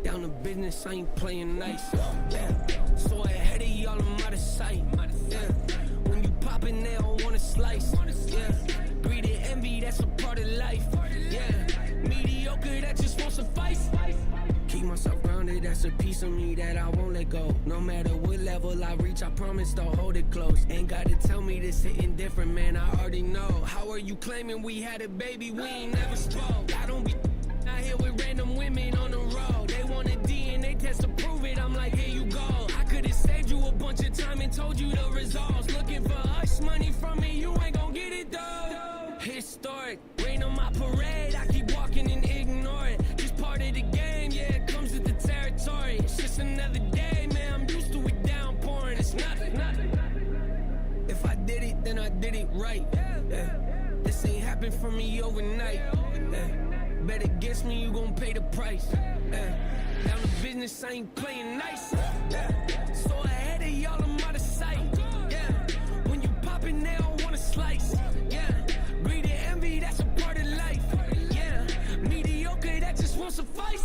Down to business, I ain't playing nice. Yeah, so ahead of y'all, I'm out of sight. Yeah, when you poppin', they don't wanna slice. Yeah, greed and envy, that's a part of life. Yeah, mediocre, that just won't suffice. Keep myself grounded, that's a piece of me that I won't let go. No matter what level I reach, I promise to hold it close. Ain't gotta tell me this hitting different, man, I already know. How are you claiming we had a baby, we ain't never spoke? I don't be out here with random women on the road. They want a DNA test to prove it, I'm like, here you go. I could've saved you a bunch of time and told you the results. Looking for hush money from me, you ain't gon' get it though. Historic, rain on my parade, I keep walking and ignore it. Just part of the game, yeah, it comes with the territory. It's just another day, man, I'm used to it downpouring. It's nothing. If I did it, then I did it right. Yeah. This ain't happened for me overnight. Yeah. Bet against me, you gon' pay the price. Yeah. Down to business, I ain't playing nice. Yeah. So ahead of y'all, I'm out of sight. Yeah. When you poppin', they don't wanna slice. Yeah. Greed and envy, that's a part of life. Yeah. Mediocre, that just won't suffice.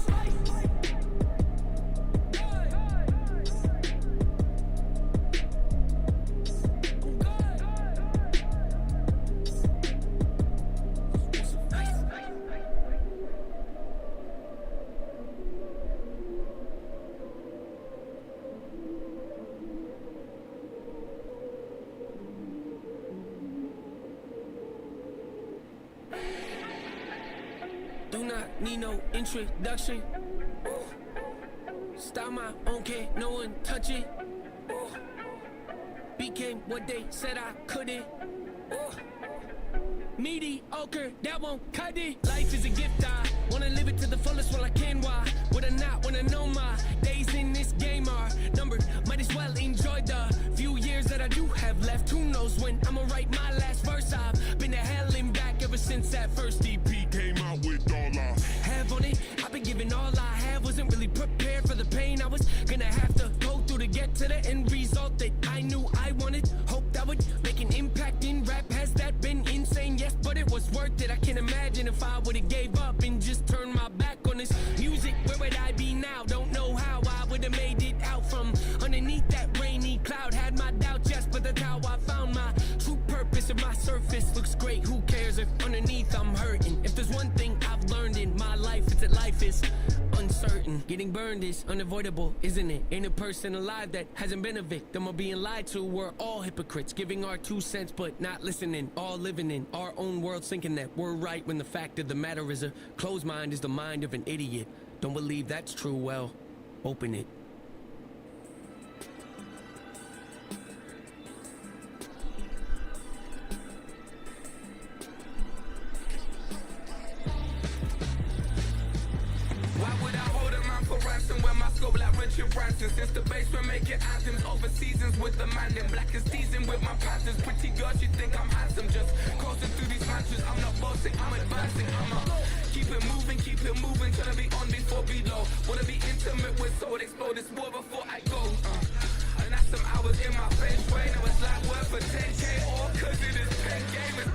Do not need no introduction. Start my own, can't no one touch it. Became what they said I couldn't. Mediocre, that won't cut it. Life is a gift, I wanna live it to the fullest while I can. Why would I not wanna know my days in this game are numbered? Might as well enjoy the few years that I do have left. Who knows when I'ma write my last verse? I've been to hell and back ever since that first EP came out with all I have on it. I've been giving all I have, wasn't really prepared for the pain I was gonna have to go through to get to the end result that I knew I wanted. Hope that would make an impact in rap. Has that been insane? Yes, but it was worth it. I can't imagine if I would've gave up and just turned my back on this music. Where would I be now? Don't know how I would've made it out from underneath that rainy cloud. Had my doubts, yes, but that's how I found my true Listen, my surface looks great. Who cares if underneath I'm hurting? If there's one thing I've learned in my life, it's that life is uncertain. Getting burned is unavoidable, isn't it? Ain't a person alive that hasn't been a victim of being lied to. We're all hypocrites, giving our 2 cents but not listening. All living in our own world, thinking that we're right when the fact of the matter is a closed mind is the mind of an idiot. Don't believe that's true, well, open it. Why would I hold a man for ransom when my scope like Richard Branson? Since the basement making anthems over seasons with the man in black is teasing with my patterns. Pretty girls, you think I'm handsome, just coasting through these mansions. I'm not bossing, I'm advancing. Keep it moving, tryna be on before below. Wanna be intimate with soul, explode this war before I go. And that's some hours in my face way. Now it's like work for 10K, all cause it is pen game.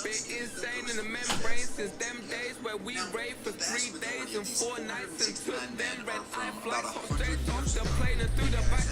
Bit insane in the membrane since them days where we raved for 3 days and 4 nights and took them red eye flights straight off the plane and through the back